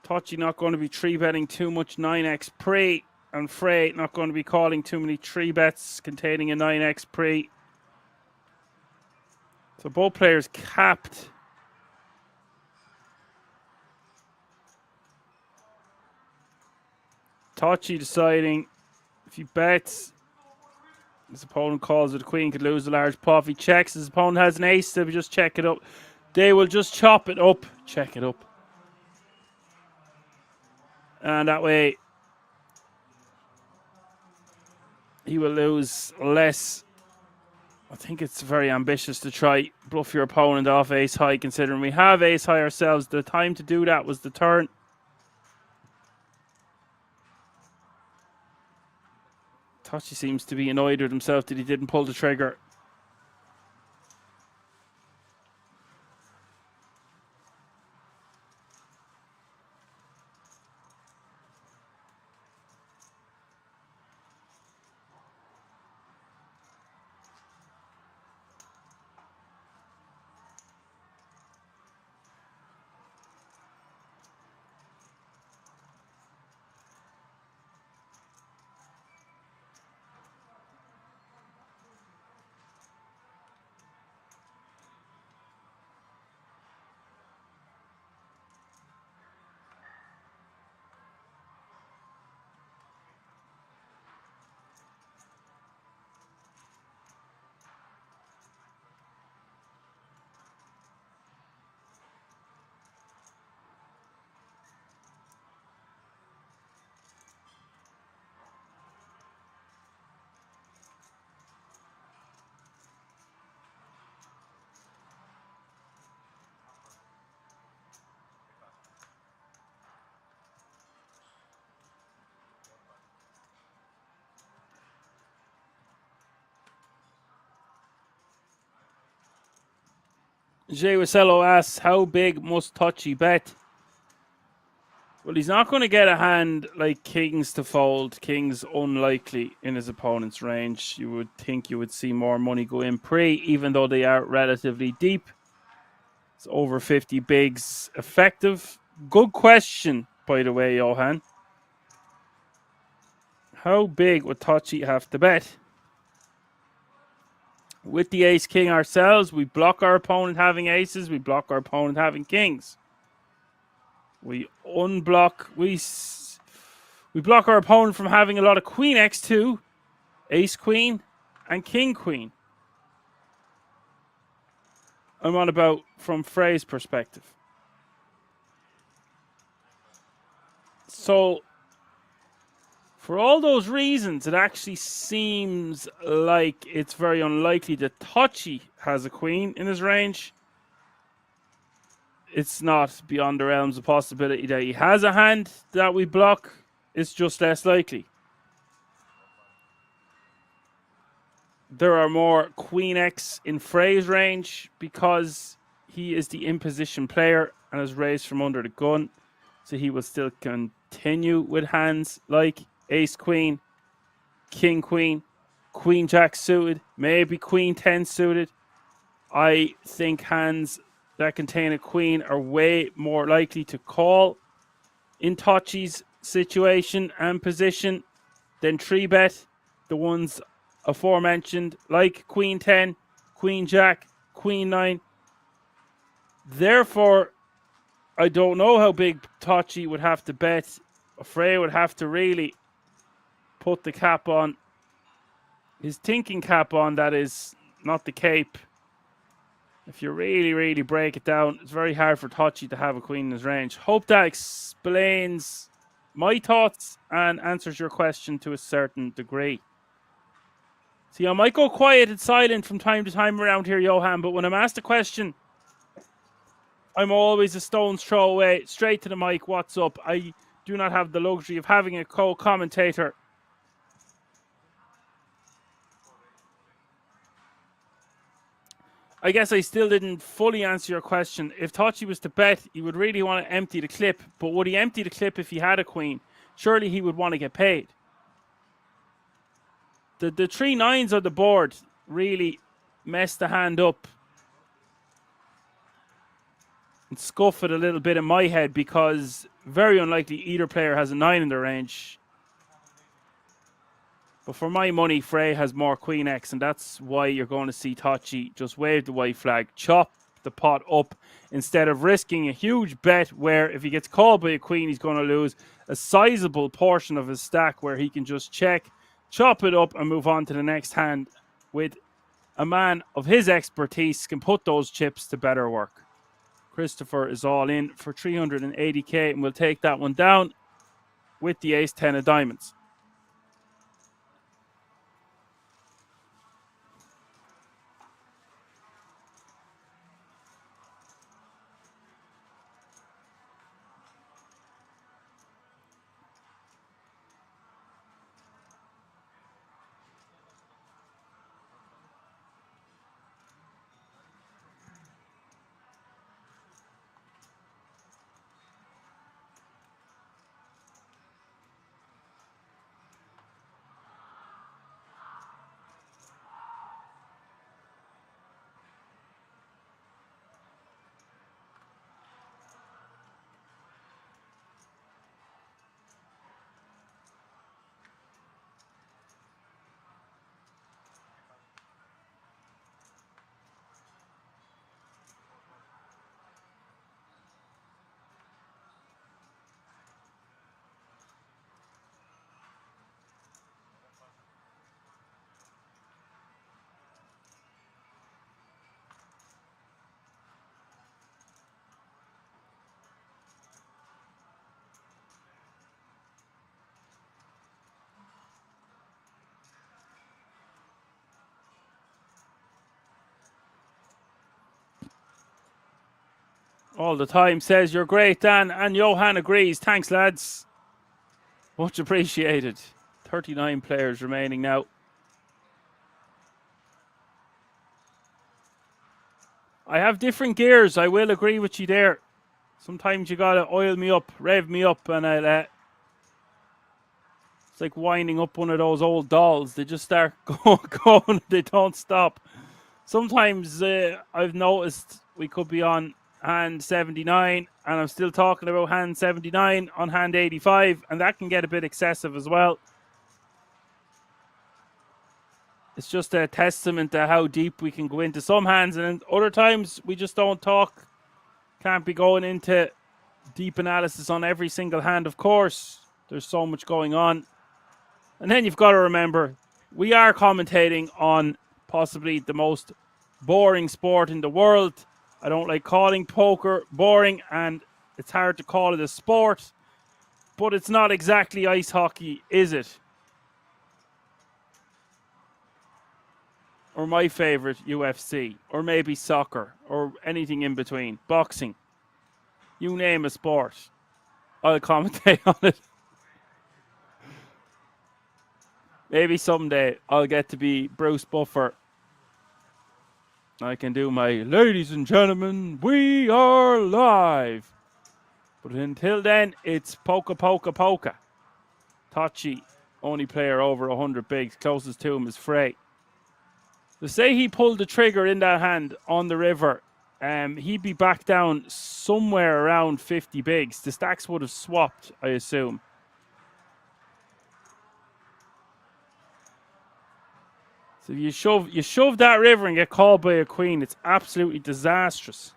Touchy not going to be 3-betting too much 9x pre, and Frey not going to be calling too many 3-bets containing a 9x pre. So both players capped. Touchy deciding if he bets, his opponent calls with a queen, could lose a large pot. If he checks, his opponent has an ace, they'll just check it up. They will just chop it up, check it up. And that way, he will lose less. I think it's very ambitious to try bluff your opponent off ace high, considering we have ace high ourselves. The time to do that was the turn. Touchy seems to be annoyed with himself that he didn't pull the trigger. Jay Wasello asks, how big must Touchy bet? Well, he's not going to get a hand like kings to fold. Kings unlikely in his opponent's range. You would think you would see more money go in pre, even though they are relatively deep. It's over 50 bigs effective. Good question, by the way, Johan. How big would Tachi have to bet? With the ace king ourselves, we block our opponent having aces, we block our opponent having kings. We unblock, we block our opponent from having a lot of queen x2, ace queen, and king queen. I'm on about from Frey's perspective. So, for all those reasons, it actually seems like it's very unlikely that Tachi has a queen in his range. It's not beyond the realms of possibility that he has a hand that we block. It's just less likely. There are more Queen X in Frey's range because he is the imposition player and is raised from under the gun. So he will still continue with hands like Ace Queen, King Queen, Queen Jack suited, maybe Queen 10 suited. I think hands that contain a queen are way more likely to call in Tachi's situation and position than 3-bet the ones aforementioned, like Queen 10, Queen Jack, Queen 9. Therefore, I don't know how big Tachi would have to bet. Frey would have to really put the cap on, his thinking cap on, that is, not the cape. If you really, really break it down, it's very hard for Tachi to have a queen in his range. Hope that explains my thoughts and answers your question to a certain degree. See, I might go quiet and silent from time to time around here, Johan, but when I'm asked a question, I'm always a stone's throw away, straight to the mic, what's up? I do not have the luxury of having a co-commentator. I guess I still didn't fully answer your question. If Tachi was to bet, he would really want to empty the clip. But would he empty the clip if he had a queen? Surely he would want to get paid. The 3 9s on the board really mess the hand up and scuff it a little bit in my head, because very unlikely either player has a 9 in their range. But for my money, Frey has more Queen X, and that's why you're going to see Tachi just wave the white flag, chop the pot up, instead of risking a huge bet where if he gets called by a queen, he's going to lose a sizable portion of his stack, where he can just check, chop it up, and move on to the next hand with a man of his expertise can put those chips to better work. Christopher is all in for 380k, and we'll take that one down with the ace 10 of diamonds. All the time says you're great, Dan, and Johan agrees. Thanks, lads. Much appreciated. 39 players remaining now. I have different gears. I will agree with you there. Sometimes you gotta oil me up, rev me up, and it's like winding up one of those old dolls. They just start going, they don't stop. Sometimes I've noticed we could be on hand 79, and I'm still talking about hand 79 on hand 85, and that can get a bit excessive as well. It's just a testament to how deep we can go into some hands, and other times we just don't talk. Can't be going into deep analysis on every single hand, of course. There's so much going on. And then you've got to remember, we are commentating on possibly the most boring sport in the world. I don't like calling poker boring, and it's hard to call it a sport, but it's not exactly ice hockey, is it? Or my favorite, UFC, or maybe soccer, or anything in between, boxing. You name a sport, I'll commentate on it. Maybe someday I'll get to be Bruce Buffer. I can do my ladies and gentlemen, we are live. But until then, it's polka, polka, polka. Tachi, only player over 100 bigs. Closest to him is Frey. To say he pulled the trigger in that hand on the river, he'd be back down somewhere around 50 bigs. The stacks would have swapped, I assume. So you shove that river and get called by a queen. It's absolutely disastrous.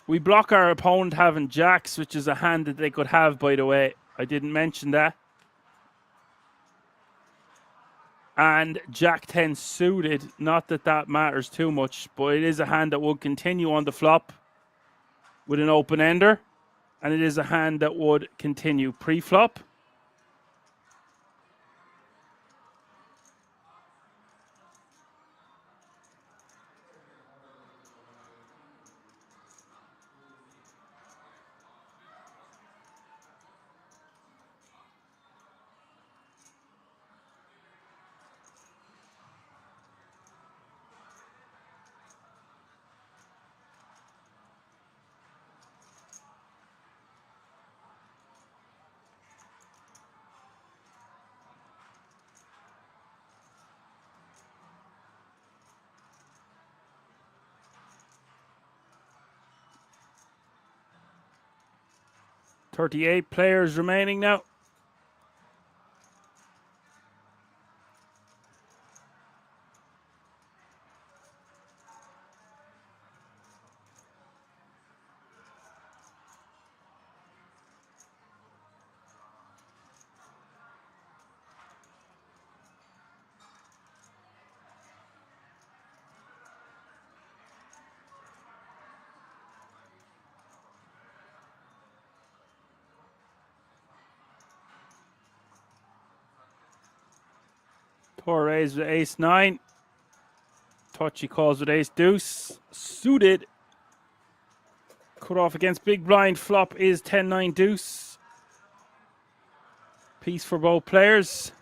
We block our opponent having jacks, which is a hand that they could have, by the way. I didn't mention that. And Jack 10 suited. Not that that matters too much, but it is a hand that would continue on the flop with an open ender. And it is a hand that would continue pre-flop. .38 players remaining now. Torres with ace 9. Touchy calls with ace deuce. Suited. Cut off against big blind. Flop is 10-9 deuce. Piece for both players.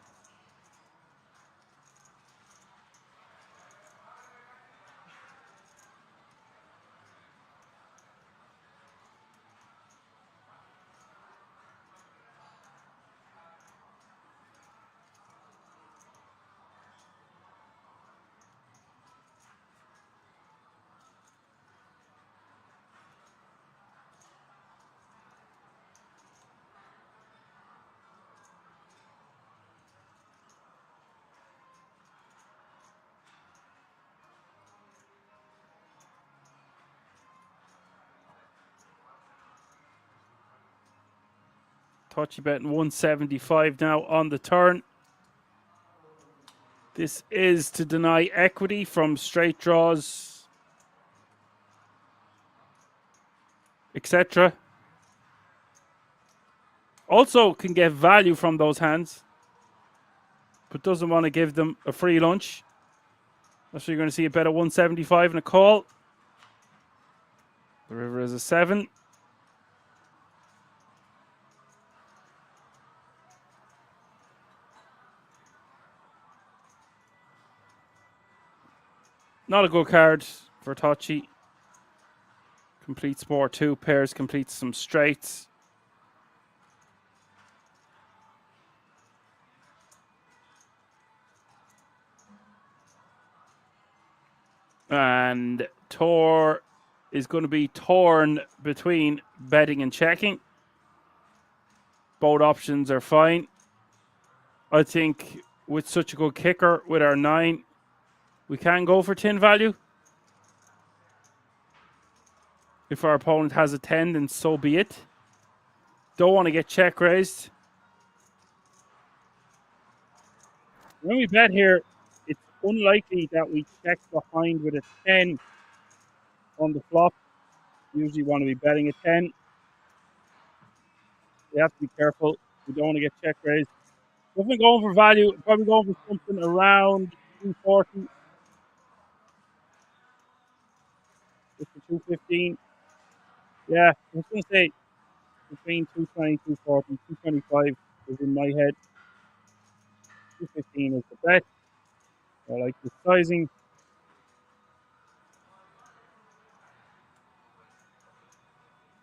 Touchy betting 175 now on the turn. This is to deny equity from straight draws, etc. Also can get value from those hands, but doesn't want to give them a free lunch. So you're going to see a bet at 175 and a call. The river is a 7. Not a good card for Tachi. Completes more 2 pairs, completes some straights. And Tor is going to be torn between betting and checking. Both options are fine. I think with such a good kicker with our 9, we can go for 10 value. If our opponent has a 10, then so be it. Don't want to get check raised. When we bet here, it's unlikely that we check behind with a 10 on the flop. Usually want to be betting a 10. We have to be careful. We don't want to get check raised. So if we're going for value, probably going for something around 240. Just for 215. Yeah, I was going to say between 220, 240, 225 is in my head. 215 is the bet. I like the sizing.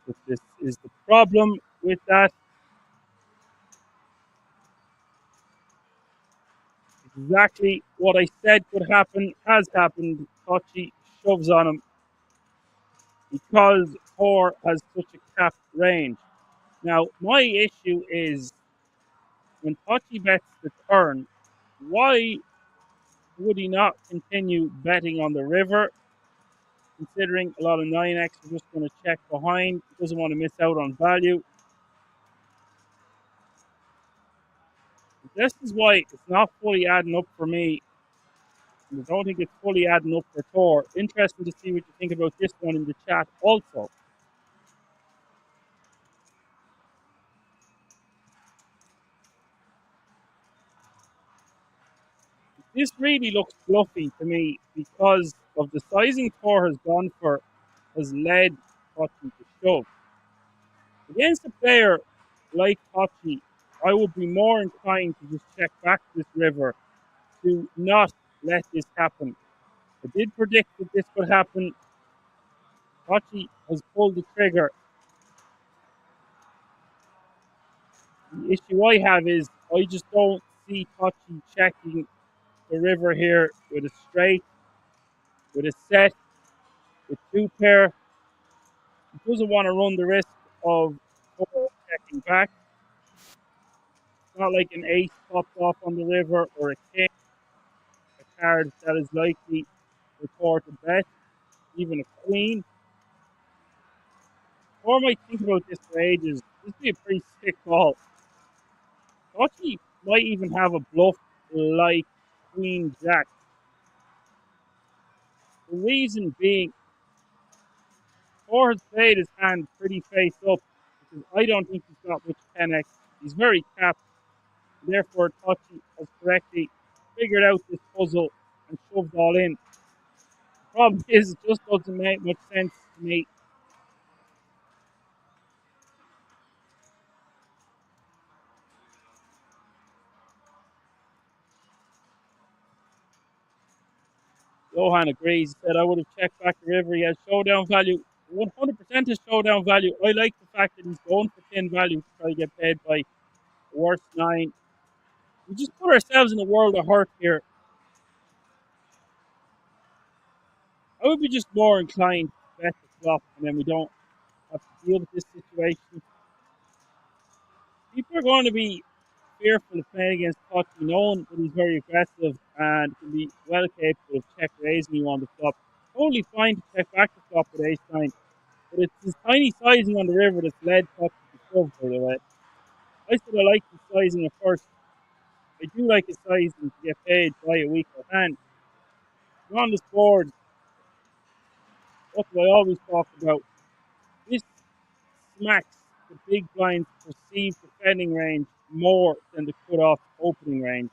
But this is the problem with that. Exactly what I said could happen has happened. Tachi shoves on him because Thor has such a capped range. Now, my issue is when Tachi bets the turn, why would he not continue betting on the river? Considering a lot of 9x are just going to check behind, he doesn't want to miss out on value. This is why it's not fully adding up for me. And I don't think it's fully adding up for Thor. Interesting to see what you think about this one in the chat also. This really looks bluffy to me because of the sizing Thor has gone for, has led Tachi to shove. Against a player like Tachi, I would be more inclined to just check back this river to not let this happen. I did predict that this could happen. Tachi has pulled the trigger. The issue I have is I just don't see Tachi checking the river here with a straight, with a set, with 2 pair. He doesn't want to run the risk of checking back. It's not like an ace pops off on the river or a king, a card that is likely for Thor to bet, even a queen. Thor might think about this for ages. This would be a pretty sick call. Tachi might even have a bluff like Queen Jack. The reason being, Thor has played his hand pretty face up because I don't think he's got much 10x. He's very capped. Therefore, Tachi has correctly figured out this puzzle and shoved all in. The problem is, it just doesn't make much sense to me. Johan agrees. He said, I would have checked back the river. He has showdown value. 100% is showdown value. I like the fact that he's going for 10 value to try to get paid by the worst 9. We just put ourselves in a world of hurt here. I would be just more inclined to bet the flop and then we don't have to deal with this situation. People are going to be fearful of playing against Tachi, knowing that he's very aggressive and can be well capable of check raising you on the flop. Totally fine to check back the flop with ace 9, but it's his tiny sizing on the river that's led Tachi to shove, by the way. I said I like his sizing at first. I do like his sizing to get paid by a weaker hand. On this board, what do I always talk about? This smacks the big blind's perceived defending range more than the cut-off opening range.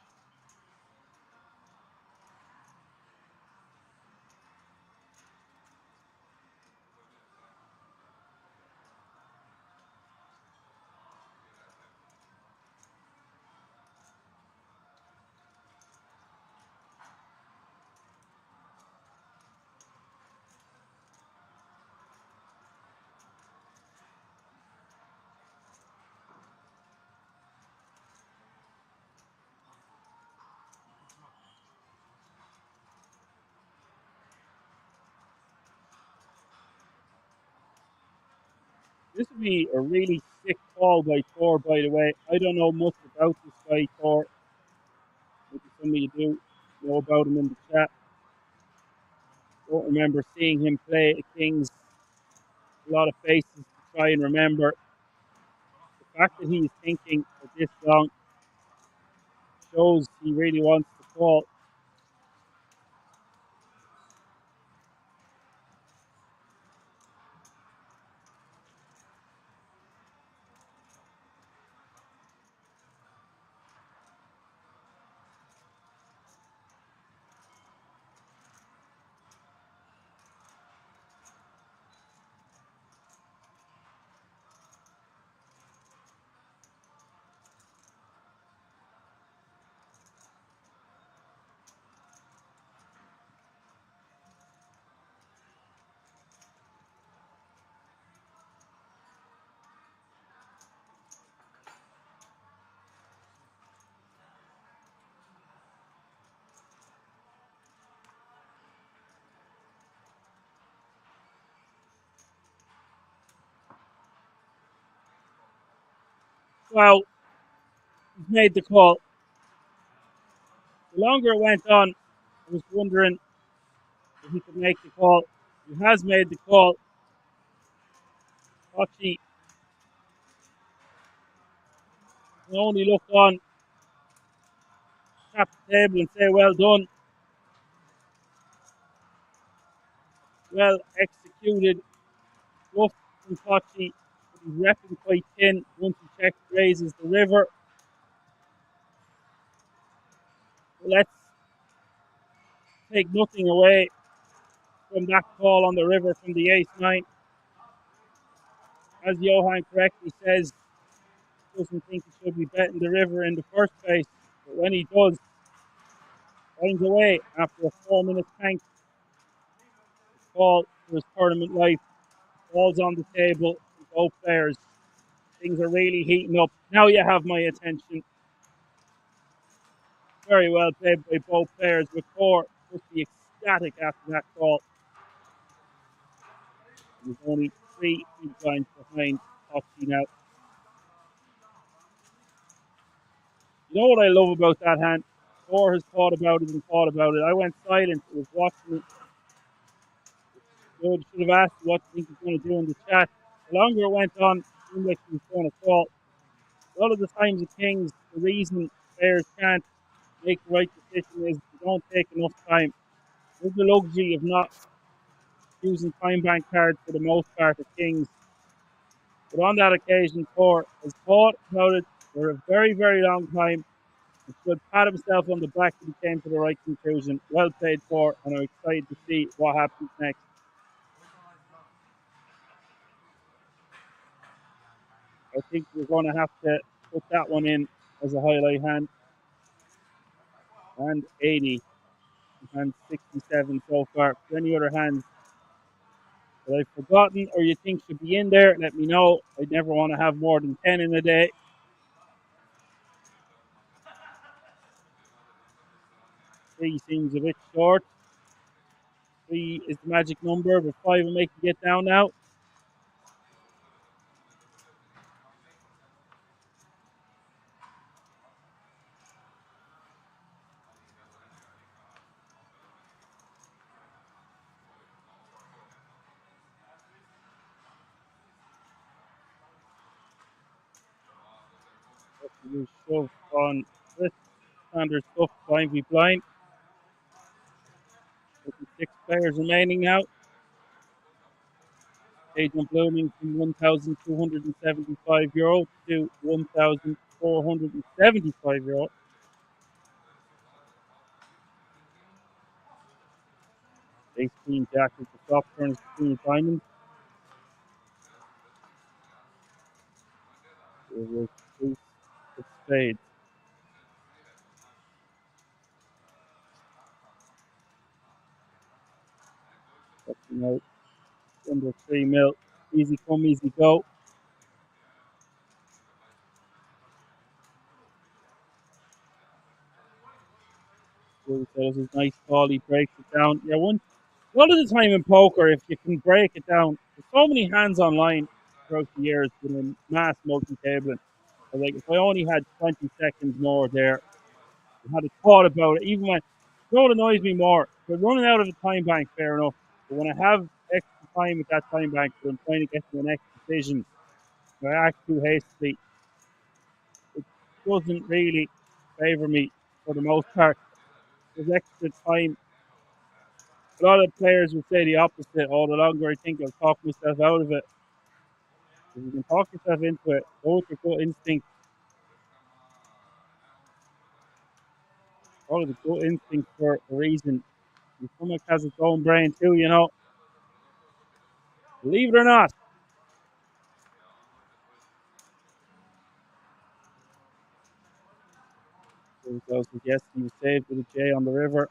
This would be a really sick call by Thor, by the way. I don't know much about this guy, Thor. some of you do know about him in the chat. Don't remember seeing him play at Kings. A lot of faces to try and remember. The fact that he's thinking for this long shows he really wants to call. Well, he's made the call. The longer it went on, I was wondering if he could make the call. He has made the call. Kochi can only look on, tap the table and say, well done. Well executed. Bluff from Kochi. He's repping quite thin once he checks raises the river. Let's take nothing away from that call on the river from the ace-9. As Johan correctly says, he doesn't think he should be betting the river in the first place, but when he does, finds a way after a 4-minute tank call for his tournament life. Balls on the table for both players. Things are really heating up. Now you have my attention. Very well played by both players. McCore must be ecstatic after that call. He's only 3 big blinds behind Oxy now. You know what I love about that hand? Thor has thought about it and thought about it. I went silent. I was watching it. Good. Should have asked what you think he's going to do in the chat. The longer it went on, it seemed like he was going to call. A lot of the times at Kings, the reason players can't make the right decision is they don't take enough time. There's the luxury of not using time bank cards for the most part at Kings. But on that occasion, Thor has thought about it for a very, very long time. He should pat himself on the back that he came to the right conclusion. Well played, Thor, and I'm excited to see what happens next. I think we're going to have to put that one in as a highlight hand. And 80 and 67 so far. For any other hands that I've forgotten or you think should be in there, let me know. I never want to have more than 10 in a day. 3 seems a bit short. 3 is the magic number, but 5 will make you get down now. You shove on this standard stuff, blind v blind. 6 players remaining now. Agent blooming from €1,275 to €1,475. Ace queen jack with the flop turns between diamonds. It was ace of spades. Touching out under 3 mil. Easy come, easy go. That was a nice call. He breaks it down. Yeah, a lot of the time in poker, if you can break it down, there's so many hands online throughout the years within mass multi-tabling. Like if I only had 20 seconds more there, I had a thought about it. Even when, you know what annoys me more? If I'm running out of a time bank, fair enough. But when I have extra time with that time bank, but I'm trying to get to the next decision, and I act too hastily, it doesn't really favour me for the most part. There's extra time. A lot of players would say the opposite. Oh, the longer I think I'll talk myself out of it. If you can talk yourself into it, go with your gut instinct. Follow the gut instinct for a reason. Your stomach has its own brain too, you know. Believe it or not. Yes, he was saved with a J on the river.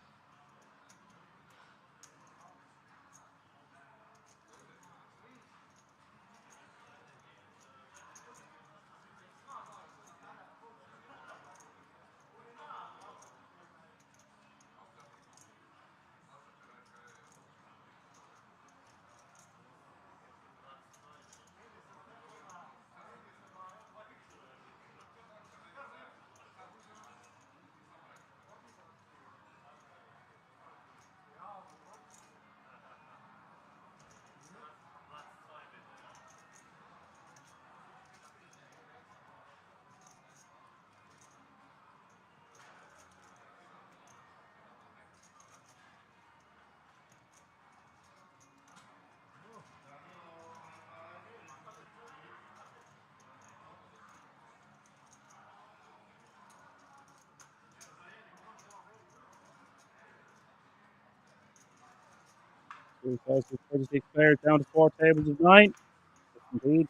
So 36 players down to 4 tables of 9. Yes, indeed.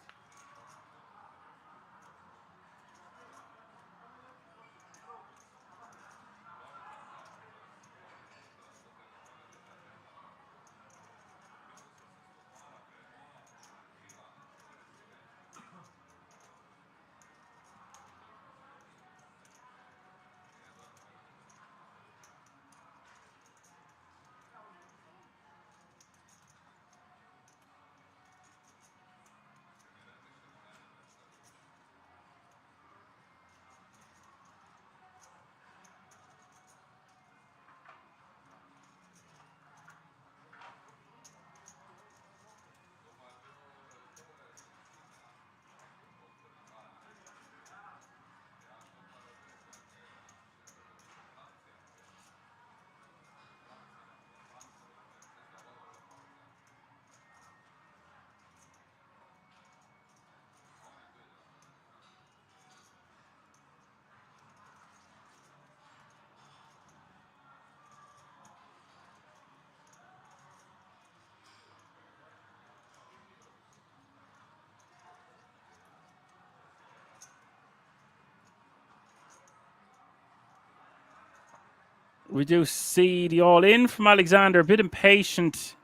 We do see the all in from Alexander, a bit impatient.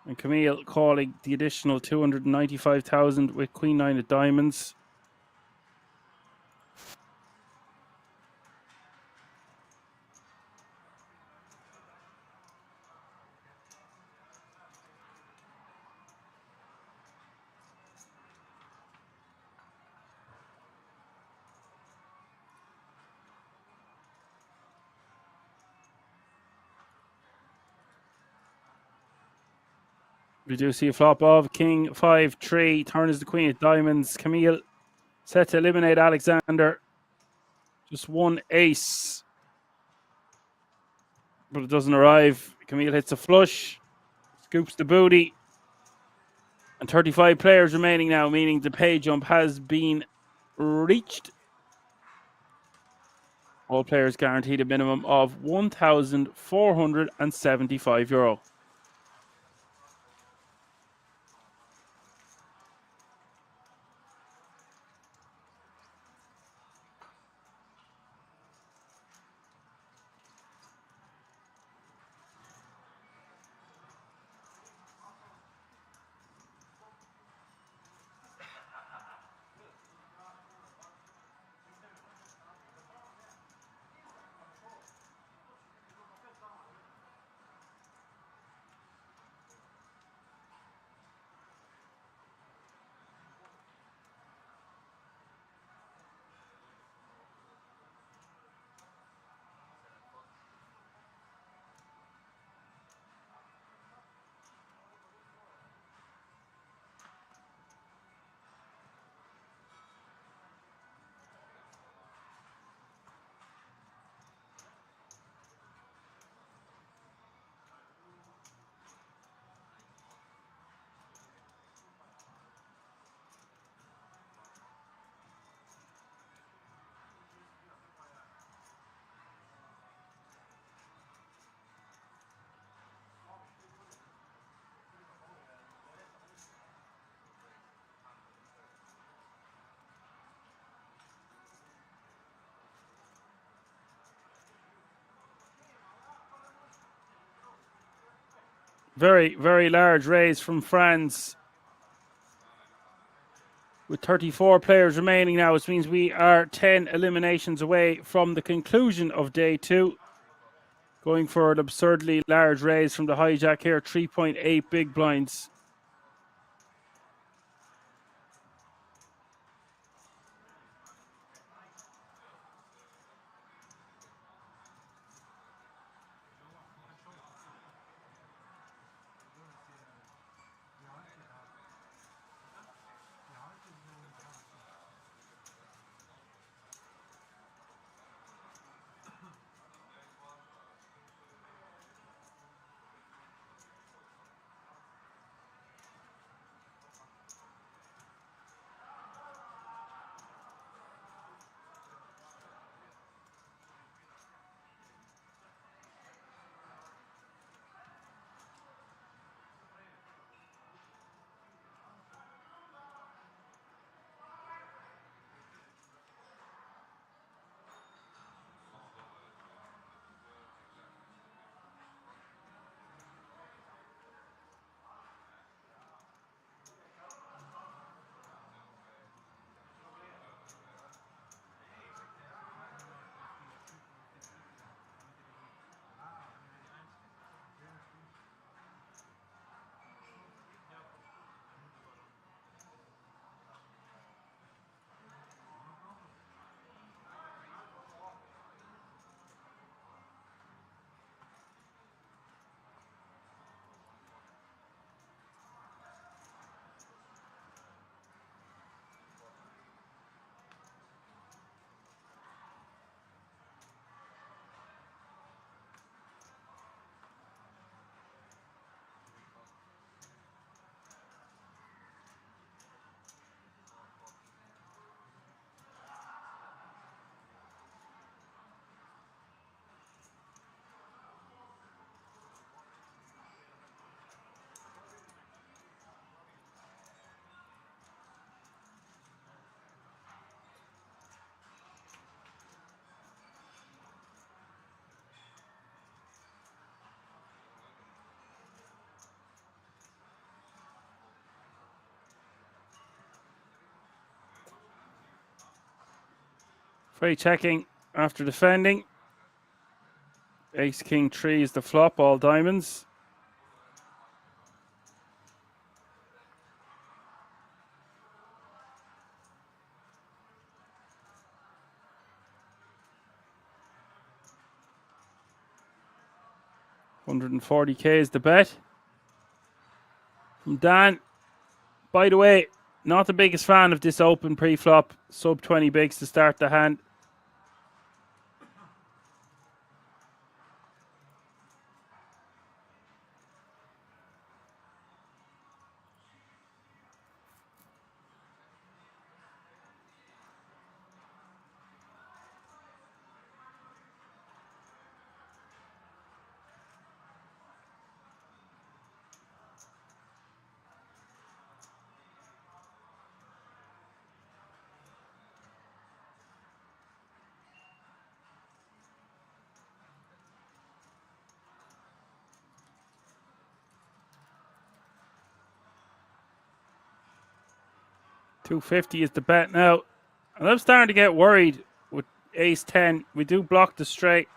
And Camille calling the additional 295,000 with Queen 9 of diamonds. We do see a flop of King 5-3. Turn is the Queen of diamonds. Camille set to eliminate Alexander. Just one ace. But it doesn't arrive. Camille hits a flush. Scoops the booty. And 35 players remaining now, meaning the pay jump has been reached. All players guaranteed a minimum of €1,475. Very, very large raise from Franz. With 34 players remaining now, which means we are 10 eliminations away from the conclusion of day 2. Going for an absurdly large raise from the hijack here, 3.8 big blinds. Free checking after defending. Ace, king, 3 is the flop, all diamonds. $140K is the bet. From Dan. By the way, not the biggest fan of this open pre-flop. Sub 20 bigs to start the hand. $250 is the bet now. And I'm starting to get worried with ace 10. We do block the straight.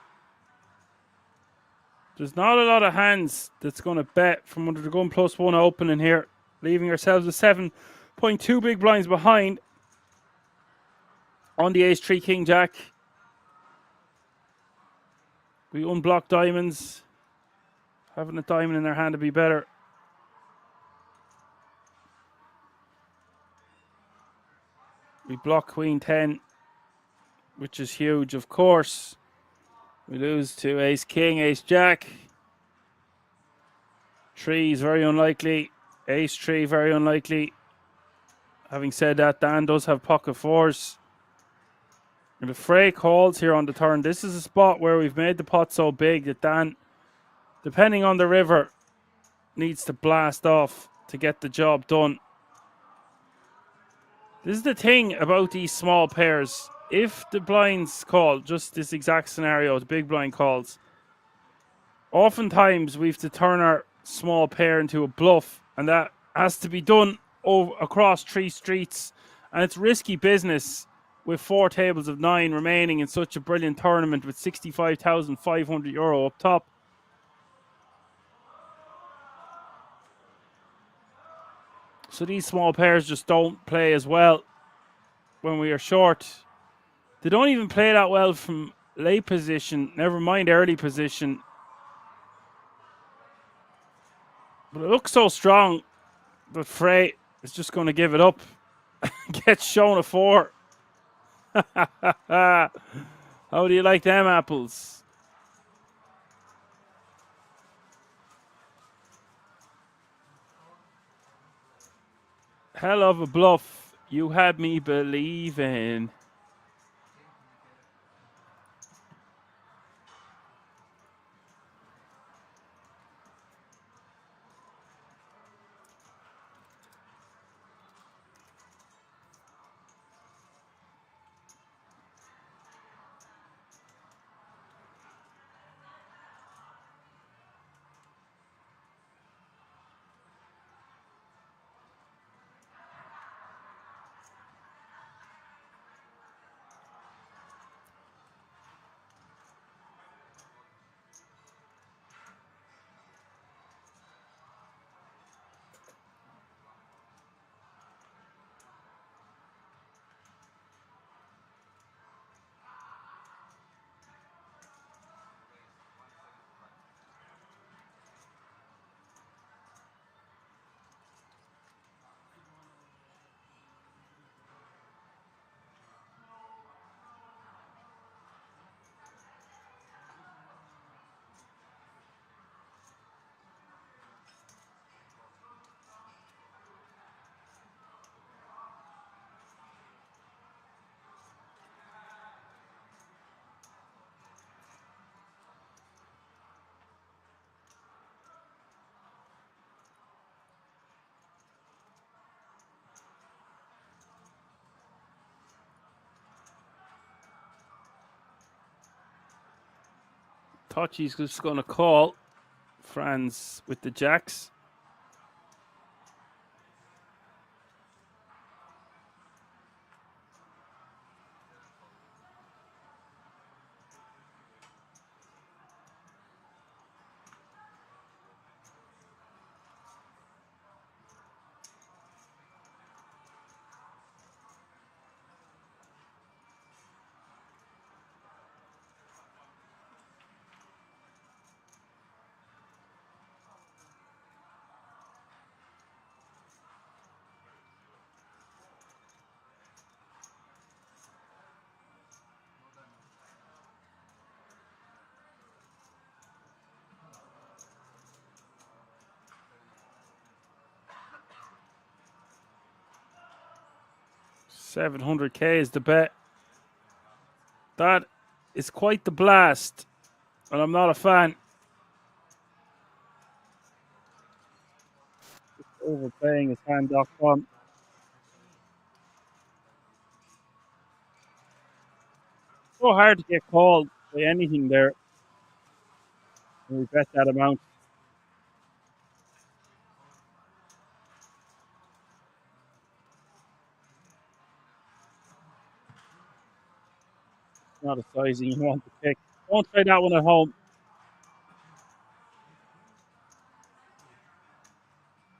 There's not a lot of hands that's going to bet from under the gun +1 opening here. Leaving ourselves with 7.2 big blinds behind on the ace 3 king jack. We unblock diamonds. Having a diamond in their hand would be better. We block queen 10, which is huge, of course. We lose to ace king, ace jack. 3 is very unlikely. Ace 3, very unlikely. Having said that, Dan does have pocket 4s. And the Frey calls here on the turn. This is a spot where we've made the pot so big that Dan, depending on the river, needs to blast off to get the job done. This is the thing about these small pairs. If the blinds call, just this exact scenario, the big blind calls, oftentimes we have to turn our small pair into a bluff, and that has to be done across 3 streets, and it's risky business with 4 tables of 9 remaining in such a brilliant tournament with €65,500 up top. So these small pairs just don't play as well when we are short. They don't even play that well from late position, never mind early position. But it looks so strong that Frey is just going to give it up. Gets shown a 4. How do you like them apples? Hell of a bluff. You had me believing. Tochi's just going to call Franz with the jacks. $700K is the bet. That is quite the blast, and I'm not a fan. Just overplaying his hand.com. So hard to get called by anything there when we bet that amount. It's not a sizing you want to pick. Don't try that one at home.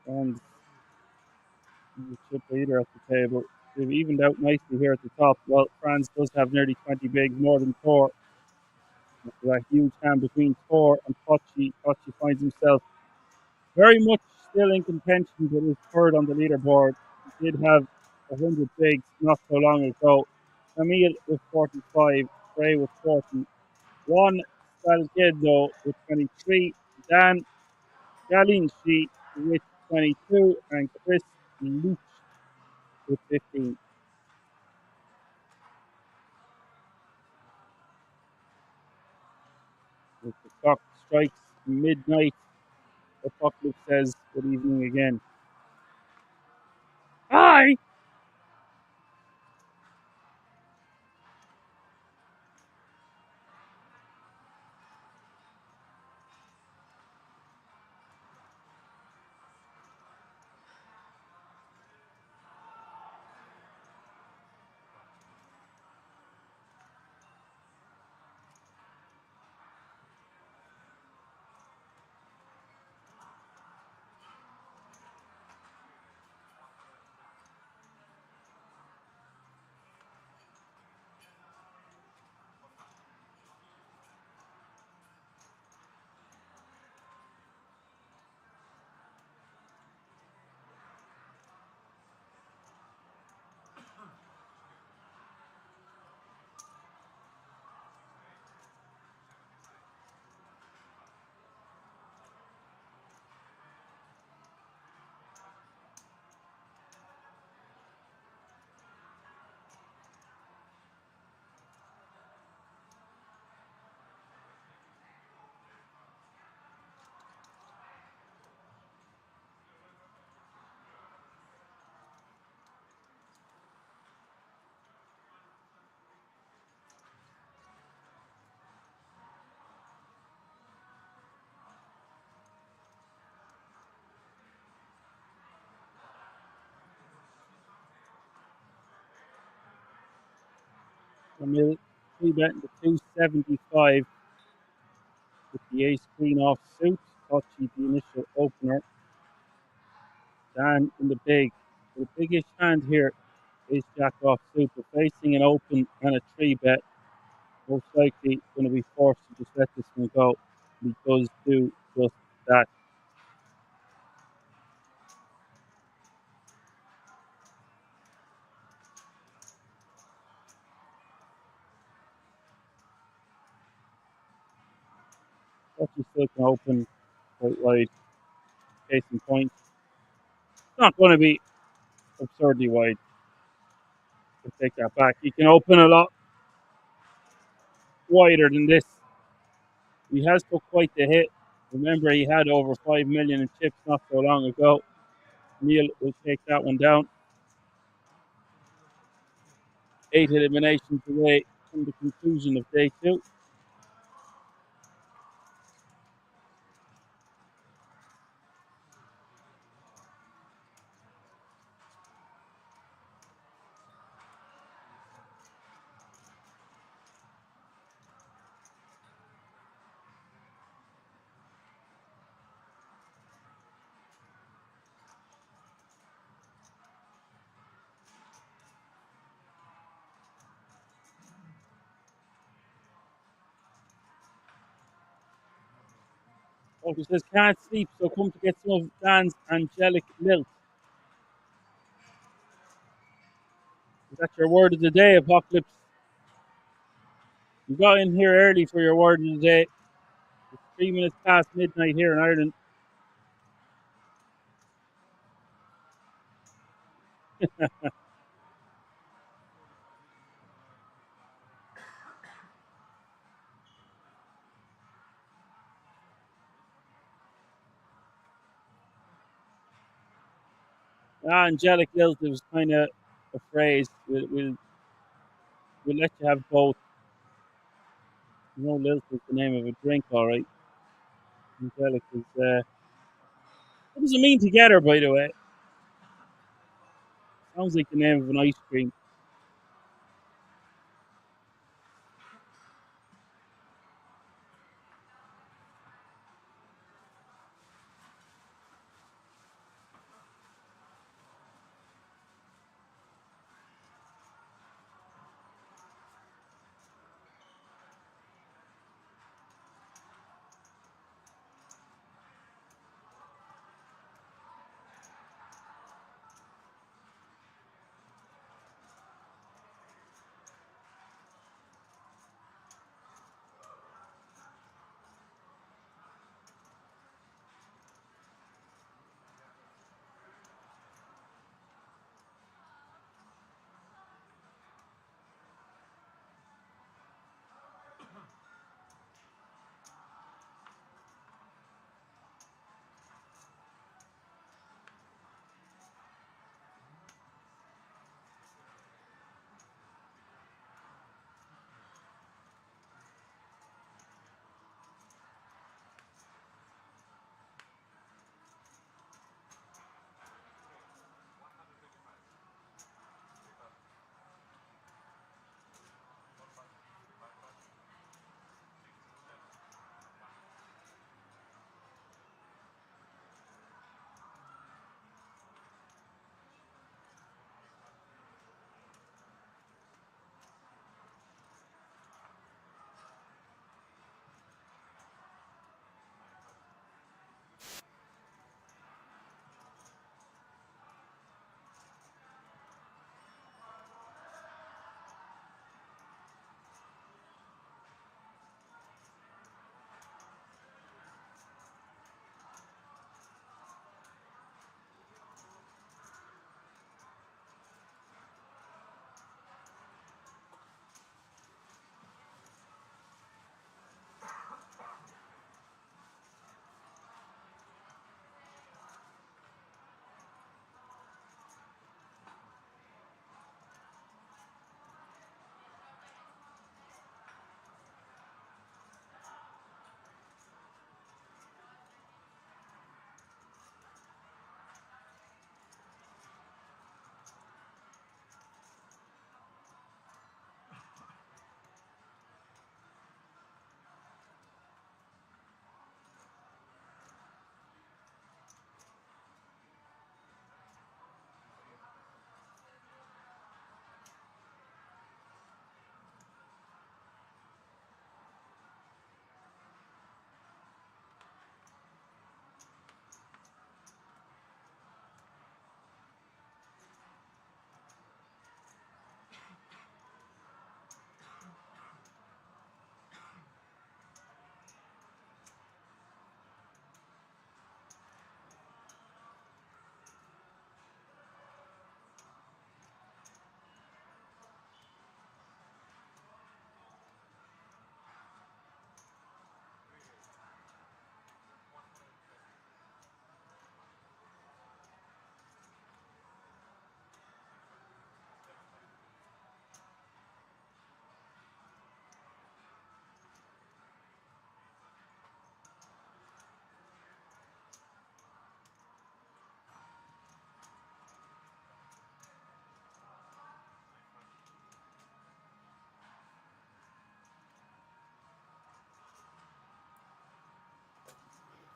And the chip leader at the table. They've evened out nicely here at the top. Well, Franz does have nearly 20 bigs more than Tor. There's a huge hand between Tor and Pochi. Pochi finds himself very much still in contention, but is third on the leaderboard. He did have 100 bigs not so long ago. Camille with 45, Frey with 41, Salgado with 23, Dan Galinci with 22, and Chris Luch with 15. As the clock strikes midnight, Apocalypse says good evening again. Hi! Camille, 3-betting to 275 with the ace queen off suit. Touchy the initial opener. Dan in the big. The biggish hand here is jack off suit. But facing an open and a 3-bet, most likely going to be forced to just let this one go. He does do just that. Touchy still can open quite wide. Case in point. It's not going to be absurdly wide. I'll take that back. You can open a lot wider than this. He has took quite the hit. Remember, he had over 5 million in chips not so long ago. Neil will take that one down. 8 eliminations away from the conclusion of day 2. He says, can't sleep, so come to get some of Dan's angelic lilt. Is that your word of the day, Apocalypse? You got in here early for your word of the day. It's 3 minutes past midnight here in Ireland. Angelic lilt is kind of a phrase. We'll let you have both. You know, lilt is the name of a drink, all right. Angelic is, what does it mean together, by the way? Sounds like the name of an ice cream.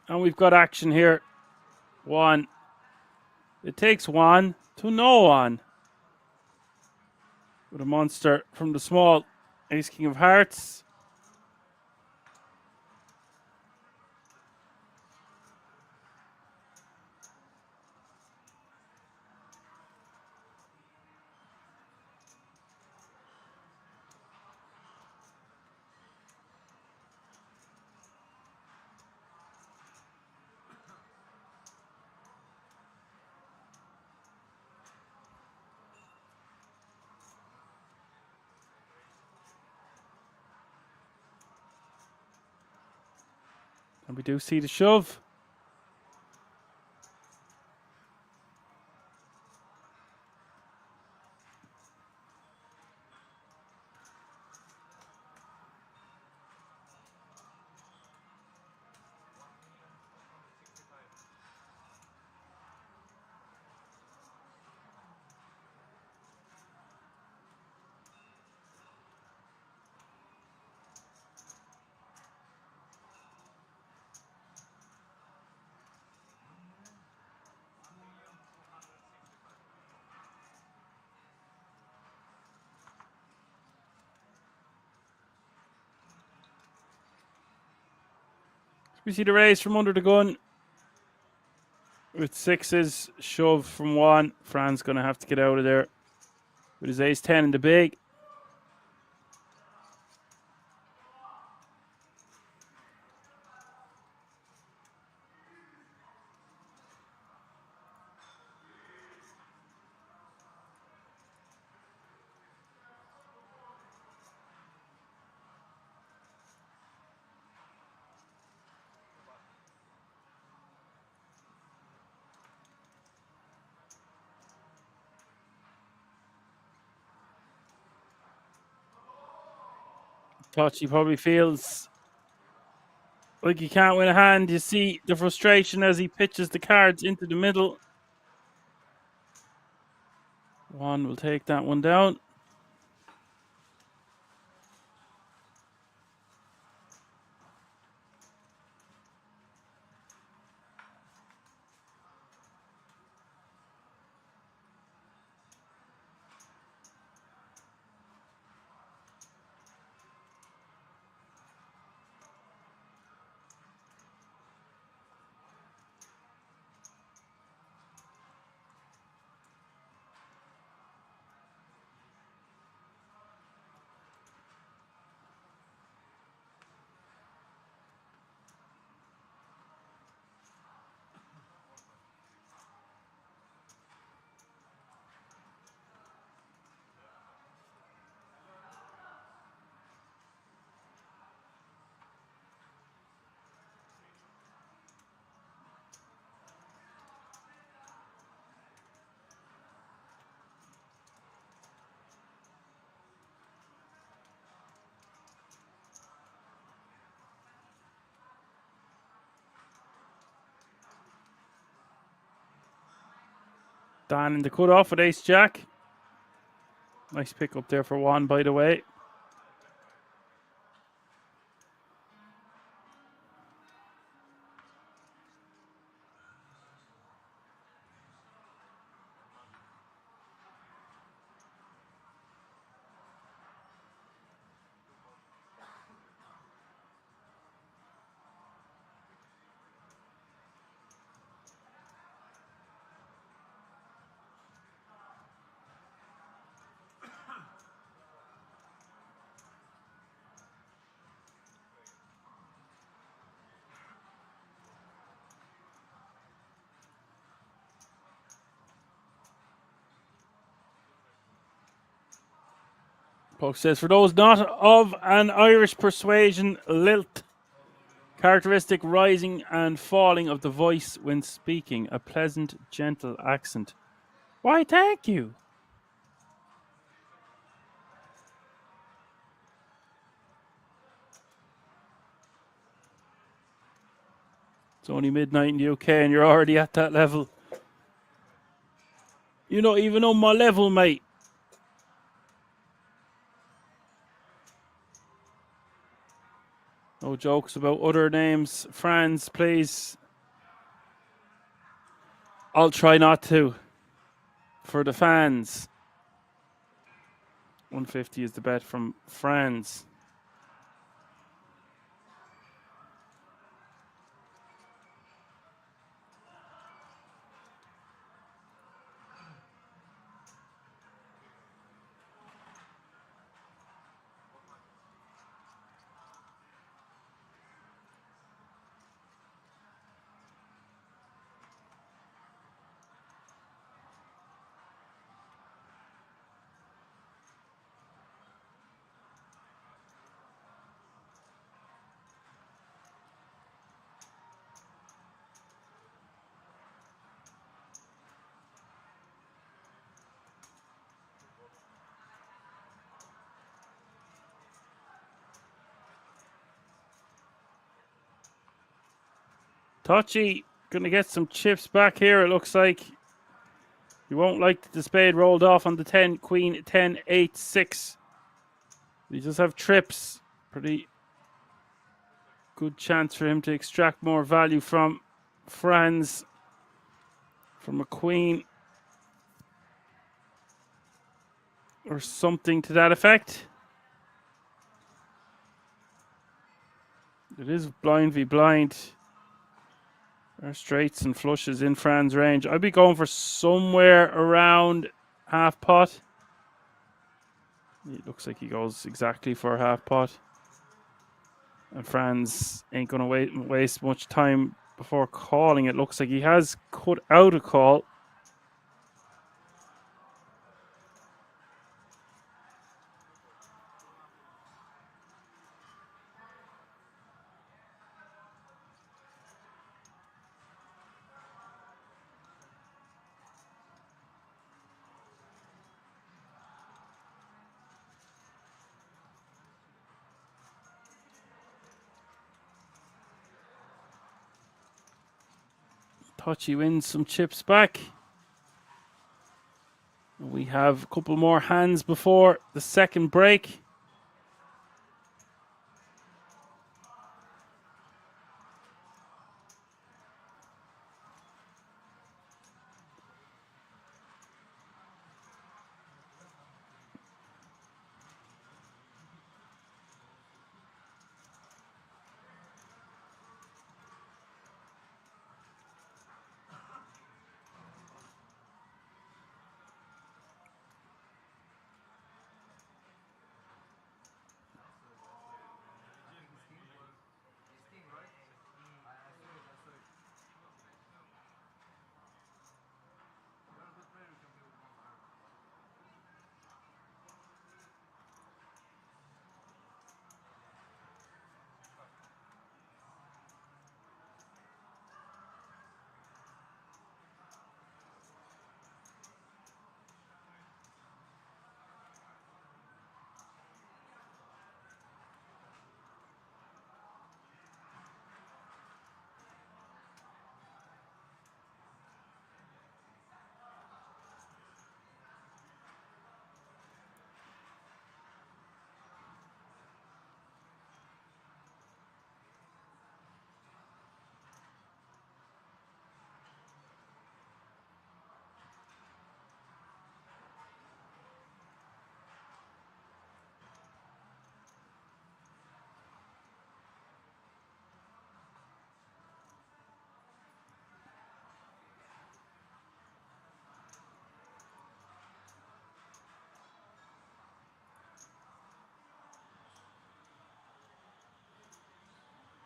And we've got action here. One. It takes one to no one. With a monster from the small Ace King of Hearts. And we do see the shove. We see the raise from under the gun. With sixes, shove from one. Fran's going to have to get out of there. With his ace 10 in the big. Touch, he probably feels like he can't win a hand. You see the frustration as he pitches the cards into the middle. One will take that one down. Dan in the cutoff with ace jack. Nice pick up there for one, by the way. Poke says, for those not of an Irish persuasion, lilt. Characteristic rising and falling of the voice when speaking. A pleasant, gentle accent. Why, thank you. It's only midnight in the UK and you're already at that level. You're not even on my level, mate. No jokes about other names. Franz, please. I'll try not to. For the fans. 150 is the bet from Franz. Touchy going to get some chips back here, it looks like. You won't like that the spade rolled off on the 10, queen, 10, 8, 6. He does have trips. Pretty good chance for him to extract more value from Franz. From a queen. Or something to that effect. It is blind v blind. There are straights and flushes in Fran's range. I'd be going for somewhere around half pot. It looks like he goes exactly for half pot. And Franz ain't going to waste much time before calling. It looks like he has cut out a call. Touchy wins some chips back. We have a couple more hands before the second break.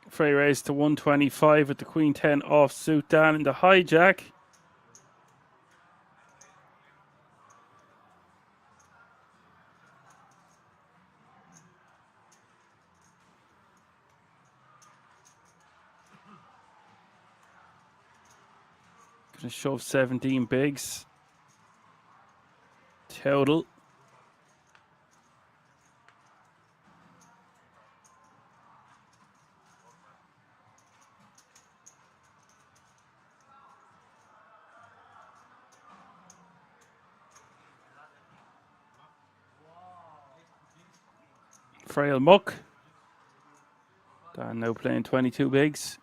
Frey raised to 125 with the queen 10 offsuit down in the hijack. Gonna shove 17 bigs. Total. Frail muck. And now playing 22 bigs.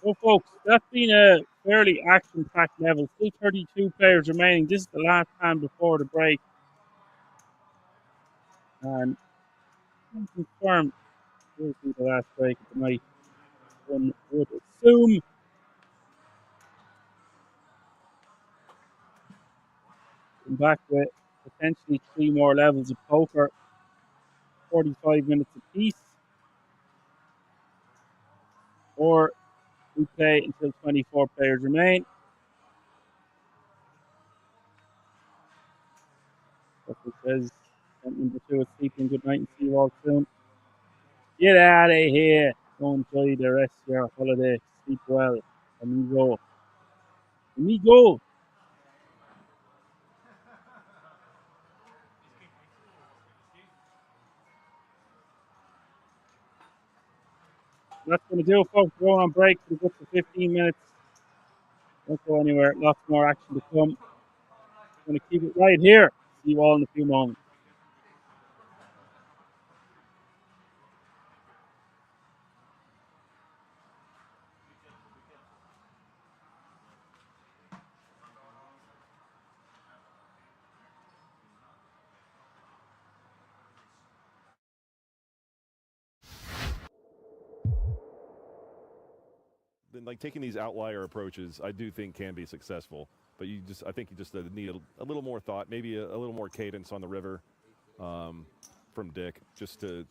Well, folks, that's been a fairly action-packed level. Still 32 players remaining. This is the last hand before the break. And I can confirm this will be the last break of the night. One would assume. Come back with potentially 3 more levels of poker. 45 minutes apiece. Or we play until 24 players remain. That's what it says. Number 2 is sleeping. Good night and see you all soon. Get out of here. Go enjoy the rest of your holiday. Sleep well. Amigo. Amigo. That's going to do it, folks. We're going on break for the good for 15 minutes. Don't go anywhere. Lots more action to come. Going to keep it right here. See you all in a few moments. Then, like, taking these outlier approaches, I do think can be successful. But I think you just need a little more thought, maybe a little more cadence on the river from Dick, just to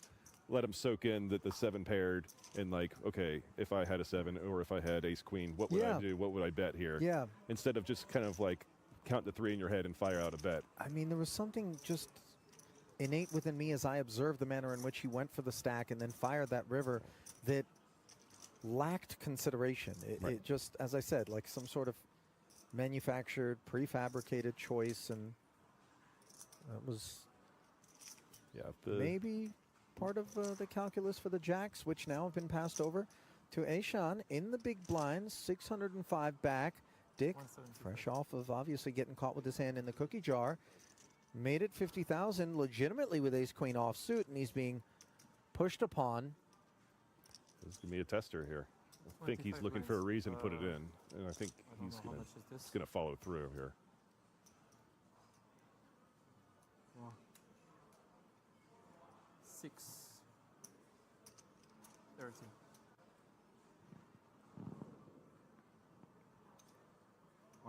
let him soak in that the 7 paired and, like, okay, if I had a 7 or if I had ace queen, what would I do? What would I bet here? Yeah. Instead of just kind of like count to 3 in your head and fire out a bet. I mean, there was something just innate within me as I observed the manner in which he went for the stack and then fired that river that lacked consideration. It just, as I said, like some sort of manufactured, prefabricated choice, and that was maybe part of the calculus for the jacks, which now have been passed over to Aishan in the big blinds, 605 back. Dick, fresh off of obviously getting caught with his hand in the cookie jar, made it 50,000 legitimately with ace queen offsuit, and he's being pushed upon. This is going to be a tester here. I think he's looking for a reason to put it in, and I think he's going to follow through here. Wow. 6. 30.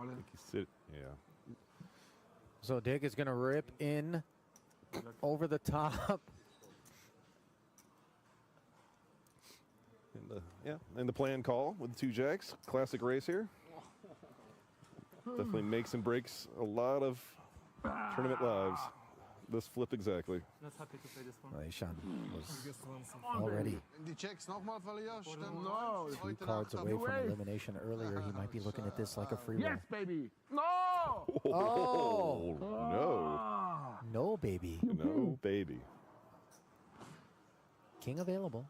I think yeah. So Dick is going to rip in over the top. And the plan call with 2 jacks. Classic race here. Definitely makes and breaks a lot of tournament lives. This flip exactly. Not happy to play this one. Aishan was already 2 cards away from elimination earlier. He might be looking at this like a free roll. Yes, baby. No. Oh. No. No, baby. No, baby. King available.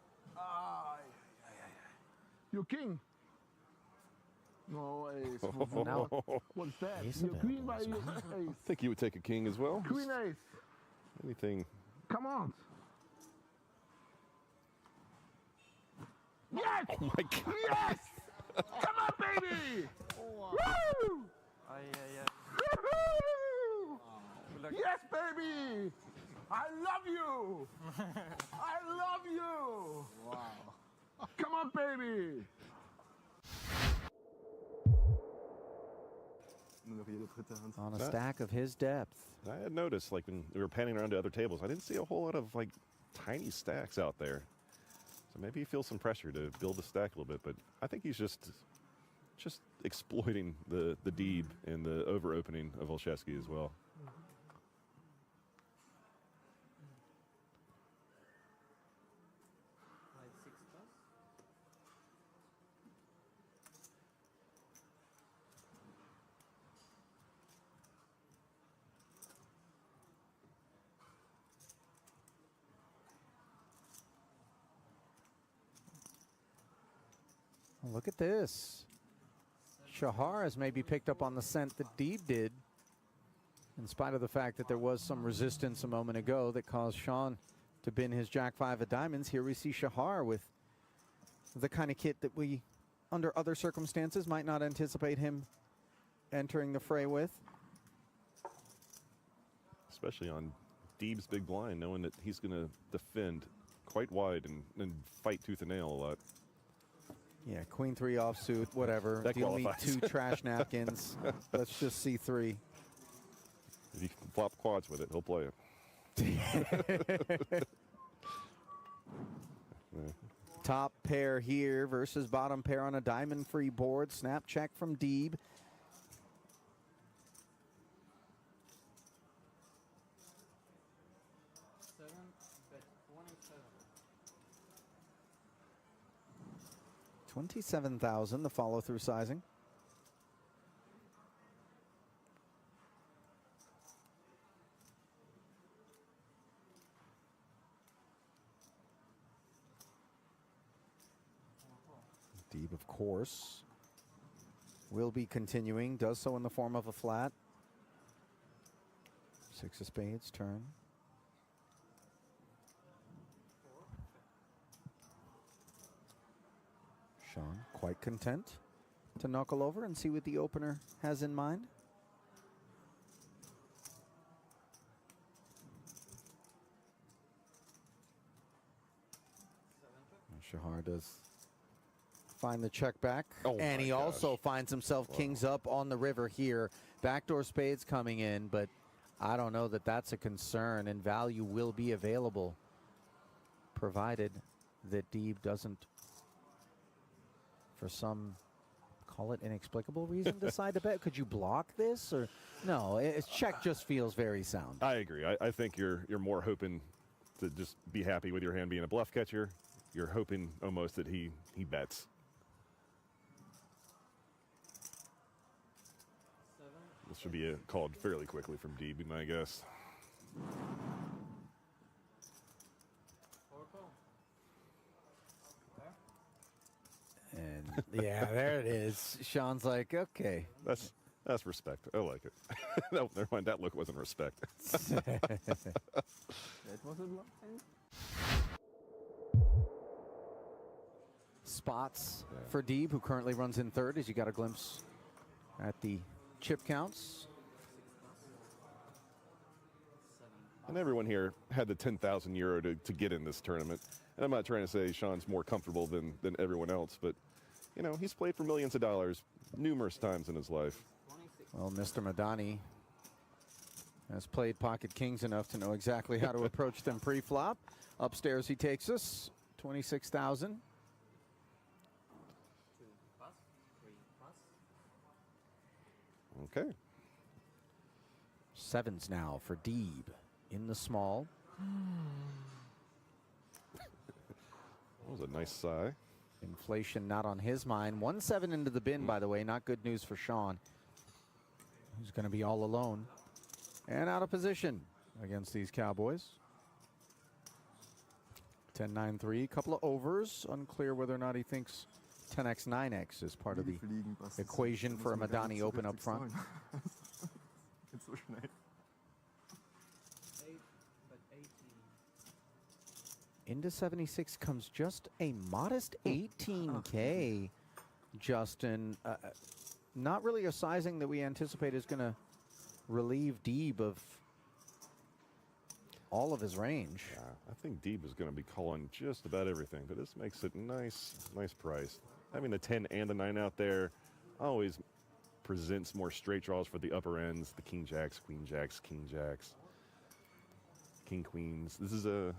You king. No, ace. Now, What's that? ace Your queen available by as your well. I ace. think you would take a king as well. Queen ace. Anything. Come on. Yes! Oh my God. Yes! Come on, baby! Woo! Woo-hoo! Yes, baby! I love you! I love you! Wow. Come on, baby! On a stack of his depth. I had noticed, like when we were panning around to other tables, I didn't see a whole lot of like tiny stacks out there. So maybe he feels some pressure to build a stack a little bit, but I think he's just exploiting the deeb and the over opening of Olszewski as well. Look at this. Shahar has maybe picked up on the scent that Deeb did, in spite of the fact that there was some resistance a moment ago that caused Sean to bin his Jack-5 of diamonds. Here we see Shahar with the kind of kit that we, under other circumstances, might not anticipate him entering the fray with. Especially on Deeb's big blind, knowing that he's going to defend quite wide and fight tooth and nail a lot. Yeah, queen 3 offsuit, whatever. That Deal me qualifies. 2 trash napkins. Let's just see 3. If you can flop quads with it, he'll play it. Top pair here versus bottom pair on a diamond-free board. Snap check from Deeb. $27,000, the follow-through sizing. Deeb, of course, will be continuing, does so in the form of a flat. 6 of spades, turn. Sean, quite content to knuckle over and see what the opener has in mind. Shahar does find the check back, and he also finds himself kings up on the river here. Backdoor spades coming in, but I don't know that that's a concern, and value will be available, provided that Deeb doesn't, for some, call it inexplicable reason, decide to bet. Could you block this? Or no, check just feels very sound. I agree. I think you're more hoping to just be happy with your hand being a bluff catcher. You're hoping almost that he bets. This should be called fairly quickly from Deeb, be my guess. And yeah, there it is. Sean's like, okay. That's respect. I like it. No, never mind. That look wasn't respect. That was a bluff. Spots for Deeb, who currently runs in third, as you got a glimpse at the chip counts. And everyone here had the 10,000 euro to get in this tournament. And I'm not trying to say Sean's more comfortable than everyone else, but, you know, he's played for millions of dollars numerous times in his life. Well, Mr. Madani has played pocket kings enough to know exactly how to approach them pre-flop. Upstairs he takes us, 26,000. Okay. Sevens now for Deeb in the small. That was a nice sigh. Inflation not on his mind. 1-7 into the bin, by the way. Not good news for Sean, who's going to be all alone and out of position against these Cowboys. 10-9-3, couple of overs. Unclear whether or not he thinks 10x, 9x is part of the equation for a Madani open up front. Geht so schnell. Into 76 comes just a modest 18K, Justin. Not really a sizing that we anticipate is going to relieve Deeb of all of his range. Yeah, I think Deeb is going to be calling just about everything, but this makes it nice price. Having the 10 and the 9 out there always presents more straight draws for the upper ends, the king jacks, queen jacks, king jacks, king queens. This is a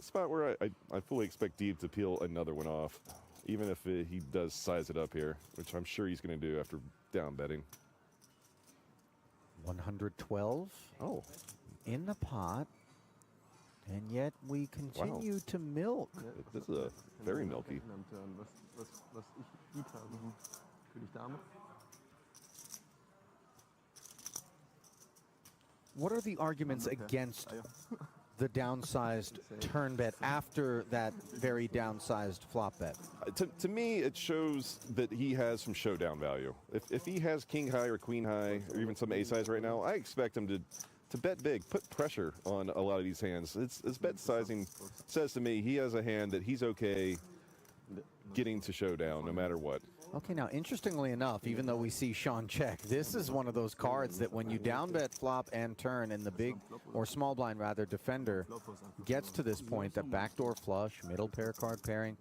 spot where I fully expect Deeb to peel another one off, even if he does size it up here, which I'm sure he's going to do after down betting. 112 in the pot, and yet we continue to milk. This is a very milky. Was ich Lied habe. König Dame. What are the arguments against the downsized turn bet after that very downsized flop bet? To me, it shows that he has some showdown value. If he has king high or queen high or even some ace highs right now, I expect him to bet big, put pressure on a lot of these hands. His bet sizing says to me he has a hand that he's okay getting to showdown no matter what. Okay, now interestingly enough, even though we see Sean check, this is one of those cards that when you down bet flop and turn and the big or small blind rather defender gets to this point, that backdoor flush, middle pair card pairing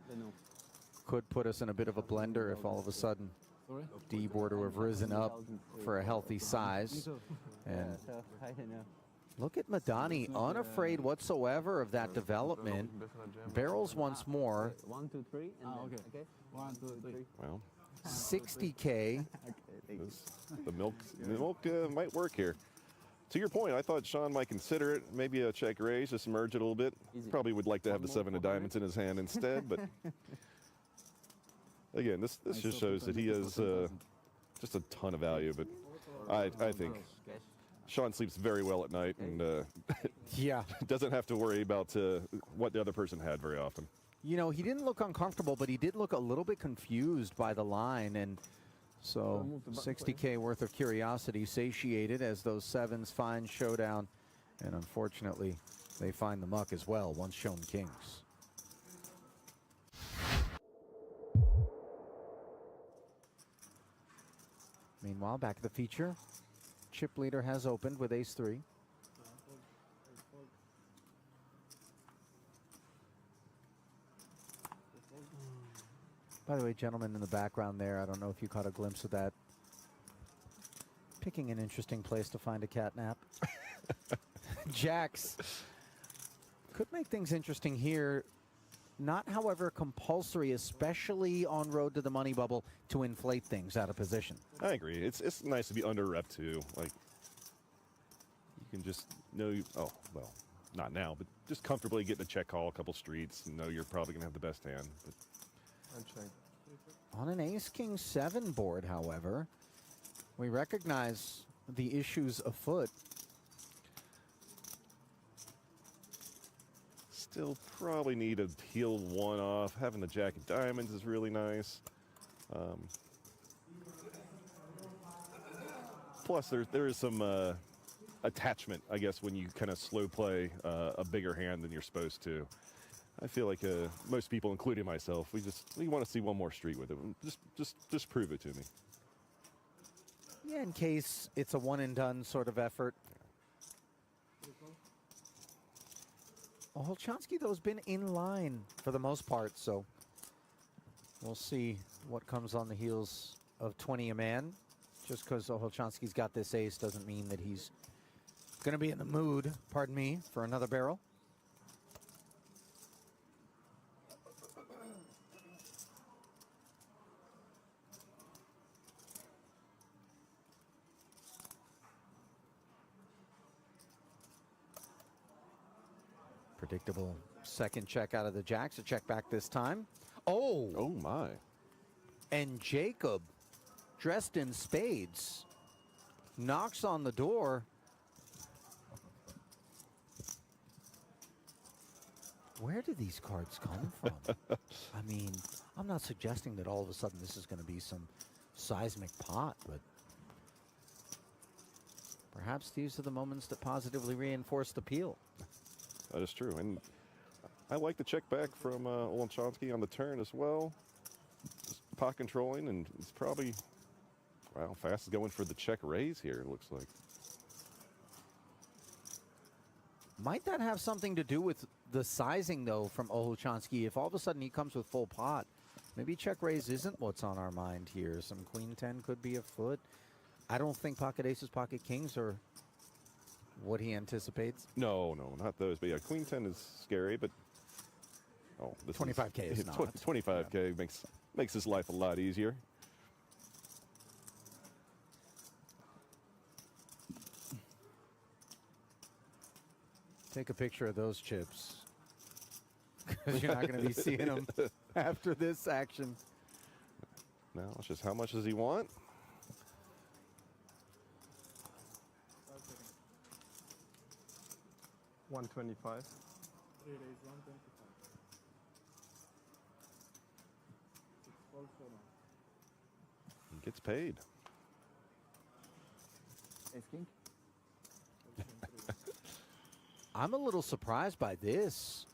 could put us in a bit of a blender if all of a sudden Deeb were to have risen up for a healthy size. And look at Madani, unafraid whatsoever of that development. Barrels once more. 1, 2, 3, and then, okay. 1, 2, 3. Well, 60K. The milk might work here. To your point, I thought Sean might consider it, maybe a check raise, just merge it a little bit. Probably would like to have the 7 of diamonds in his hand instead, but again, this just shows that he has just a ton of value. But I think Sean sleeps very well at night and yeah, doesn't have to worry about what the other person had very often. You know, he didn't look uncomfortable, but he did look a little bit confused by the line. And so 60K worth of curiosity satiated as those 7s find showdown. And unfortunately, they find the muck as well once shown kings. Meanwhile, back at the feature, chip leader has opened with ace-3. By the way, gentlemen in the background there, I don't know if you caught a glimpse of that. Picking an interesting place to find a catnap. Jacks could make things interesting here. Not, however, compulsory, especially on road to the money bubble, to inflate things out of position. I agree. It's nice to be under rep too. Like you can just know. Oh well, not now, but just comfortably get in a check call, a couple streets, and know you're probably gonna have the best hand. But on an ace-king 7 board, however, we recognize the issues afoot. Still probably need to peel 1 off. Having the jack of diamonds is really nice. Plus, there is some attachment, I guess, when you kind of slow play a bigger hand than you're supposed to. I feel like most people, including myself, we want to see one more street with it. Just prove it to me. Yeah, in case it's a one-and-done sort of effort. Olchanski, though, has been in line for the most part, so we'll see what comes on the heels of 20 a man. Just because Olchanski's got this ace doesn't mean that he's going to be in the mood, pardon me, for another barrel. Predictable second check out of the jacks. A check back this time. Oh my. And Jacob, dressed in spades, knocks on the door. Where do these cards come from? I mean, I'm not suggesting that all of a sudden this is going to be some seismic pot, but perhaps these are the moments that positively reinforce the peel. That is true. And I like the check back from Olszewski on the turn as well. Just pot controlling, and it's probably, well, Fast is going for the check raise here, it looks like. Might that have something to do with the sizing, though, from Olszewski? If all of a sudden he comes with full pot, maybe check raise isn't what's on our mind here. Some queen 10 could be afoot. I don't think pocket aces, pocket kings are what he anticipates. No, not those. But yeah, queen 10 is scary, but this 25K is not. 25K makes his life a lot easier. Take a picture of those chips, because you're not going to be seeing them after this action. Now it's just how much does he want? $125. 3 days, 125. It's also now. He gets paid. Ace king. I'm a little surprised by this.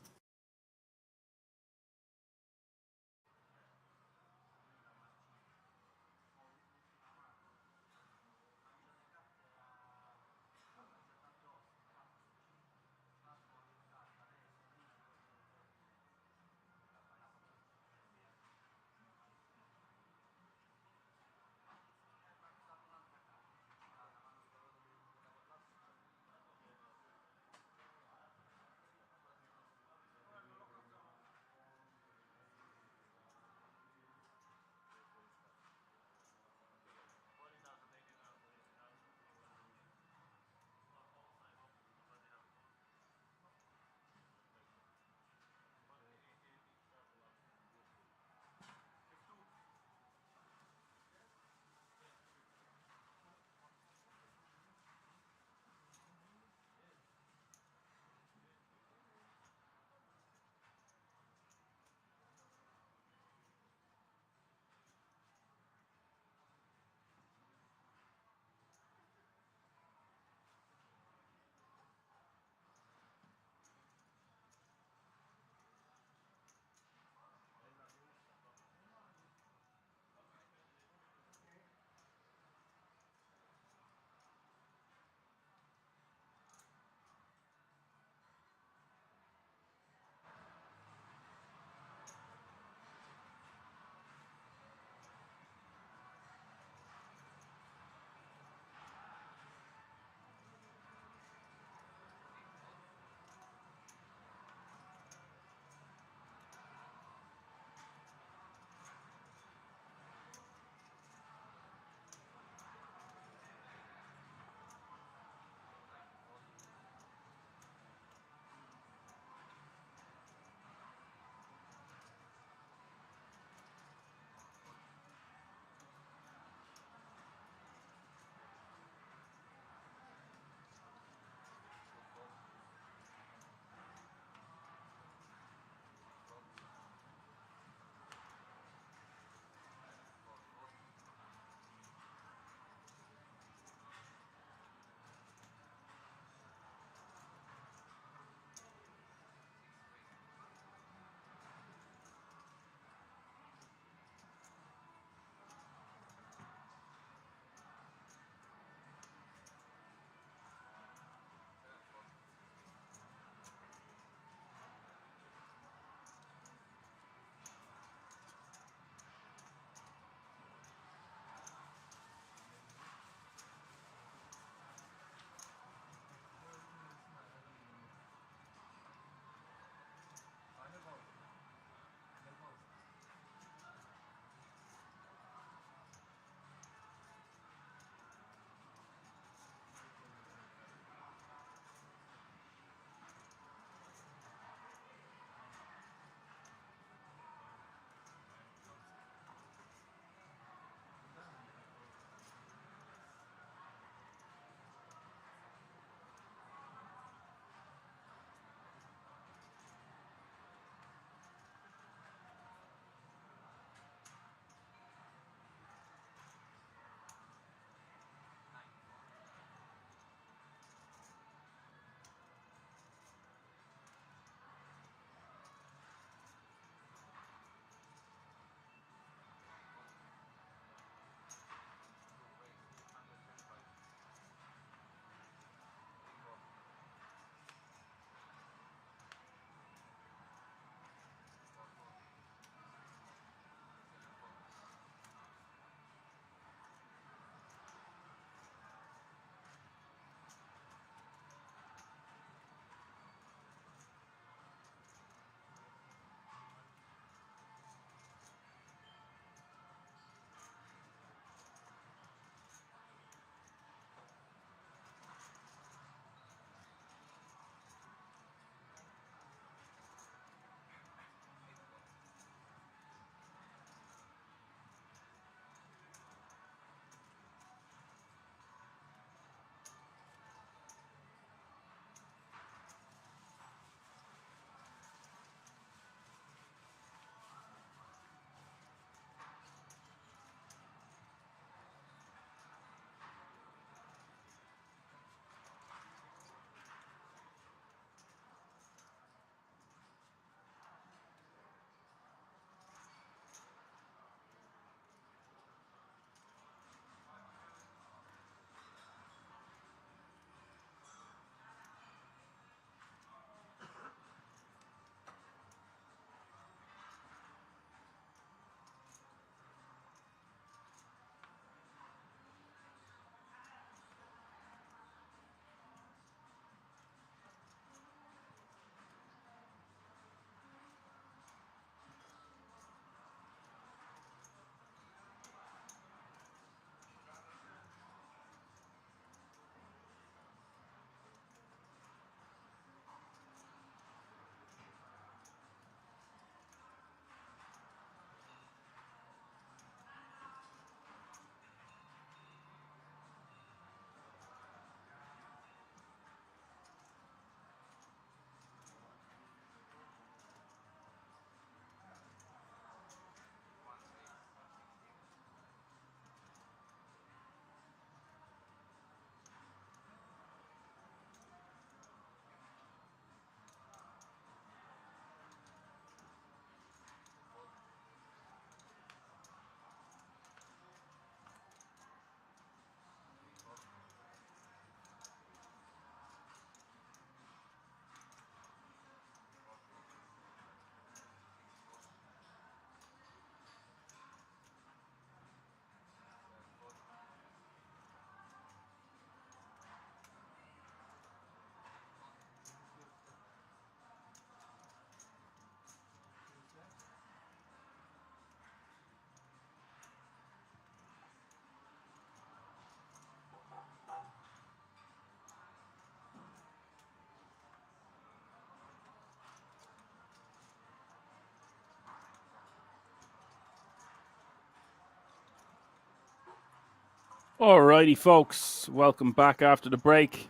Alrighty, folks. Welcome back after the break.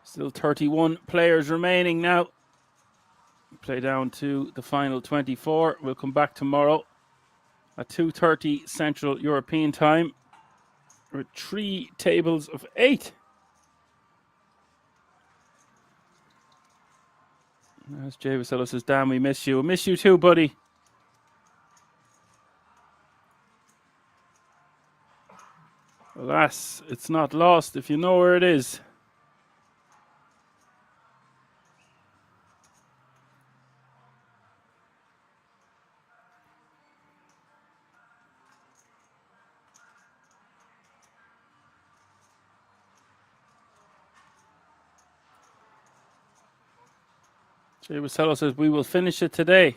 Still 31 players remaining now. Play down to the final 24. We'll come back tomorrow at 2:30 Central European Time with 3 tables of 8. As Jay Vasillo says, Dan, we miss you. I miss you too, buddy. Alas, it's not lost if you know where it is. Jay Vasillo says, we will finish it today.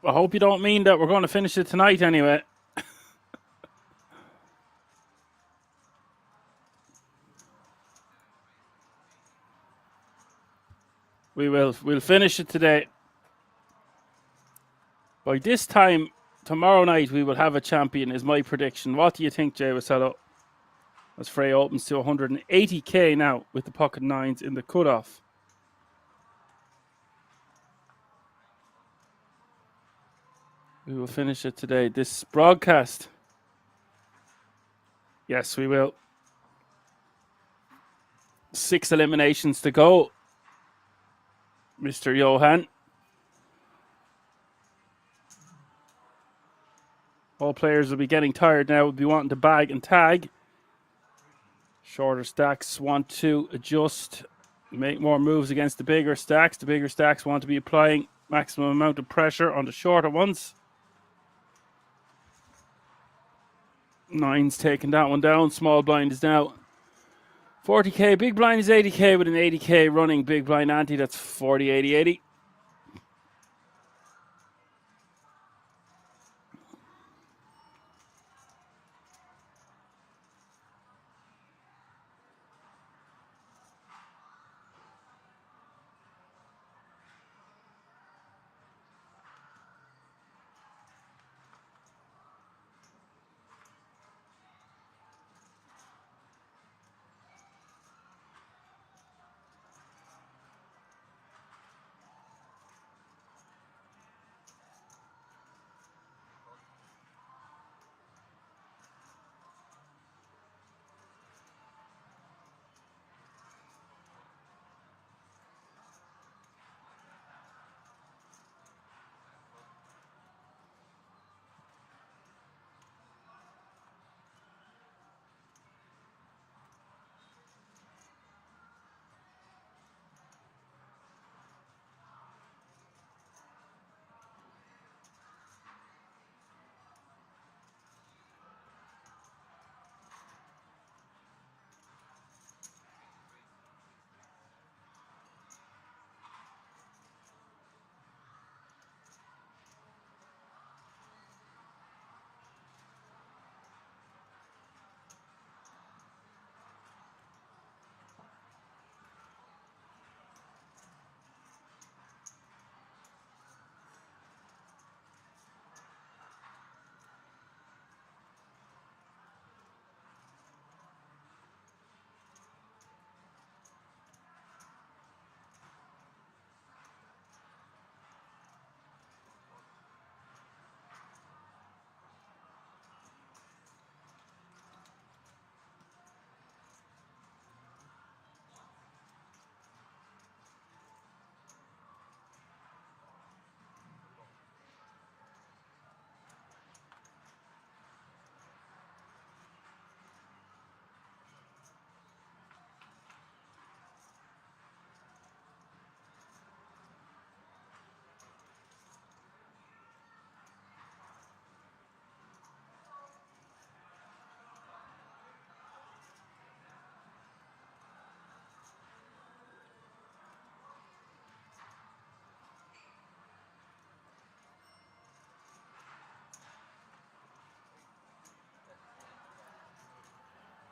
I hope you don't mean that we're going to finish it tonight anyway. We'll finish it today. By this time tomorrow night, we will have a champion, is my prediction. What do you think, Jay Vasillo? As Frey opens to 180k now with the pocket nines in the cutoff. We will finish it today. This broadcast. Yes, we will. 6 eliminations to go, Mr. Johan. All players will be getting tired now. Will be wanting to bag and tag. Shorter stacks want to adjust, make more moves against the bigger stacks. The bigger stacks want to be applying maximum amount of pressure on the shorter ones. Nines taking that one down. Small blind is now 40k. Big blind is 80k with an 80k running big blind ante. That's 40, 80, 80.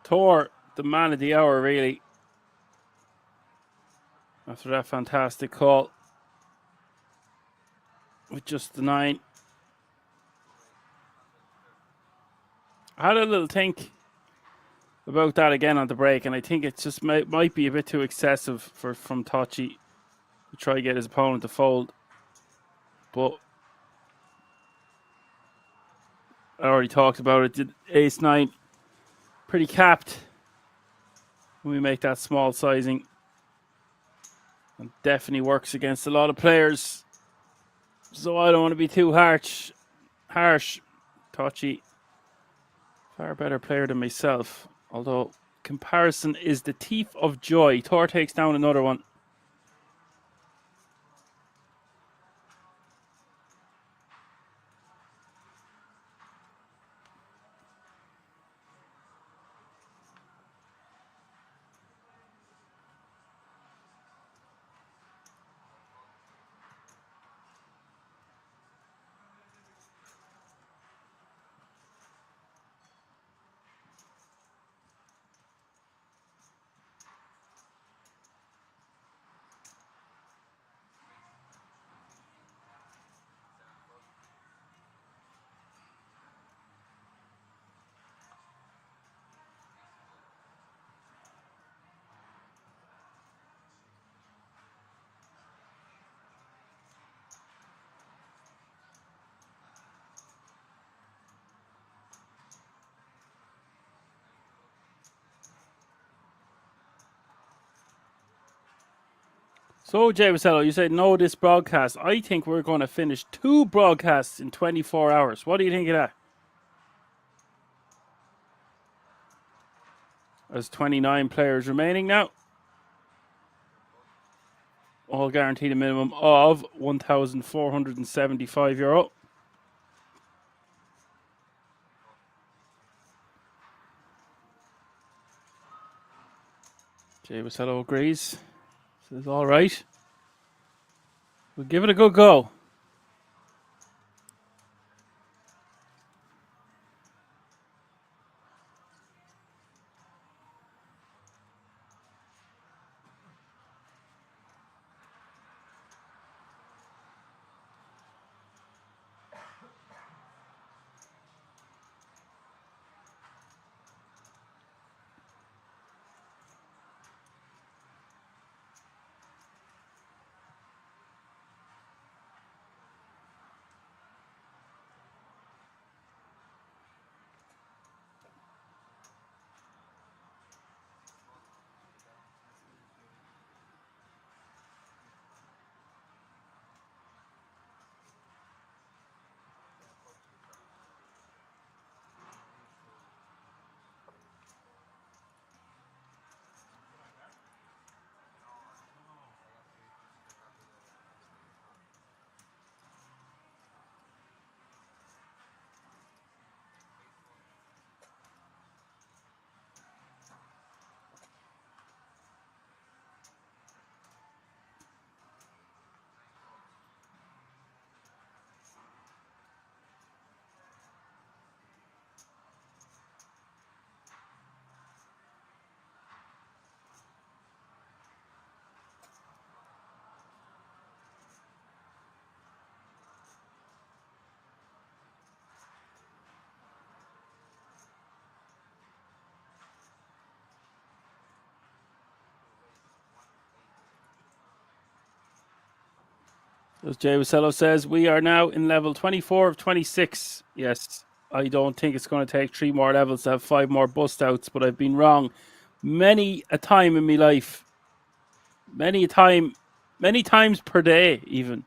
Tor, the man of the hour, really. After that fantastic call. With just the 9. I had a little think about that again on the break, and I think it just might be a bit too excessive from Tachi to try to get his opponent to fold. But I already talked about it. Did Ace 9 pretty capped when we make that small sizing. And definitely works against a lot of players. So I don't want to be too harsh. Tachi, far better player than myself. Although comparison is the thief of joy. Thor takes down another one. So, Jay Vasello, you said no this broadcast. I think we're going to finish 2 broadcasts in 24 hours. What do you think of that? There's 29 players remaining now. All guaranteed a minimum of €1,475. Jay Vasello agrees. Says all right. We'll give it a good go. As Jay Vasello says, we are now in level 24 of 26. Yes, I don't think it's going to take 3 more levels to have 5 more bust outs, but I've been wrong many a time in my life. Many times per day, even.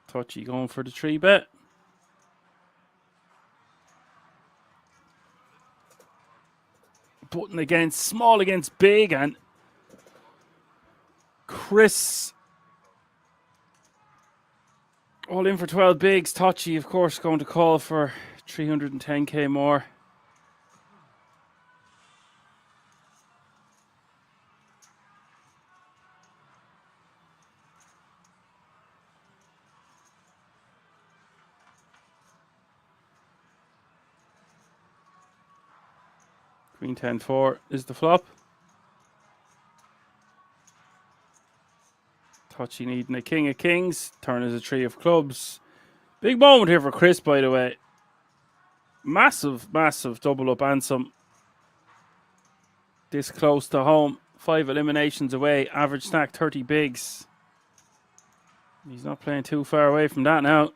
Touchy going for the 3 bet. Putting against small against big, and Chris all in for 12 bigs. Touchy, of course, going to call for 310k more. Queen 10-4 is the flop. Touchy needing a king of kings. Turn is a three of clubs. Big moment here for Chris, by the way. Massive, massive double up and some. This close to home. 5 eliminations away. Average stack 30 bigs. He's not playing too far away from that now.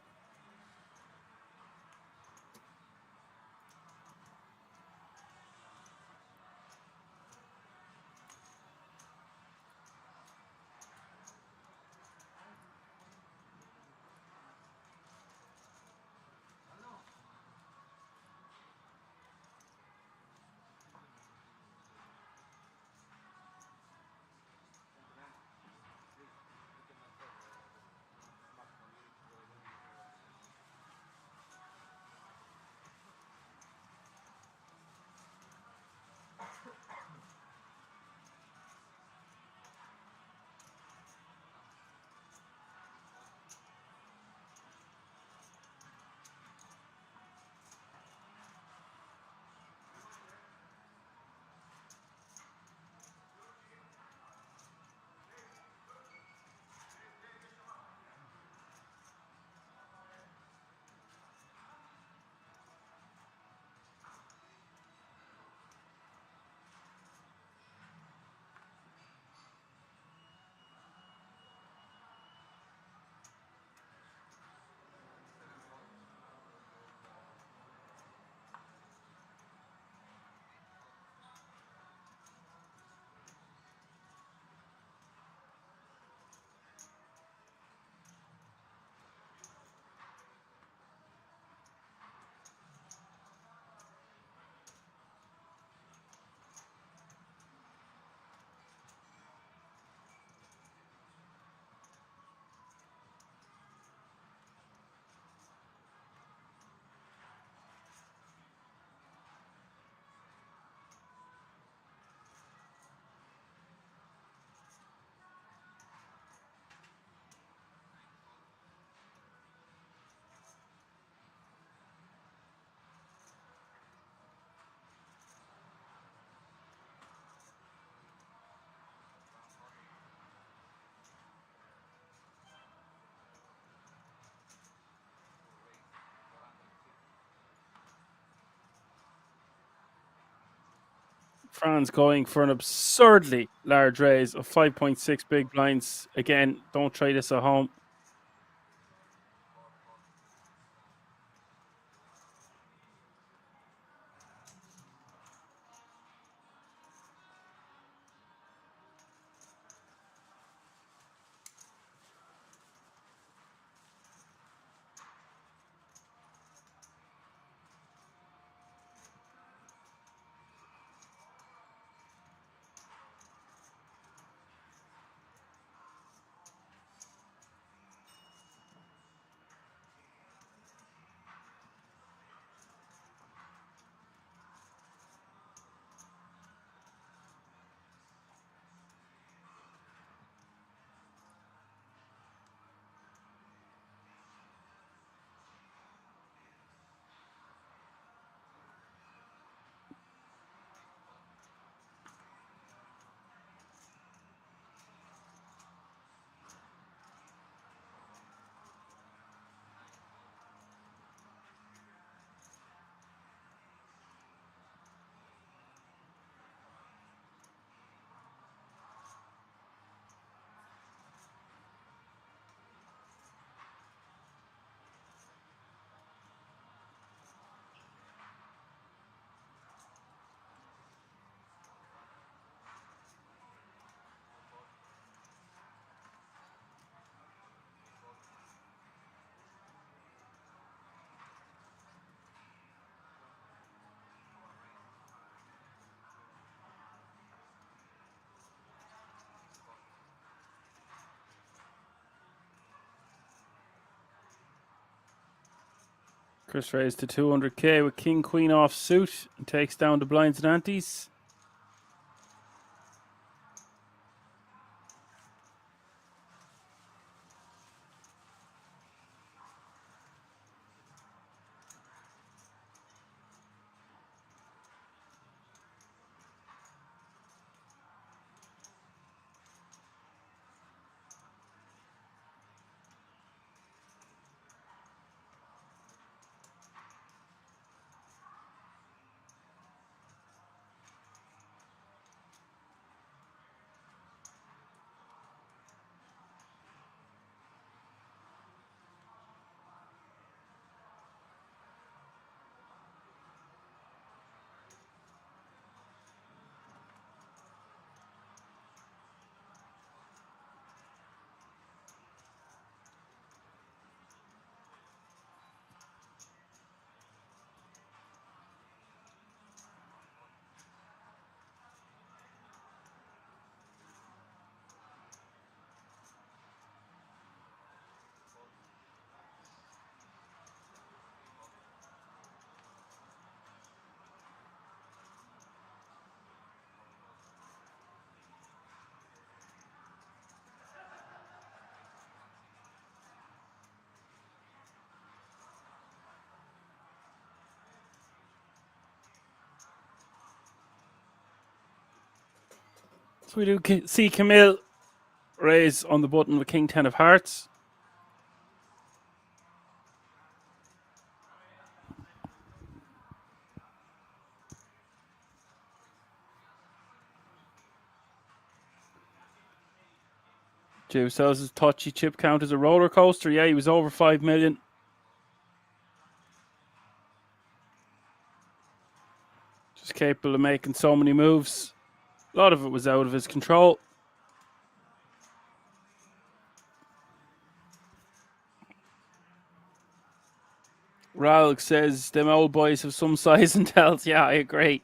Fran's going for an absurdly large raise of 5.6 big blinds. Again, don't try this at home. Chris raised to 200k with king queen off suit and takes down the blinds and antes. So we do see Camille raise on the button with King 10 of Hearts. JWSOP's touchy chip count is a roller coaster. Yeah, he was over 5 million. Just capable of making so many moves. A lot of it was out of his control. Ralk says them old boys have some size and tells. Yeah, I agree.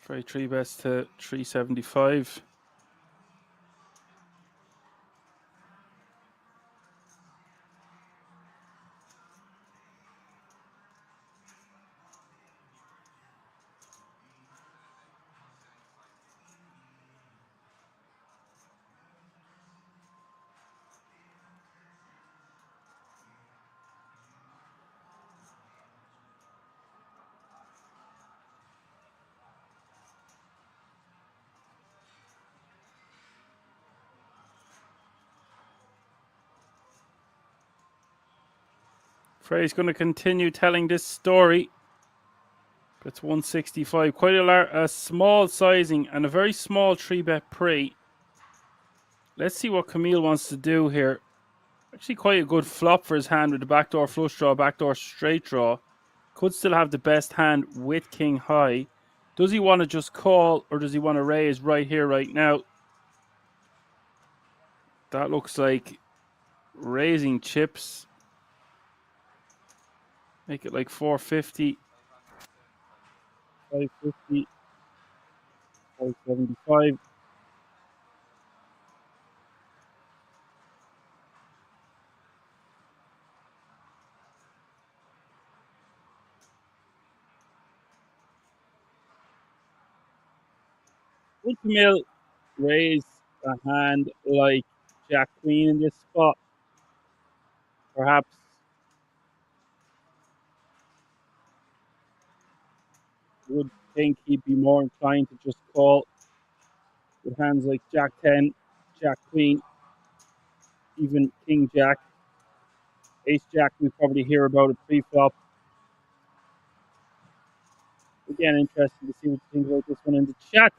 Very 3 best to 375. Frey's going to continue telling this story. That's 165. Quite a small sizing and a very small 3-bet pre. Let's see what Camille wants to do here. Actually quite a good flop for his hand with the backdoor flush draw, backdoor straight draw. Could still have the best hand with King High. Does he want to just call or does he want to raise right here, right now? That looks like raising chips. Make it like 450. 550. 575. Would Camille raise a hand like Jack Queen in this spot? Perhaps would think he'd be more inclined to just call with hands like Jack 10, Jack Queen, even King Jack, Ace Jack. We probably hear about it pre-flop. Again, interesting to see what you think about this one in the chat.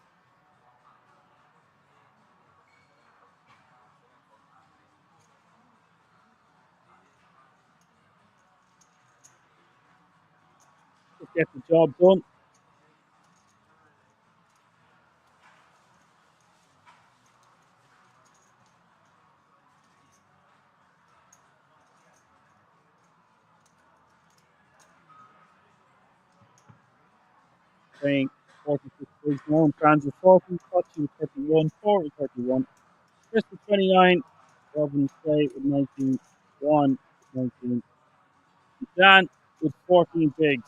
Let's get the job done. Playing 46 bigs now. Franz with 40, Touchy with 31, 4 with 31, Chris with 29, Robin Clay with 19, Juan with 19, Dan with 14 bigs.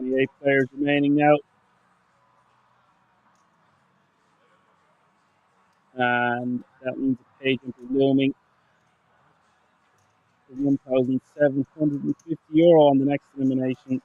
28 players remaining now. And that means a page will be looming for €1,750 on the next elimination.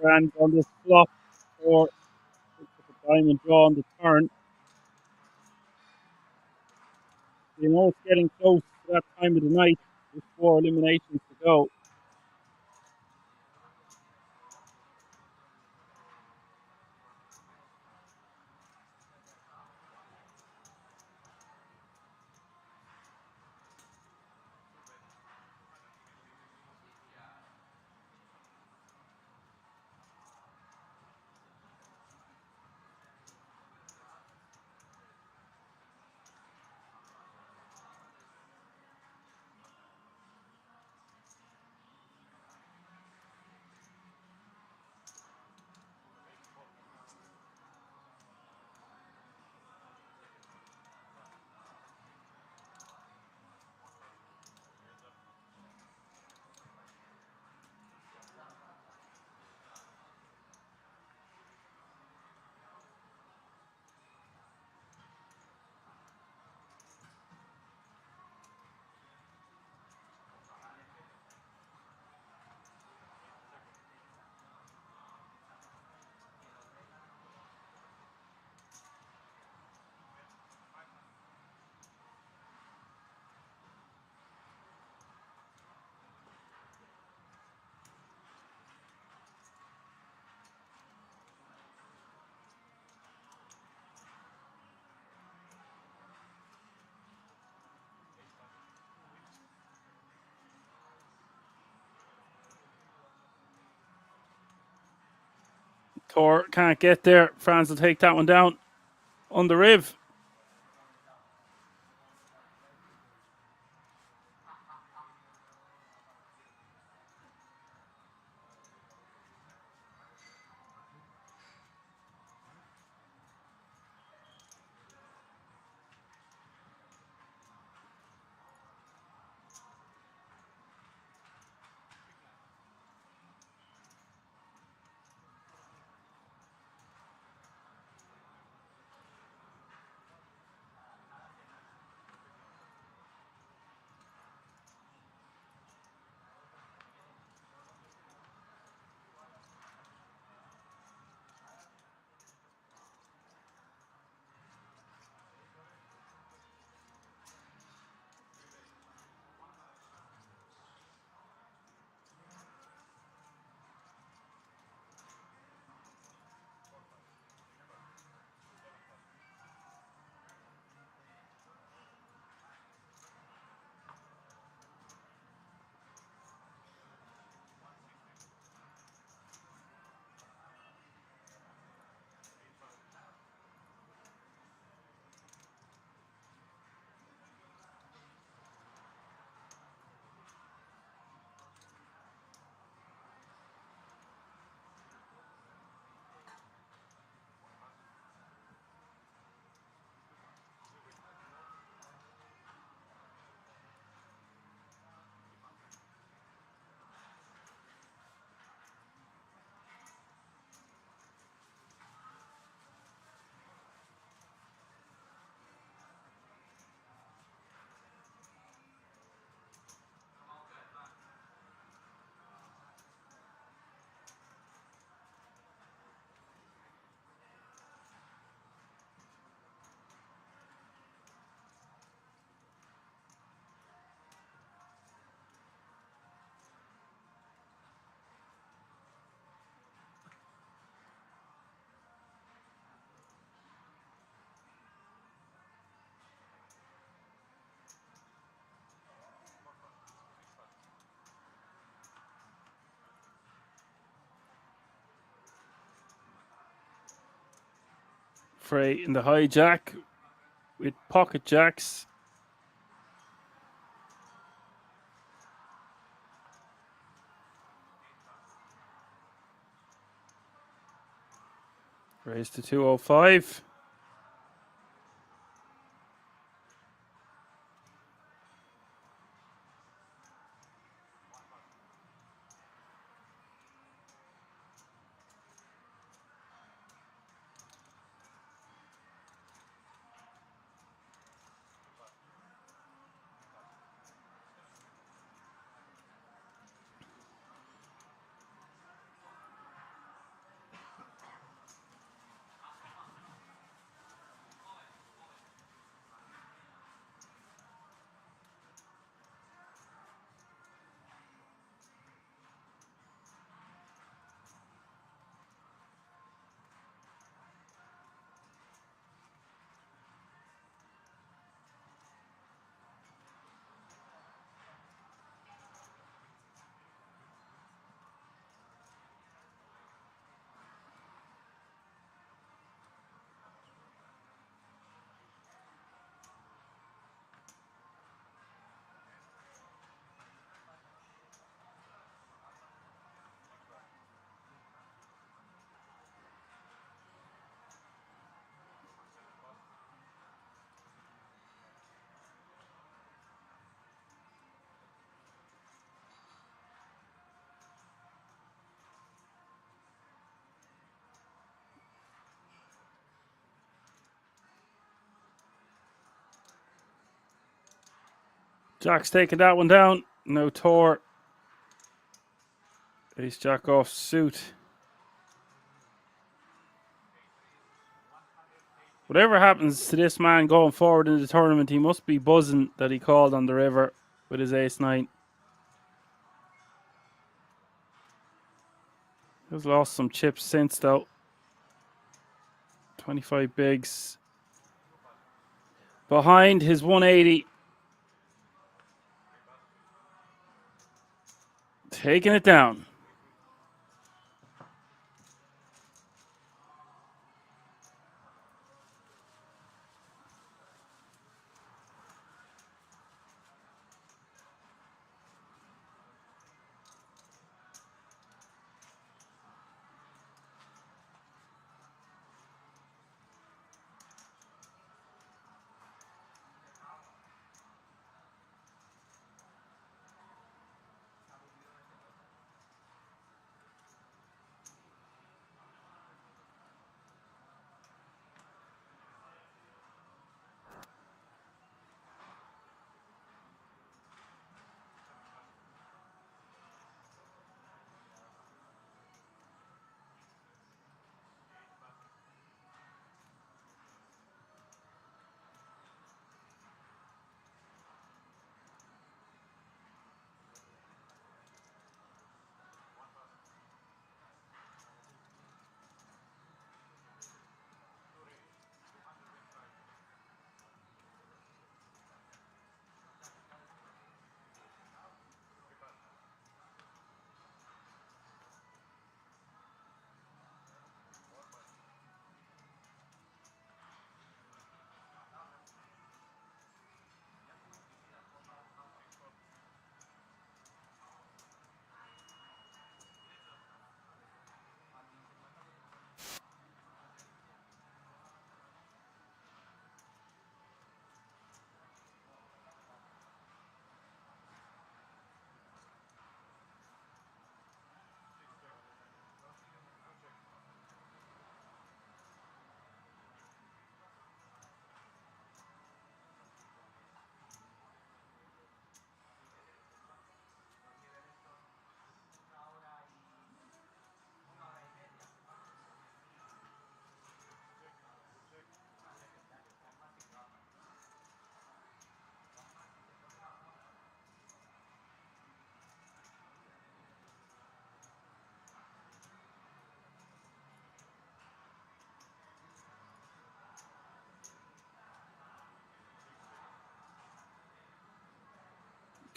Friends on this flop or a diamond draw on the turn. You know it's getting close to that time of the night with 4 eliminations to go. Tor can't get there. Franz will take that one down on the riv. fray in the hijack with pocket jacks. Raised to 205. Jack's taking that one down. No tour. Ace jack off suit. Whatever happens to this man going forward in the tournament, he must be buzzing that he called on the river with his ace-9. He's lost some chips since, though. 25 bigs. Behind his 180. Taking it down.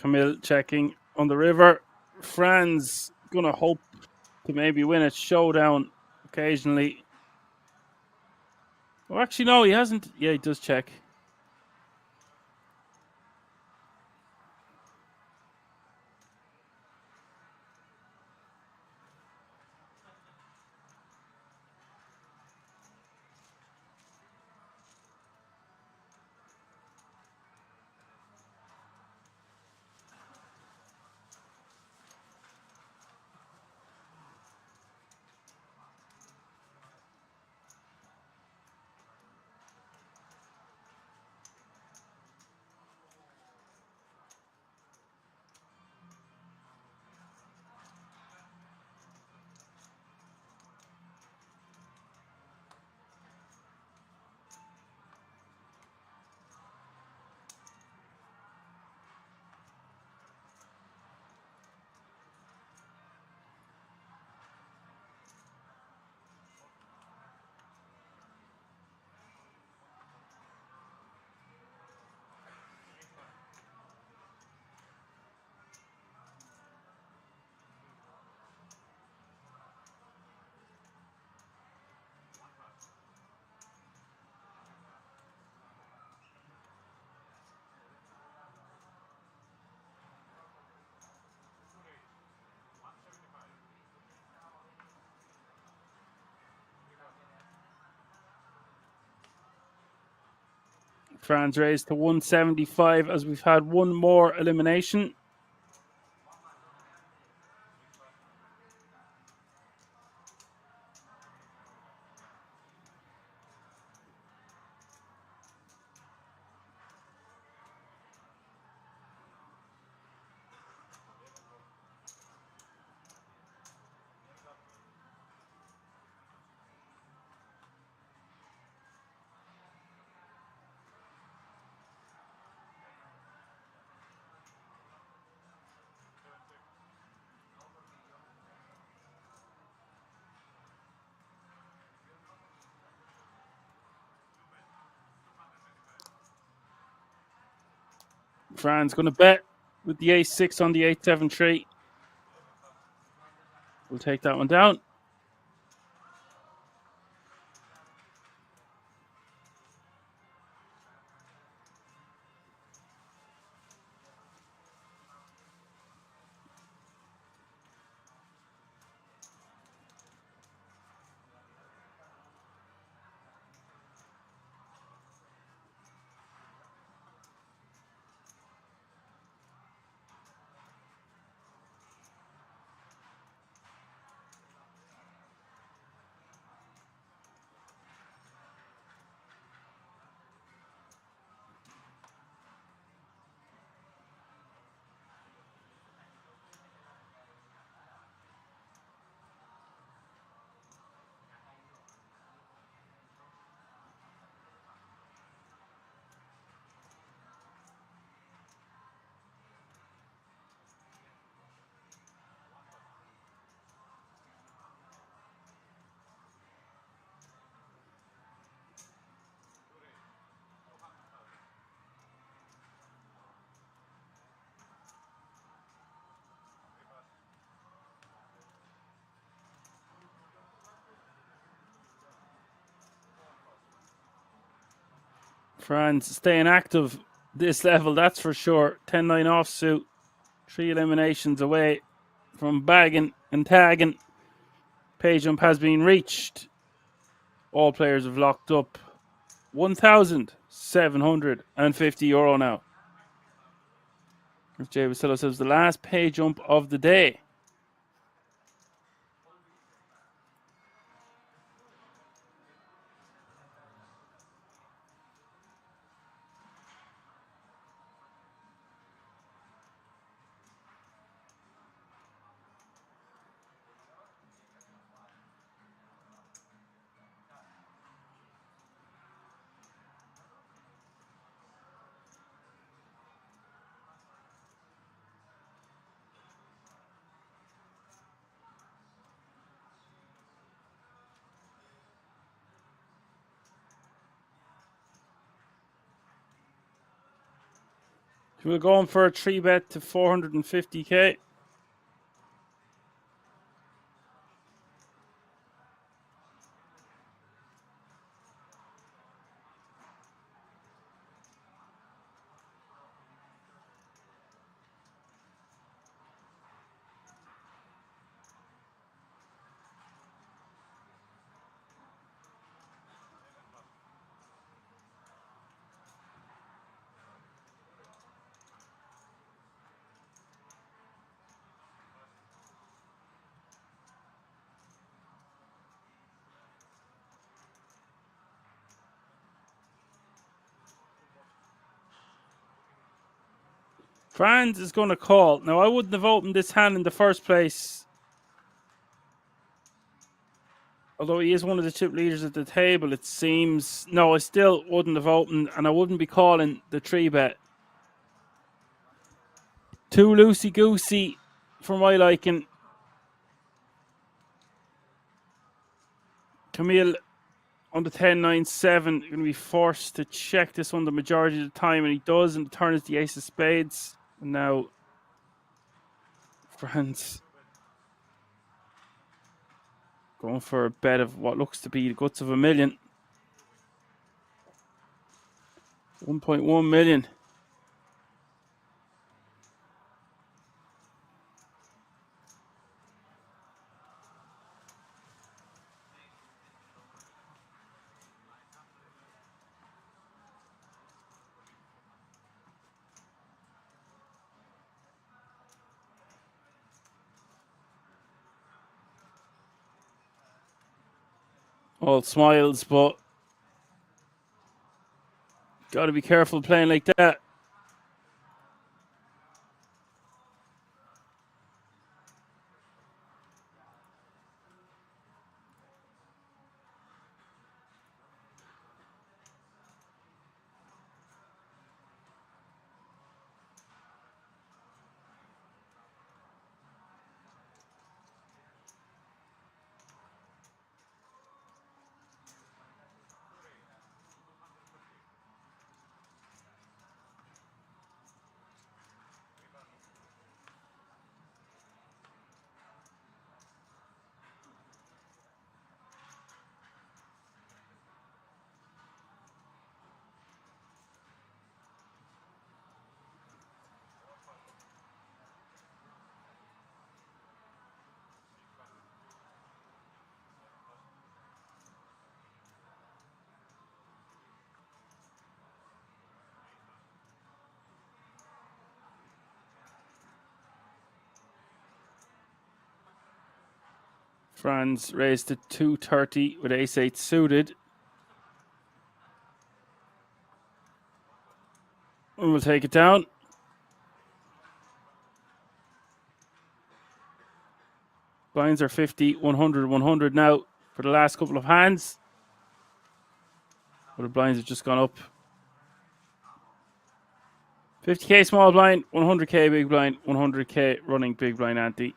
Camille checking on the river. Franz gonna hope to maybe win a showdown occasionally. Oh, actually, no, he hasn't. Yeah, he does check. Franz raised to 175 as we've had one more elimination. Franz going to bet with the ace-6 on the 8-7 We'll take that one down. Franz staying active this level, that's for sure. 10-9 offsuit. 3 eliminations away from bagging and tagging. Pay jump has been reached. All players have locked up €1,750 now. As Jay Vasillo says, the last pay jump of the day. We're going for a 3-bet to 450k. Franz is going to call. Now, I wouldn't have opened this hand in the first place. Although he is one of the chip leaders at the table, it seems. No, I still wouldn't have opened, and I wouldn't be calling the 3-bet. Too loosey-goosey for my liking. Camille on the 10-9-7 going to be forced to check this one the majority of the time, and he does, and the turn is the ace of spades. And now, Franz going for a bet of what looks to be the guts of $1 million. 1.1 million. All smiles, but got to be careful playing like that. Franz raised to 230 with ace-8 suited. And we'll take it down. Blinds are 50, 100, 100 now for the last couple of hands. But the blinds have just gone up. 50k small blind, 100k big blind, 100k running big blind ante.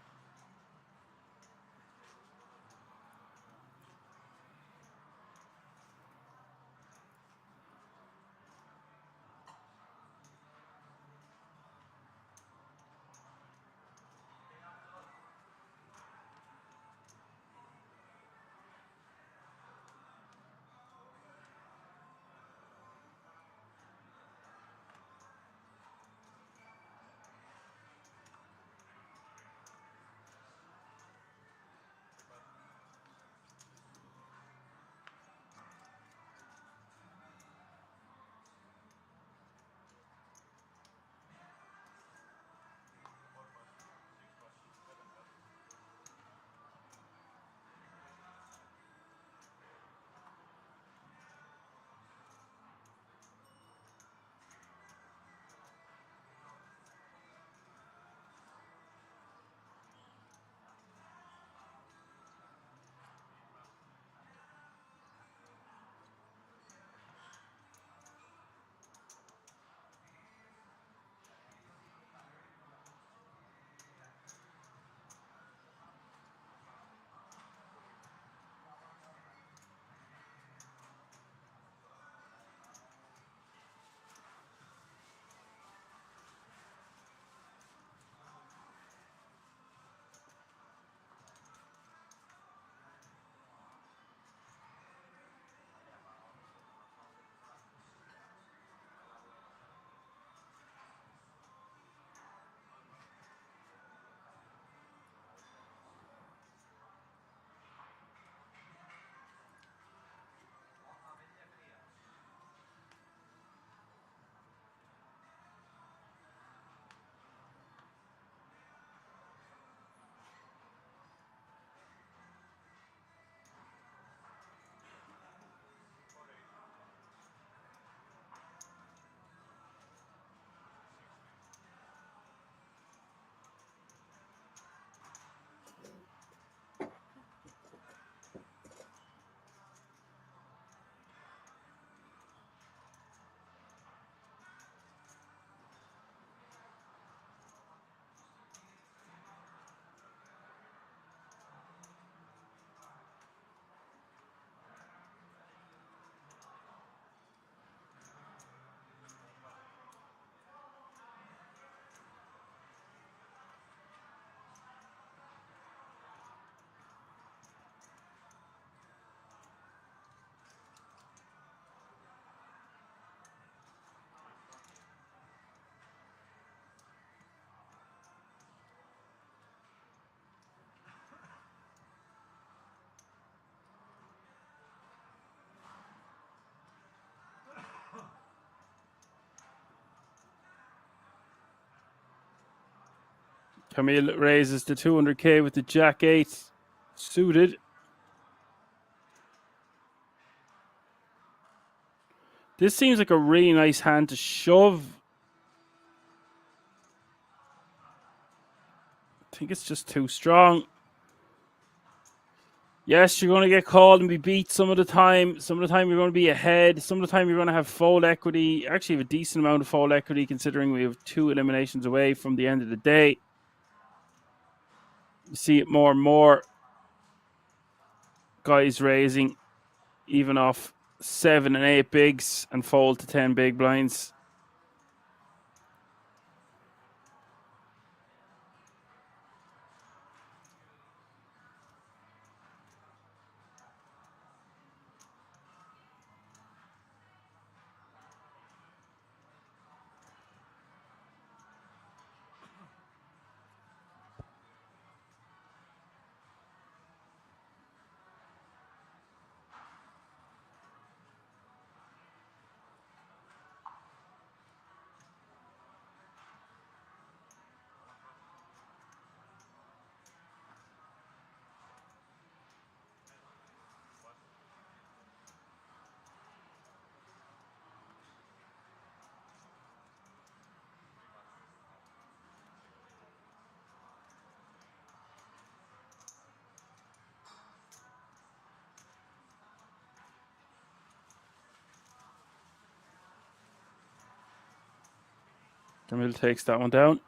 Camille raises to 200k with the Jack 8 suited. This seems like a really nice hand to shove. I think it's just too strong. Yes, you're going to get called and be beat some of the time. Some of the time you're going to be ahead. Some of the time you're going to have fold equity. Actually, have a decent amount of fold equity considering we have 2 eliminations away from the end of the day. You see it more and more. Guys raising even off 7 and 8 bigs and fold to 10 big blinds. Camille takes that one down.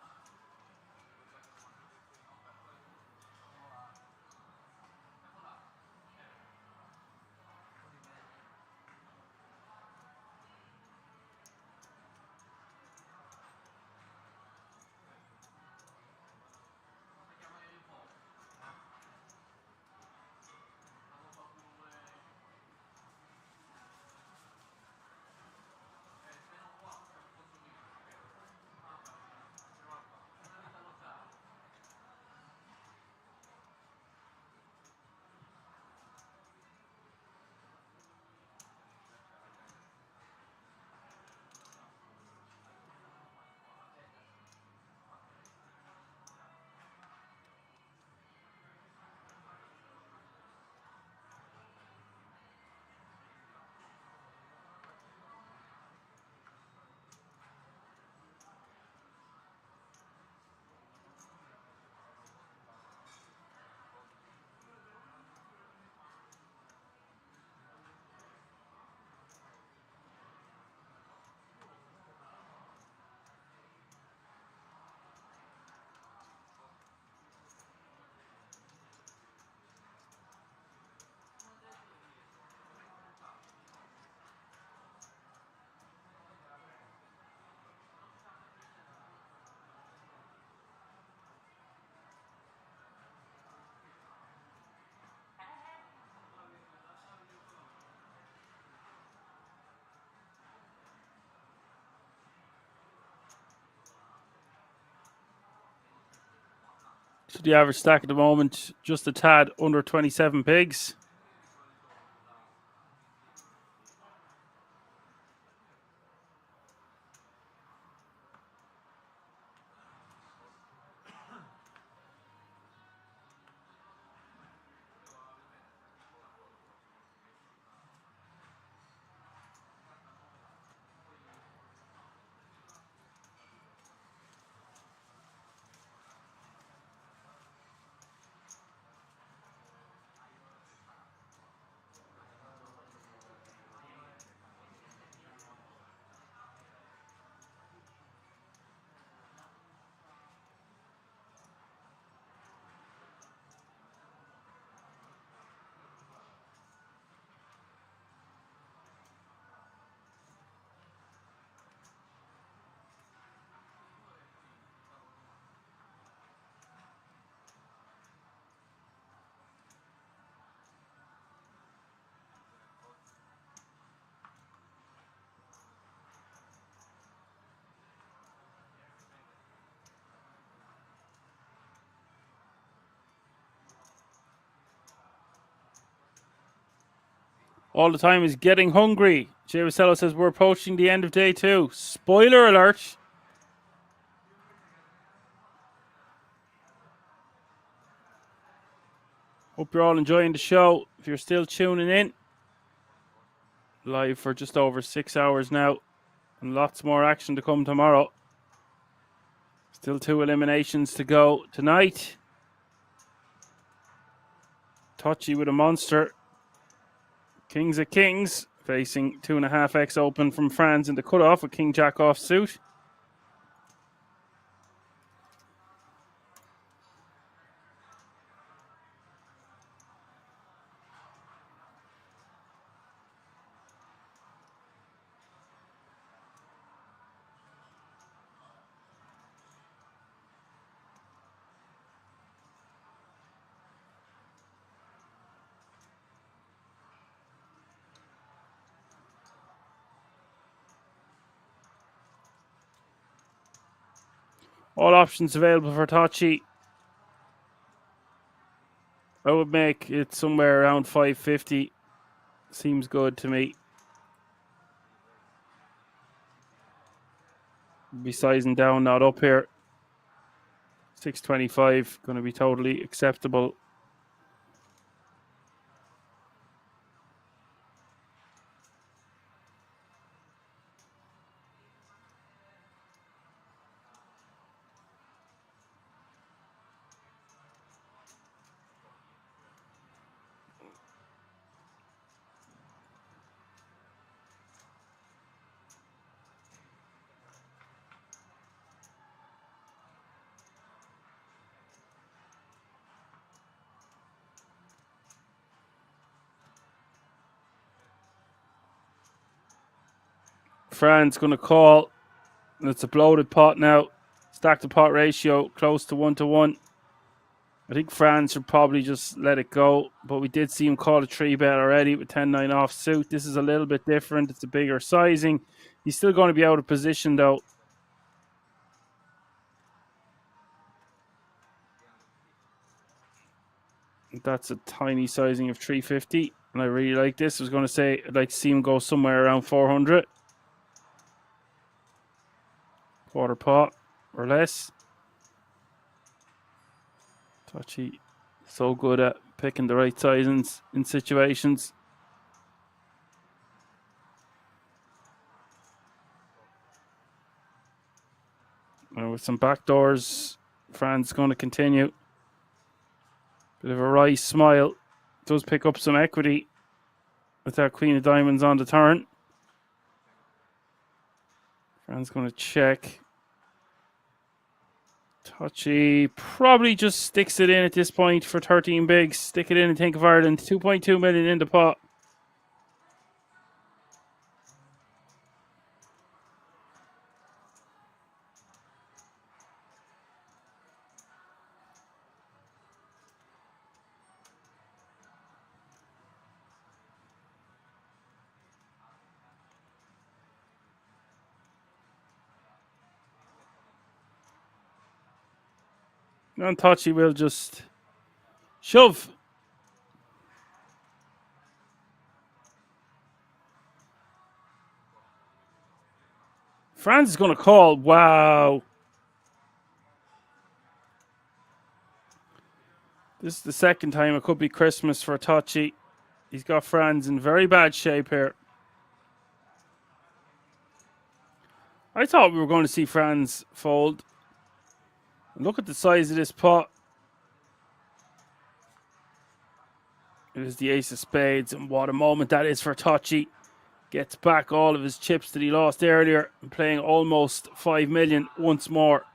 So the average stack at the moment, just a tad under 27 pigs. All the time is getting hungry. Jay Rosello says we're approaching the end of day 2. Spoiler alert. Hope you're all enjoying the show. If you're still tuning in, live for just over 6 hours now, and lots more action to come tomorrow. Still 2 eliminations to go tonight. Touchy with a monster. Kings of Kings facing 2.5x open from Franz in the cutoff, a King Jack off suit. All options available for Tachi. I would make it somewhere around 550. Seems good to me. Be sizing down, not up here. 625 going to be totally acceptable. Fran's going to call. It's a bloated pot now. Stack to pot ratio close to 1-1. I think Franz should probably just let it go. But we did see him call a 3-bet already with 10-9 off suit. This is a little bit different. It's a bigger sizing. He's still going to be out of position though. That's a tiny sizing of 350. And I really like this. I was going to say I'd like to see him go somewhere around 400. Quarter pot or less. Touchy. So good at picking the right sizings in situations. And with some backdoors, Fran's going to continue. Bit of a wry smile. Does pick up some equity with that Queen of Diamonds on the turn. Fran's going to check. Touchy probably just sticks it in at this point for 13 bigs. Stick it in and think of Ireland. 2.2 million in the pot. And Touchy will just shove. Franz is going to call. Wow. This is the second time it could be Christmas for Touchy. He's got Franz in very bad shape here. I thought we were going to see Franz fold. Look at the size of this pot. It is the ace of spades, and what a moment that is for Touchy. Gets back all of his chips that he lost earlier and playing almost 5 million once more.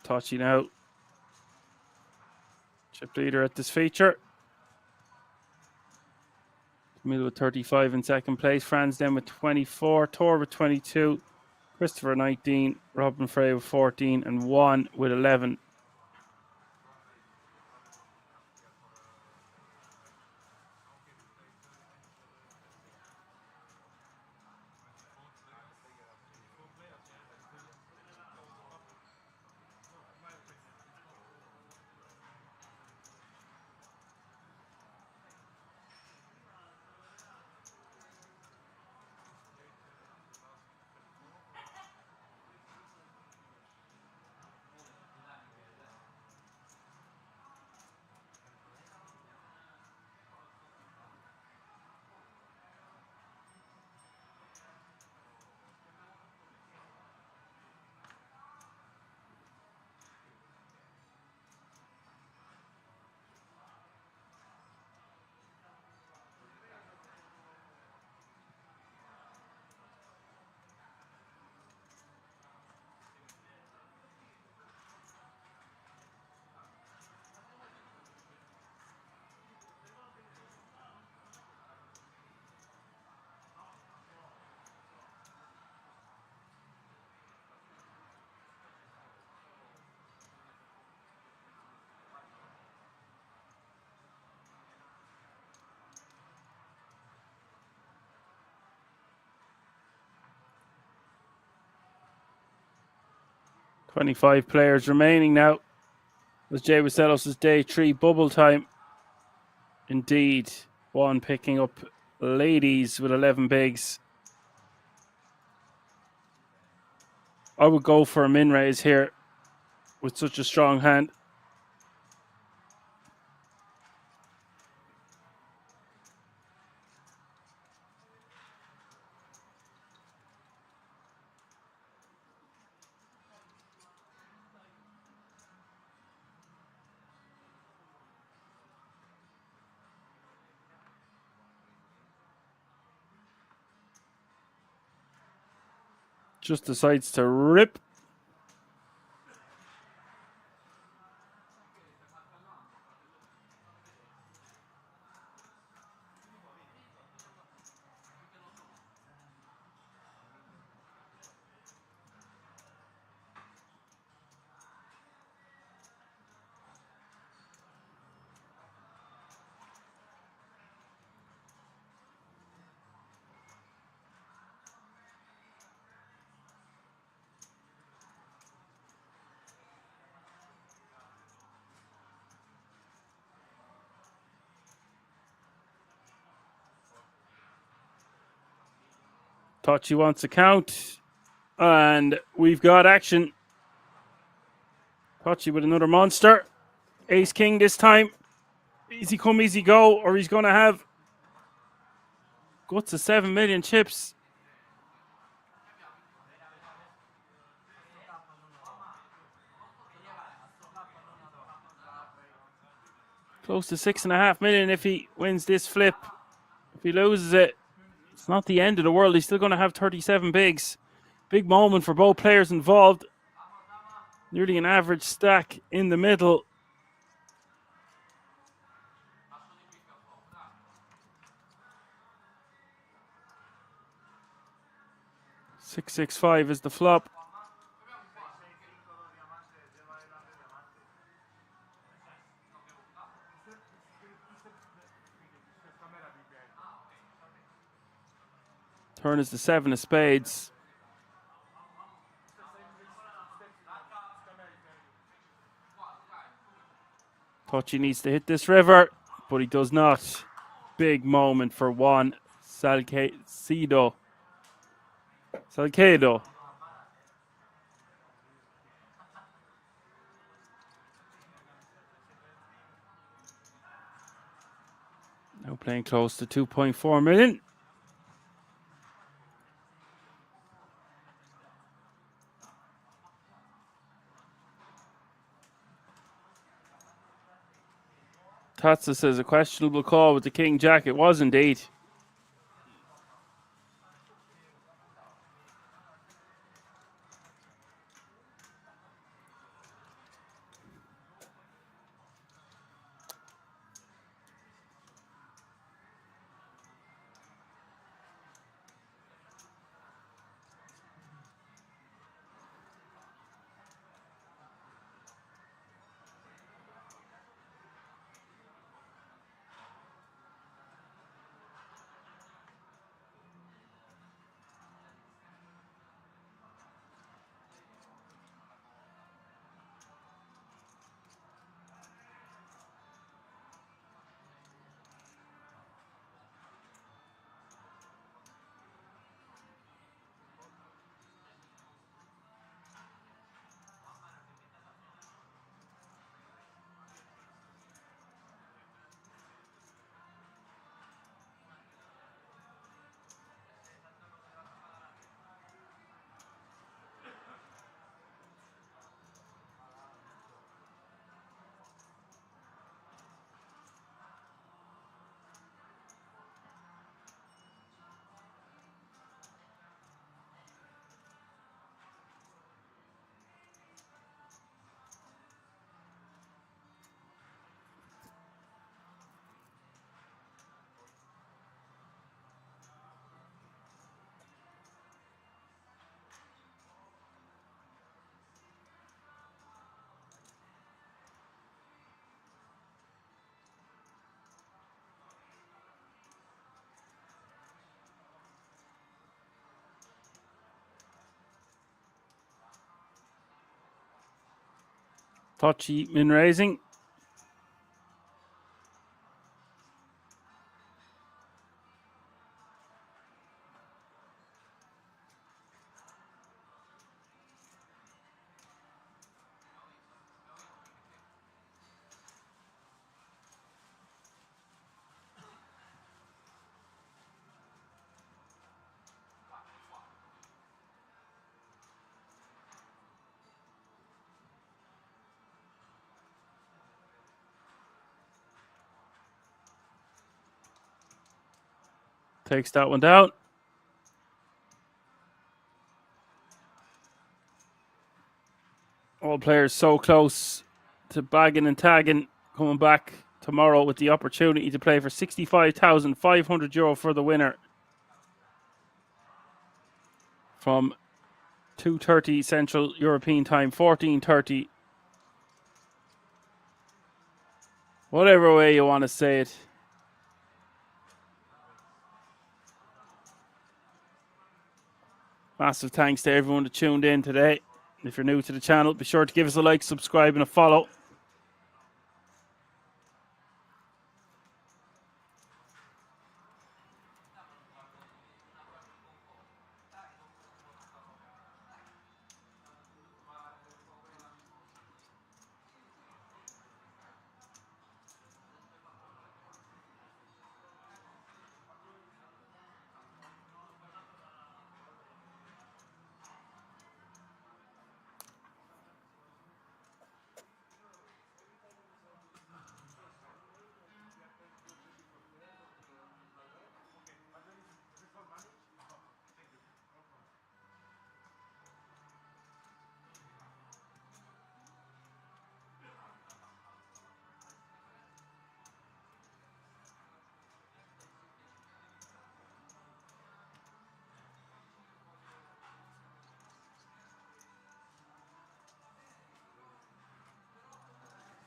Touchy now. Chip leader at this feature. Camille with 35 in second place. Franz then with 24. Tor with 22. Christopher 19. Robin Frey with 14. And Juan with 11. 25 players remaining now. As Jay Waselos' day 3 bubble time. Indeed. One picking up ladies with 11 bigs. I would go for a min raise here with such a strong hand. Just decides to rip. Tachi wants a count. And we've got action. Tachi with another monster. Ace King this time. Easy come, easy go. Or he's going to have guts of 7 million chips. Close to 6.5 million if he wins this flip. If he loses it, it's not the end of the world. He's still going to have 37 bigs. Big moment for both players involved. Nearly an average stack in the middle. $665 is the flop. Turn is the 7 of spades. Tachi needs to hit this river, but he does not. Big moment for Juan Salcedo. Now playing close to 2.4 million. Tatsa says a questionable call with the King Jack. It was indeed. Touchy min raising. Takes that one down. All players so close to bagging and tagging, coming back tomorrow with the opportunity to play for €65,500 for the winner from 2:30 Central European Time, 14:30. Whatever way you want to say it. Massive thanks to everyone that tuned in today. If you're new to the channel, be sure to give us a like, subscribe, and a follow.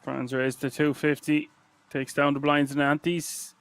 Franz raised to 250. Takes down the blinds and antes.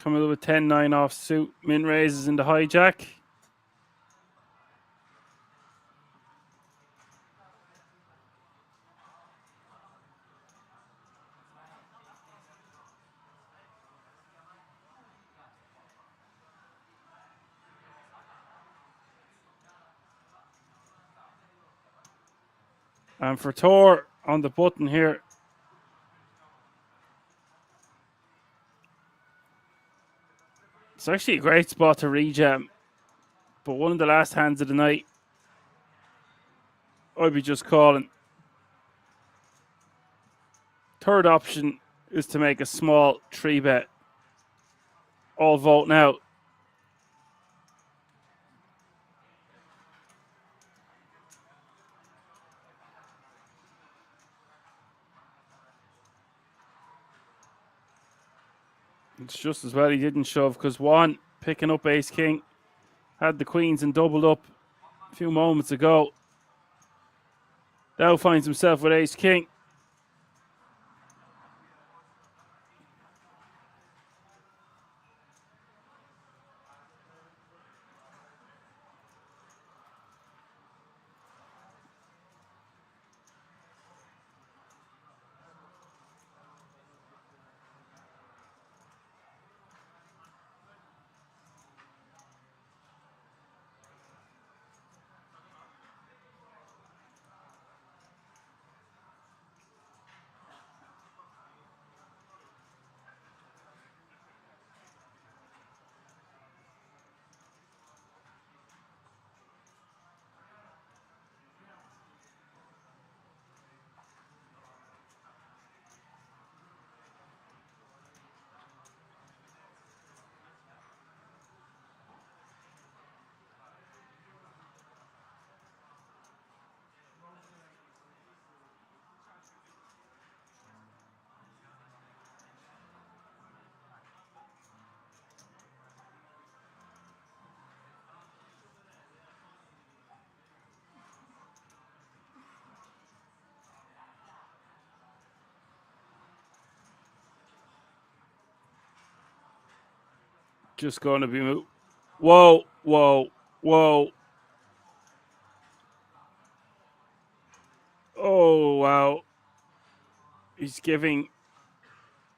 Coming up with 10-9 off suit. Min raises in the hijack. And for Tor on the button here. It's actually a great spot to rejam. But one of the last hands of the night, I'd be just calling. Third option, is to make a small 3-bet. All vote now. It's just as well he didn't shove because Juan picking up ace king had the queens and doubled up a few moments ago. Now finds himself with ace king. Just going to be moved. Whoa, whoa, whoa. Oh, wow. He's giving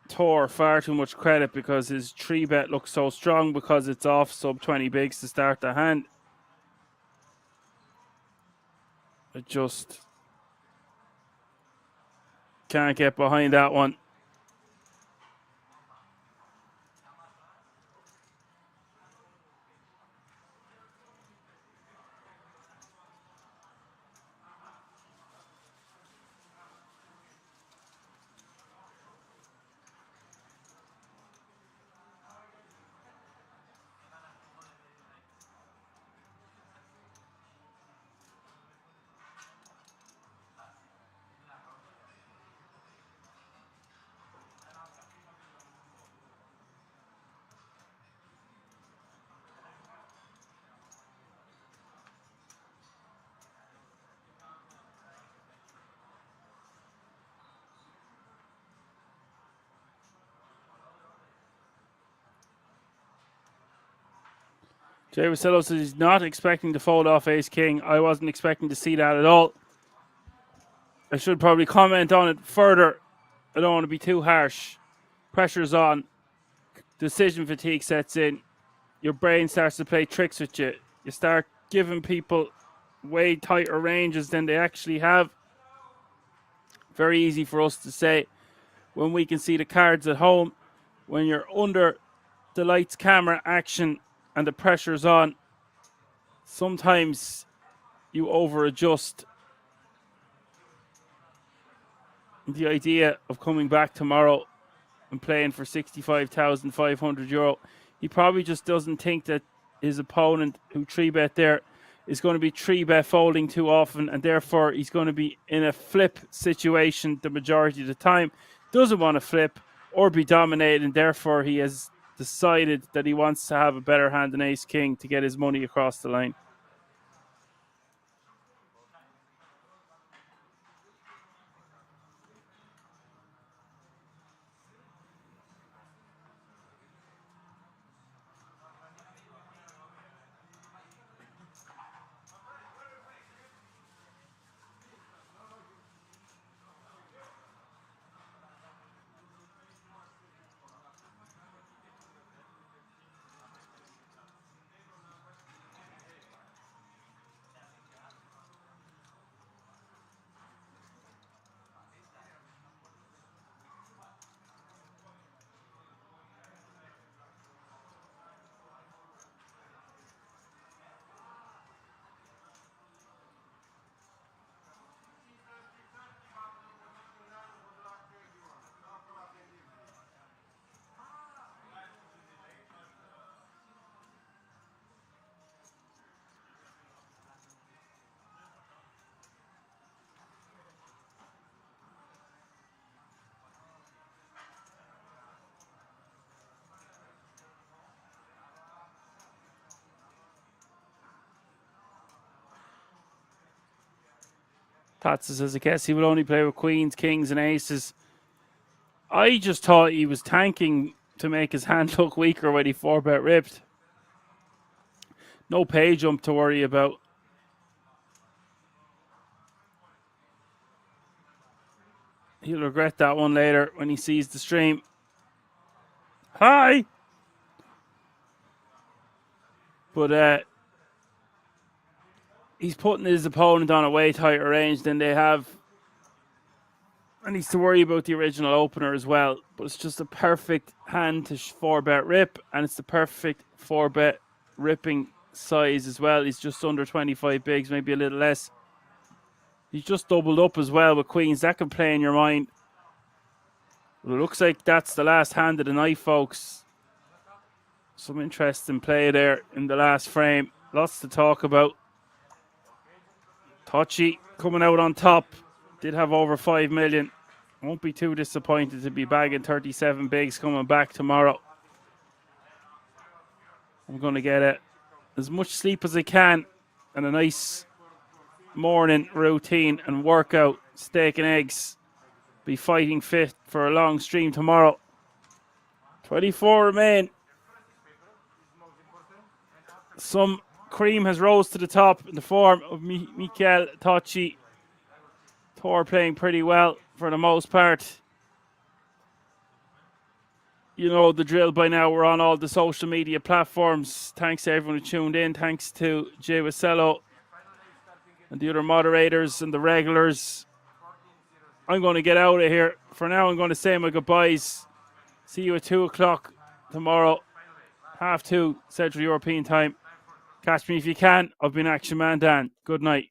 Tor far too much credit because his 3-bet looks so strong because it's off sub 20 bigs to start the hand. I just can't get behind that one. Jay Vasillo says he's not expecting to fold off ace king. I wasn't expecting to see that at all. I should probably comment on it further. I don't want to be too harsh. Pressure's on. Decision fatigue sets in. Your brain starts to play tricks with you. You start giving people way tighter ranges than they actually have. Very easy for us to say when we can see the cards at home. When you're under the lights, camera, action, and the pressure's on, sometimes you over adjust. The idea of coming back tomorrow and playing for €65,500, he probably just doesn't think that his opponent who 3-bet there is going to be 3-bet folding too often, and therefore he's going to be in a flip situation the majority of the time. Doesn't want to flip or be dominated, and therefore he has decided that he wants to have a better hand than ace king to get his money across the line. Patsa says, I guess he will only play with queens, kings, and aces. I just thought he was tanking to make his hand look weaker when he 4-bet ripped. No pay jump to worry about. He'll regret that one later when he sees the stream. Hi! But he's putting his opponent on a way tighter range than they have. And needs to worry about the original opener as well. But it's just a perfect hand to 4-bet rip. And it's the perfect 4-bet ripping size as well. He's just under 25 bigs, maybe a little less. He's just doubled up as well with queens. That can play in your mind. Well, it looks like that's the last hand of the night, folks. Some interesting play there in the last frame. Lots to talk about. Tachi coming out on top. Did have over 5 million. Won't be too disappointed to be bagging 37 bigs coming back tomorrow. I'm going to get as much sleep as I can and a nice morning routine and workout, steak and eggs. Be fighting fit for a long stream tomorrow. 24 remain. Some cream has rose to the top in the form of Mikel Tachi. Tor playing pretty well for the most part. You know the drill by now. We're on all the social media platforms. Thanks to everyone who tuned in. Thanks to Jay Wasello and the other moderators and the regulars. I'm going to get out of here. For now, I'm going to say my goodbyes. See you at 2 o'clock tomorrow. 2:30 Central European time. Catch me if you can. I've been Action Man Dan. Good night.